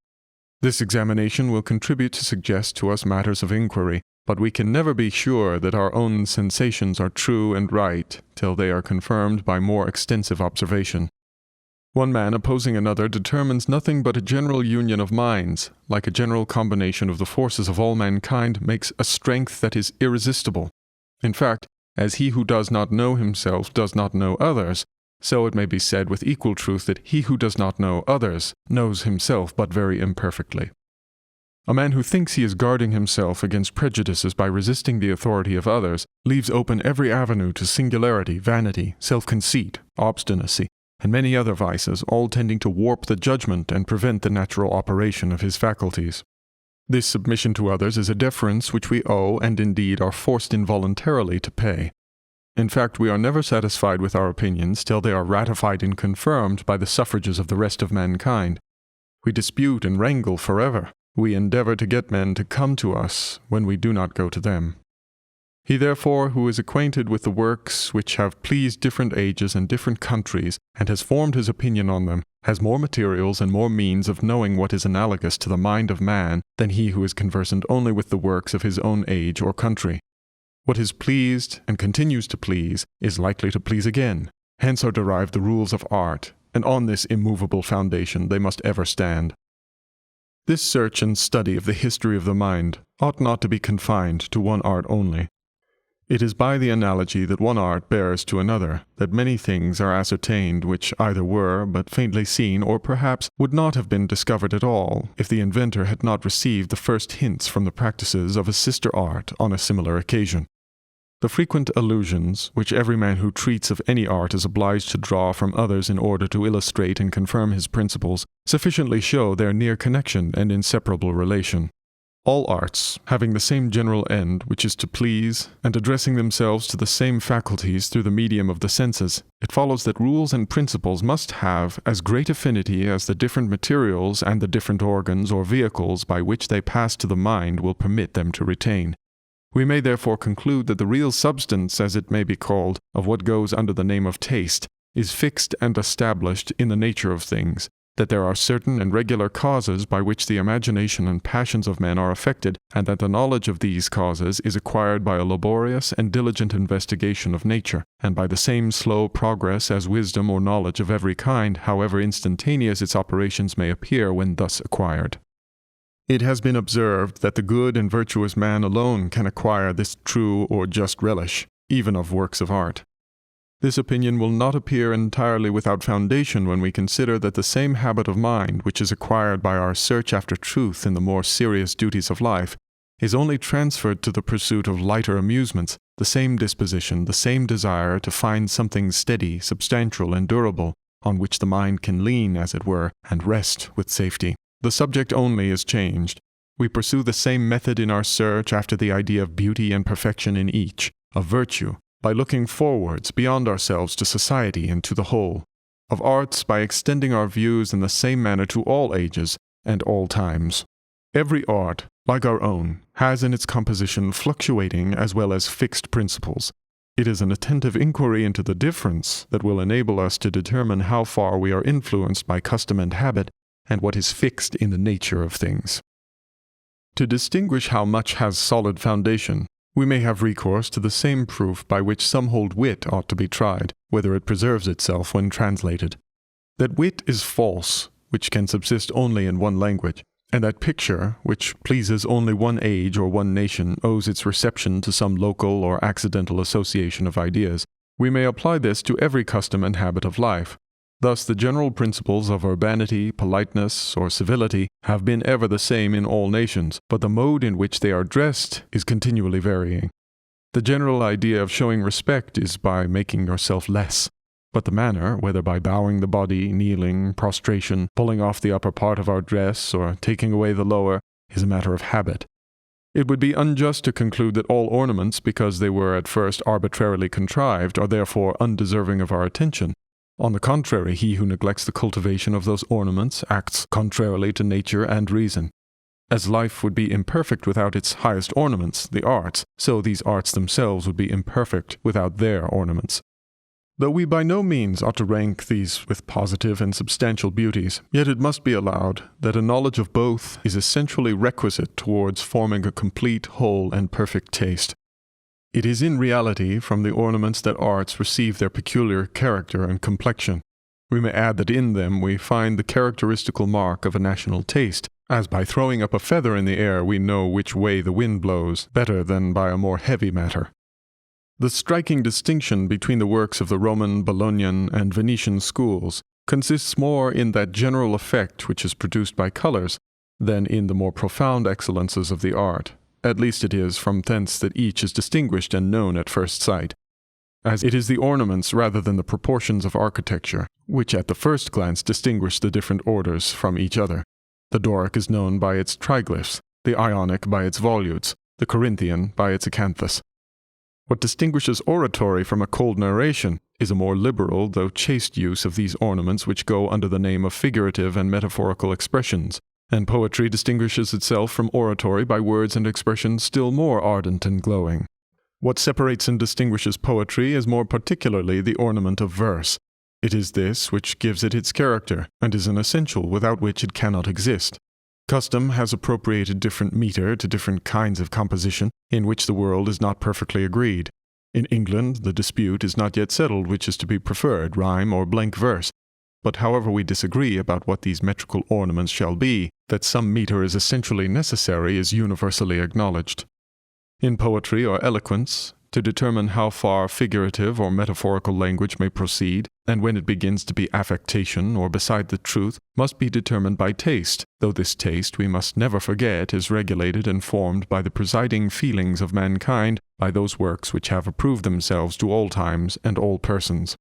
This examination will contribute to suggest to us matters of inquiry, but we can never be sure that our own sensations are true and right till they are confirmed by more extensive observation. One man opposing another determines nothing but a general union of minds, like a general combination of the forces of all mankind, makes a strength that is irresistible. In fact, as he who does not know himself does not know others, so it may be said with equal truth that he who does not know others knows himself but very imperfectly. A man who thinks he is guarding himself against prejudices by resisting the authority of others leaves open every avenue to singularity, vanity, self-conceit, obstinacy, and many other vices, all tending to warp the judgment and prevent the natural operation of his faculties. This submission to others is a deference which we owe and indeed are forced involuntarily to pay. In fact, we are never satisfied with our opinions till they are ratified and confirmed by the suffrages of the rest of mankind. We dispute and wrangle forever. We endeavor to get men to come to us when we do not go to them. He therefore who is acquainted with the works which have pleased different ages and different countries, and has formed his opinion on them, has more materials and more means of knowing what is analogous to the mind of man than he who is conversant only with the works of his own age or country. What is pleased and continues to please is likely to please again. Hence are derived the rules of art, and on this immovable foundation they must ever stand. This search and study of the history of the mind ought not to be confined to one art only. It is by the analogy that one art bears to another that many things are ascertained which either were but faintly seen or perhaps would not have been discovered at all if the inventor had not received the first hints from the practices of a sister art on a similar occasion. The frequent allusions which every man who treats of any art is obliged to draw from others in order to illustrate and confirm his principles sufficiently show their near connection and inseparable relation. All arts, having the same general end, which is to please, and addressing themselves to the same faculties through the medium of the senses, it follows that rules and principles must have as great affinity as the different materials and the different organs or vehicles by which they pass to the mind will permit them to retain. We may therefore conclude that the real substance, as it may be called, of what goes under the name of taste, is fixed and established in the nature of things, that there are certain and regular causes by which the imagination and passions of men are affected, and that the knowledge of these causes is acquired by a laborious and diligent investigation of nature, and by the same slow progress as wisdom or knowledge of every kind, however instantaneous its operations may appear when thus acquired. It has been observed that the good and virtuous man alone can acquire this true or just relish, even of works of art. This opinion will not appear entirely without foundation when we consider that the same habit of mind which is acquired by our search after truth in the more serious duties of life is only transferred to the pursuit of lighter amusements, the same disposition, the same desire to find something steady, substantial, and durable, on which the mind can lean, as it were, and rest with safety. The subject only is changed. We pursue the same method in our search after the idea of beauty and perfection in each, of virtue, by looking forwards beyond ourselves to society and to the whole, of arts by extending our views in the same manner to all ages and all times. Every art, like our own, has in its composition fluctuating as well as fixed principles. It is an attentive inquiry into the difference that will enable us to determine how far we are influenced by custom and habit, and what is fixed in the nature of things. To distinguish how much has solid foundation, we may have recourse to the same proof by which some hold wit ought to be tried, whether it preserves itself when translated. That wit is false, which can subsist only in one language, and that picture, which pleases only one age or one nation, owes its reception to some local or accidental association of ideas. We may apply this to every custom and habit of life. Thus the general principles of urbanity, politeness, or civility have been ever the same in all nations, but the mode in which they are dressed is continually varying. The general idea of showing respect is by making yourself less, but the manner, whether by bowing the body, kneeling, prostration, pulling off the upper part of our dress, or taking away the lower, is a matter of habit. It would be unjust to conclude that all ornaments, because they were at first arbitrarily contrived, are therefore undeserving of our attention. On the contrary, he who neglects the cultivation of those ornaments acts contrarily to nature and reason. As life would be imperfect without its highest ornaments, the arts, so these arts themselves would be imperfect without their ornaments. Though we by no means ought to rank these with positive and substantial beauties, yet it must be allowed that a knowledge of both is essentially requisite towards forming a complete, whole, and perfect taste. It is in reality from the ornaments that arts receive their peculiar character and complexion. We may add that in them we find the characteristical mark of a national taste, as by throwing up a feather in the air we know which way the wind blows, better than by a more heavy matter. The striking distinction between the works of the Roman, Bolognian, and Venetian schools consists more in that general effect which is produced by colors than in the more profound excellences of the art. At least it is from thence that each is distinguished and known at first sight, as it is the ornaments rather than the proportions of architecture, which at the first glance distinguish the different orders from each other. The Doric is known by its triglyphs, the Ionic by its volutes, the Corinthian by its acanthus. What distinguishes oratory from a cold narration is a more liberal though chaste use of these ornaments which go under the name of figurative and metaphorical expressions, and poetry distinguishes itself from oratory by words and expressions still more ardent and glowing. What separates and distinguishes poetry is more particularly the ornament of verse. It is this which gives it its character, and is an essential without which it cannot exist. Custom has appropriated different metre to different kinds of composition, in which the world is not perfectly agreed. In England, the dispute is not yet settled which is to be preferred, rhyme or blank verse. But however we disagree about what these metrical ornaments shall be, that some metre is essentially necessary is universally acknowledged. In poetry or eloquence, to determine how far figurative or metaphorical language may proceed, and when it begins to be affectation or beside the truth, must be determined by taste, though this taste, we must never forget, is regulated and formed by the presiding feelings of mankind, by those works which have approved themselves to all times and all persons.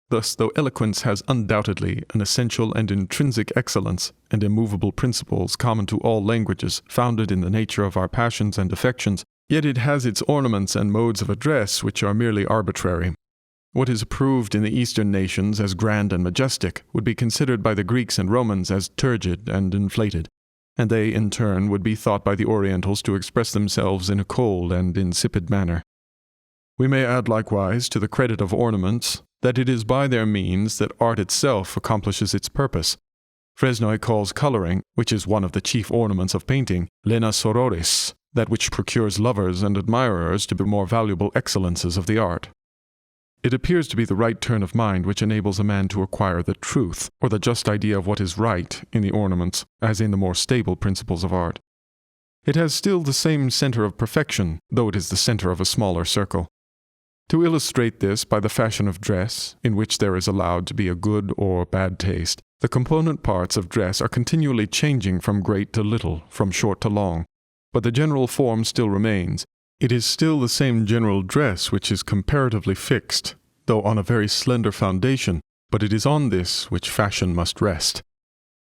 Thus, though eloquence has undoubtedly an essential and intrinsic excellence, and immovable principles common to all languages, founded in the nature of our passions and affections, yet it has its ornaments and modes of address which are merely arbitrary. What is approved in the Eastern nations as grand and majestic would be considered by the Greeks and Romans as turgid and inflated, and they, in turn, would be thought by the Orientals to express themselves in a cold and insipid manner. We may add likewise to the credit of ornaments that it is by their means that art itself accomplishes its purpose. Fresnoy calls coloring, which is one of the chief ornaments of painting, lena sororis, that which procures lovers and admirers to be more valuable excellences of the art. It appears to be the right turn of mind which enables a man to acquire the truth, or the just idea of what is right, in the ornaments, as in the more stable principles of art. It has still the same center of perfection, though it is the center of a smaller circle. To illustrate this by the fashion of dress, in which there is allowed to be a good or bad taste, the component parts of dress are continually changing from great to little, from short to long, but the general form still remains. It is still the same general dress which is comparatively fixed, though on a very slender foundation, but it is on this which fashion must rest.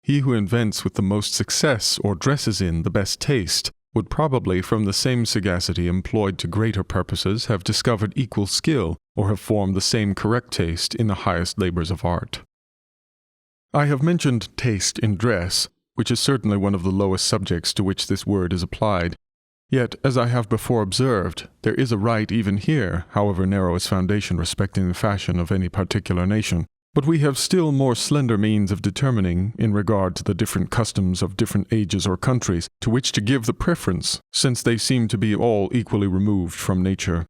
He who invents with the most success or dresses in the best taste would probably from the same sagacity employed to greater purposes have discovered equal skill or have formed the same correct taste in the highest labors of art. I have mentioned taste in dress, which is certainly one of the lowest subjects to which this word is applied. Yet, as I have before observed, there is a right even here, however narrow its foundation respecting the fashion of any particular nation, But we have still more slender means of determining, in regard to the different customs of different ages or countries, to which to give the preference, since they seem to be all equally removed from nature.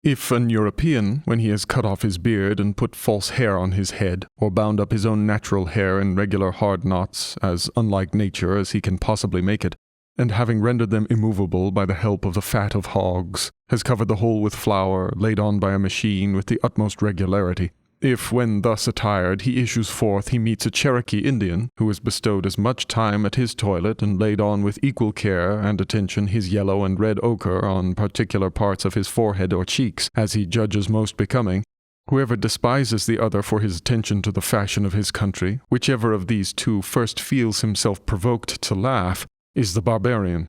If an European, when he has cut off his beard and put false hair on his head, or bound up his own natural hair in regular hard knots, as unlike nature as he can possibly make it, and having rendered them immovable by the help of the fat of hogs, has covered the whole with flour, laid on by a machine with the utmost regularity, if, when thus attired, he issues forth, he meets a Cherokee Indian, who has bestowed as much time at his toilet and laid on with equal care and attention his yellow and red ochre on particular parts of his forehead or cheeks, as he judges most becoming, whoever despises the other for his attention to the fashion of his country, whichever of these two first feels himself provoked to laugh, is the barbarian.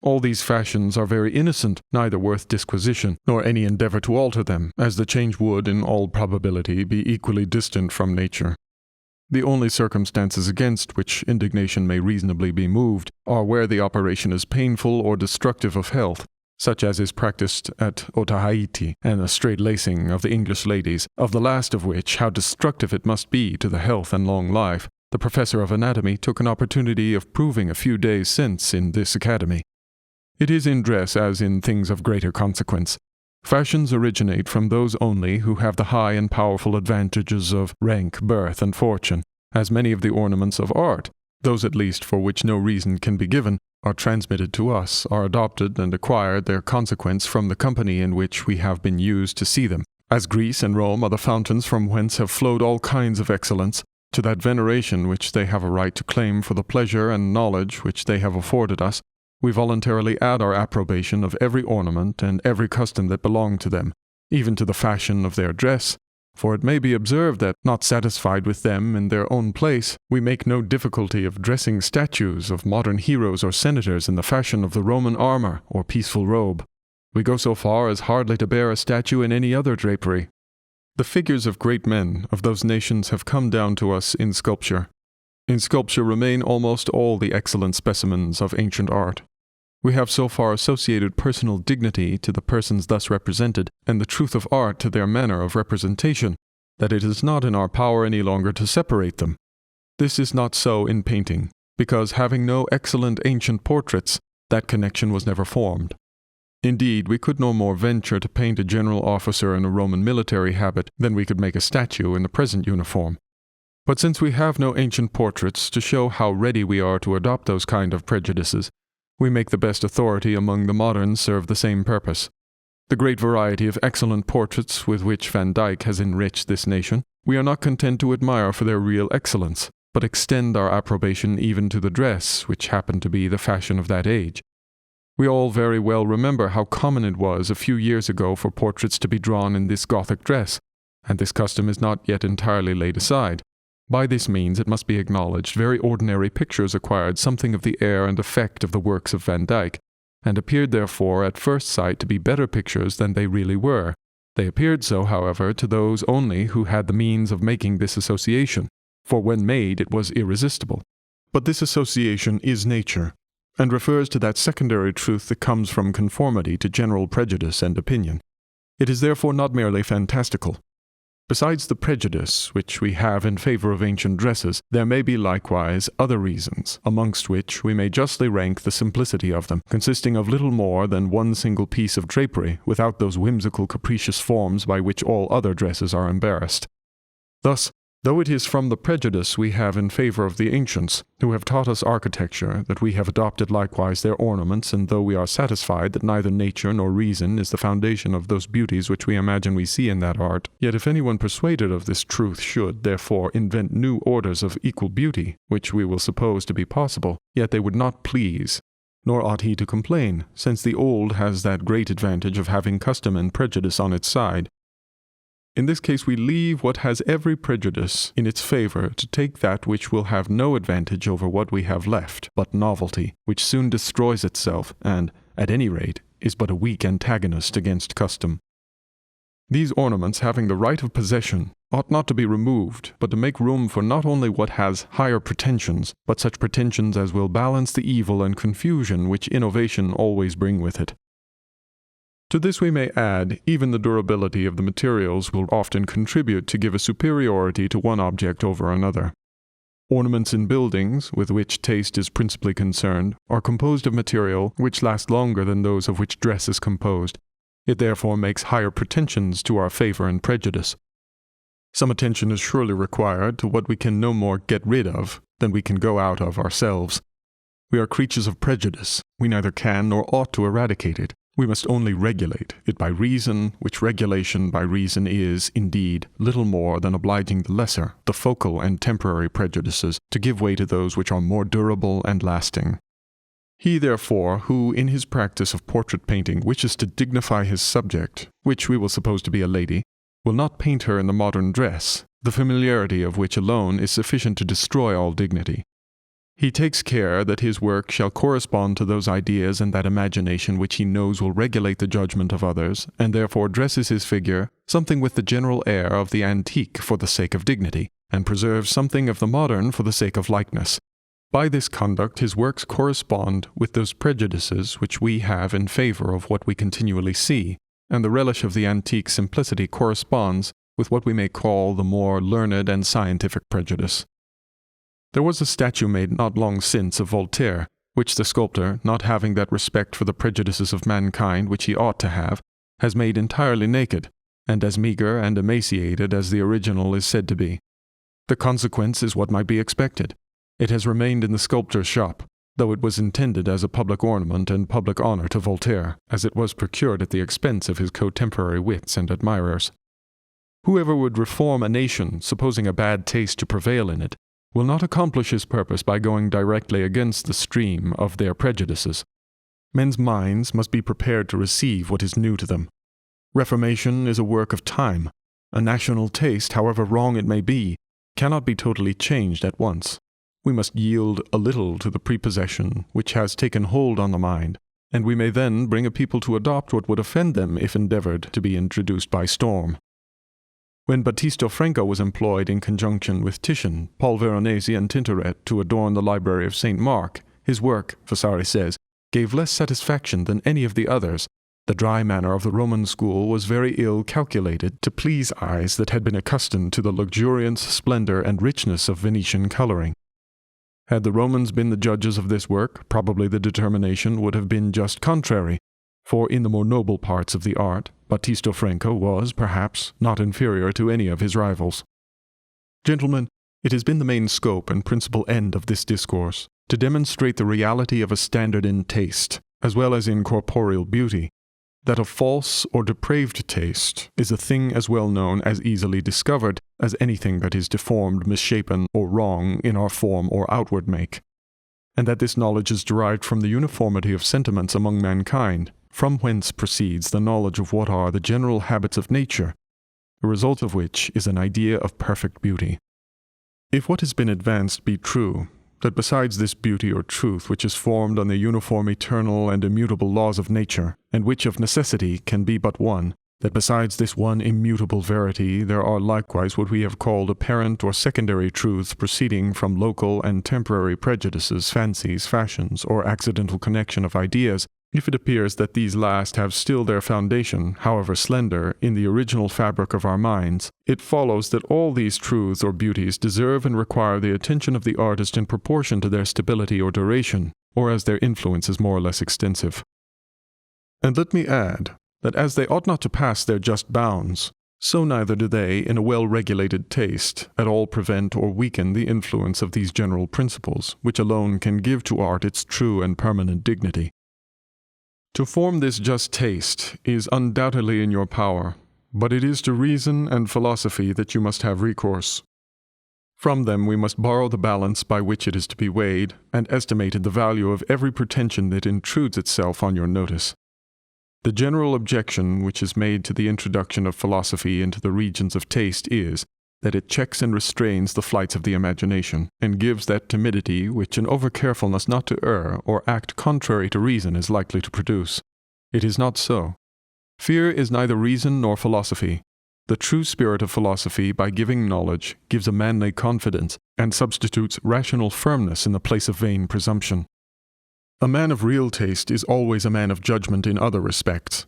All these fashions are very innocent, neither worth disquisition, nor any endeavor to alter them, as the change would, in all probability, be equally distant from nature. The only circumstances against which indignation may reasonably be moved are where the operation is painful or destructive of health, such as is practiced at Otaheite, and the straight-lacing of the English ladies, of the last of which, how destructive it must be to the health and long life, the professor of anatomy took an opportunity of proving a few days since in this academy. It is in dress as in things of greater consequence. Fashions originate from those only who have the high and powerful advantages of rank, birth, and fortune, as many of the ornaments of art, those at least for which no reason can be given, are transmitted to us, are adopted and acquired their consequence from the company in which we have been used to see them. As Greece and Rome are the fountains from whence have flowed all kinds of excellence, to that veneration which they have a right to claim for the pleasure and knowledge which they have afforded us, we voluntarily add our approbation of every ornament and every custom that belong to them, even to the fashion of their dress, for it may be observed that, not satisfied with them in their own place, we make no difficulty of dressing statues of modern heroes or senators in the fashion of the Roman armor or peaceful robe. We go so far as hardly to bear a statue in any other drapery. The figures of great men of those nations have come down to us in sculpture. In sculpture remain almost all the excellent specimens of ancient art. We have so far associated personal dignity to the persons thus represented, and the truth of art to their manner of representation, that it is not in our power any longer to separate them. This is not so in painting, because having no excellent ancient portraits, that connection was never formed. Indeed, we could no more venture to paint a general officer in a Roman military habit than we could make a statue in the present uniform. But since we have no ancient portraits to show how ready we are to adopt those kind of prejudices, we make the best authority among the moderns serve the same purpose. The great variety of excellent portraits with which Van Dyck has enriched this nation, we are not content to admire for their real excellence, but extend our approbation even to the dress, which happened to be the fashion of that age. We all very well remember how common it was a few years ago for portraits to be drawn in this Gothic dress, and this custom is not yet entirely laid aside. By this means, it must be acknowledged, very ordinary pictures acquired something of the air and effect of the works of Van Dyck, and appeared therefore at first sight to be better pictures than they really were. They appeared so, however, to those only who had the means of making this association, for when made it was irresistible. But this association is nature, and refers to that secondary truth that comes from conformity to general prejudice and opinion. It is therefore not merely fantastical. Besides the prejudice which we have in favor of ancient dresses, there may be likewise other reasons, amongst which we may justly rank the simplicity of them, consisting of little more than one single piece of drapery, without those whimsical capricious forms by which all other dresses are embarrassed. Thus, though it is from the prejudice we have in favor of the ancients, who have taught us architecture, that we have adopted likewise their ornaments, and though we are satisfied that neither nature nor reason is the foundation of those beauties which we imagine we see in that art, yet if anyone persuaded of this truth should, therefore, invent new orders of equal beauty, which we will suppose to be possible, yet they would not please, nor ought he to complain, since the old has that great advantage of having custom and prejudice on its side. In this case we leave what has every prejudice in its favor to take that which will have no advantage over what we have left, but novelty, which soon destroys itself, and, at any rate, is but a weak antagonist against custom. These ornaments, having the right of possession, ought not to be removed, but to make room for not only what has higher pretensions, but such pretensions as will balance the evil and confusion which innovation always bring with it. To this we may add, even the durability of the materials will often contribute to give a superiority to one object over another. Ornaments in buildings, with which taste is principally concerned, are composed of material which lasts longer than those of which dress is composed. It therefore makes higher pretensions to our favor and prejudice. Some attention is surely required to what we can no more get rid of than we can go out of ourselves. We are creatures of prejudice. We neither can nor ought to eradicate it. We must only regulate it by reason, which regulation by reason is, indeed, little more than obliging the lesser, the focal and temporary prejudices, to give way to those which are more durable and lasting. He, therefore, who, in his practice of portrait painting, wishes to dignify his subject, which we will suppose to be a lady, will not paint her in the modern dress, the familiarity of which alone is sufficient to destroy all dignity. He takes care that his work shall correspond to those ideas and that imagination which he knows will regulate the judgment of others, and therefore dresses his figure something with the general air of the antique for the sake of dignity, and preserves something of the modern for the sake of likeness. By this conduct his works correspond with those prejudices which we have in favor of what we continually see, and the relish of the antique simplicity corresponds with what we may call the more learned and scientific prejudice. There was a statue made not long since of Voltaire, which the sculptor, not having that respect for the prejudices of mankind which he ought to have, has made entirely naked, and as meagre and emaciated as the original is said to be. The consequence is what might be expected. It has remained in the sculptor's shop, though it was intended as a public ornament and public honor to Voltaire, as it was procured at the expense of his contemporary wits and admirers. Whoever would reform a nation, supposing a bad taste to prevail in it, will not accomplish his purpose by going directly against the stream of their prejudices. Men's minds must be prepared to receive what is new to them. Reformation is a work of time. A national taste, however wrong it may be, cannot be totally changed at once. We must yield a little to the prepossession which has taken hold on the mind, and we may then bring a people to adopt what would offend them if endeavored to be introduced by storm. When Battista Franco was employed in conjunction with Titian, Paul Veronese, and Tintoret to adorn the library of St. Mark, his work, Vasari says, gave less satisfaction than any of the others. The dry manner of the Roman school was very ill calculated to please eyes that had been accustomed to the luxuriance, splendor, and richness of Venetian coloring. Had the Romans been the judges of this work, probably the determination would have been just contrary, for in the more noble parts of the art, Battista Franco was, perhaps, not inferior to any of his rivals. Gentlemen, it has been the main scope and principal end of this discourse to demonstrate the reality of a standard in taste, as well as in corporeal beauty, that a false or depraved taste is a thing as well known as easily discovered as anything that is deformed, misshapen, or wrong in our form or outward make, and that this knowledge is derived from the uniformity of sentiments among mankind, from whence proceeds the knowledge of what are the general habits of nature, the result of which is an idea of perfect beauty. If what has been advanced be true, that besides this beauty or truth which is formed on the uniform eternal and immutable laws of nature, and which of necessity can be but one, that besides this one immutable verity there are likewise what we have called apparent or secondary truths proceeding from local and temporary prejudices, fancies, fashions, or accidental connection of ideas, if it appears that these last have still their foundation, however slender, in the original fabric of our minds, it follows that all these truths or beauties deserve and require the attention of the artist in proportion to their stability or duration, or as their influence is more or less extensive. And let me add, that as they ought not to pass their just bounds, so neither do they, in a well-regulated taste, at all prevent or weaken the influence of these general principles, which alone can give to art its true and permanent dignity. To form this just taste is undoubtedly in your power, but it is to reason and philosophy that you must have recourse. From them we must borrow the balance by which it is to be weighed, and estimated the value of every pretension that intrudes itself on your notice. The general objection which is made to the introduction of philosophy into the regions of taste is, that it checks and restrains the flights of the imagination, and gives that timidity which an over-carefulness not to err or act contrary to reason is likely to produce. It is not so. Fear is neither reason nor philosophy. The true spirit of philosophy, by giving knowledge, gives a manly confidence, and substitutes rational firmness in the place of vain presumption. A man of real taste is always a man of judgment in other respects.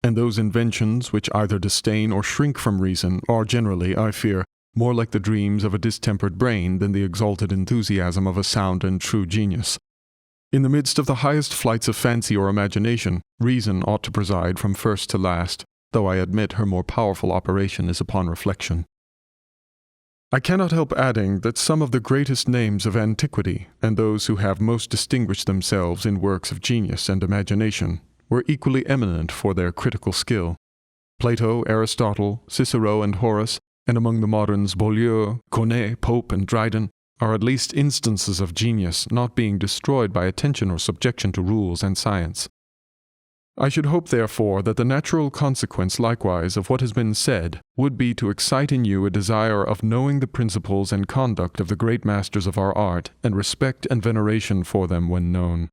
and those inventions which either disdain or shrink from reason are generally, I fear, more like the dreams of a distempered brain than the exalted enthusiasm of a sound and true genius. In the midst of the highest flights of fancy or imagination, reason ought to preside from first to last, though I admit her more powerful operation is upon reflection. I cannot help adding that some of the greatest names of antiquity, and those who have most distinguished themselves in works of genius and imagination, were equally eminent for their critical skill. Plato, Aristotle, Cicero, and Horace, and among the moderns Boileau, Corneille, Pope, and Dryden, are at least instances of genius not being destroyed by attention or subjection to rules and science. I should hope, therefore, that the natural consequence likewise of what has been said would be to excite in you a desire of knowing the principles and conduct of the great masters of our art, and respect and veneration for them when known.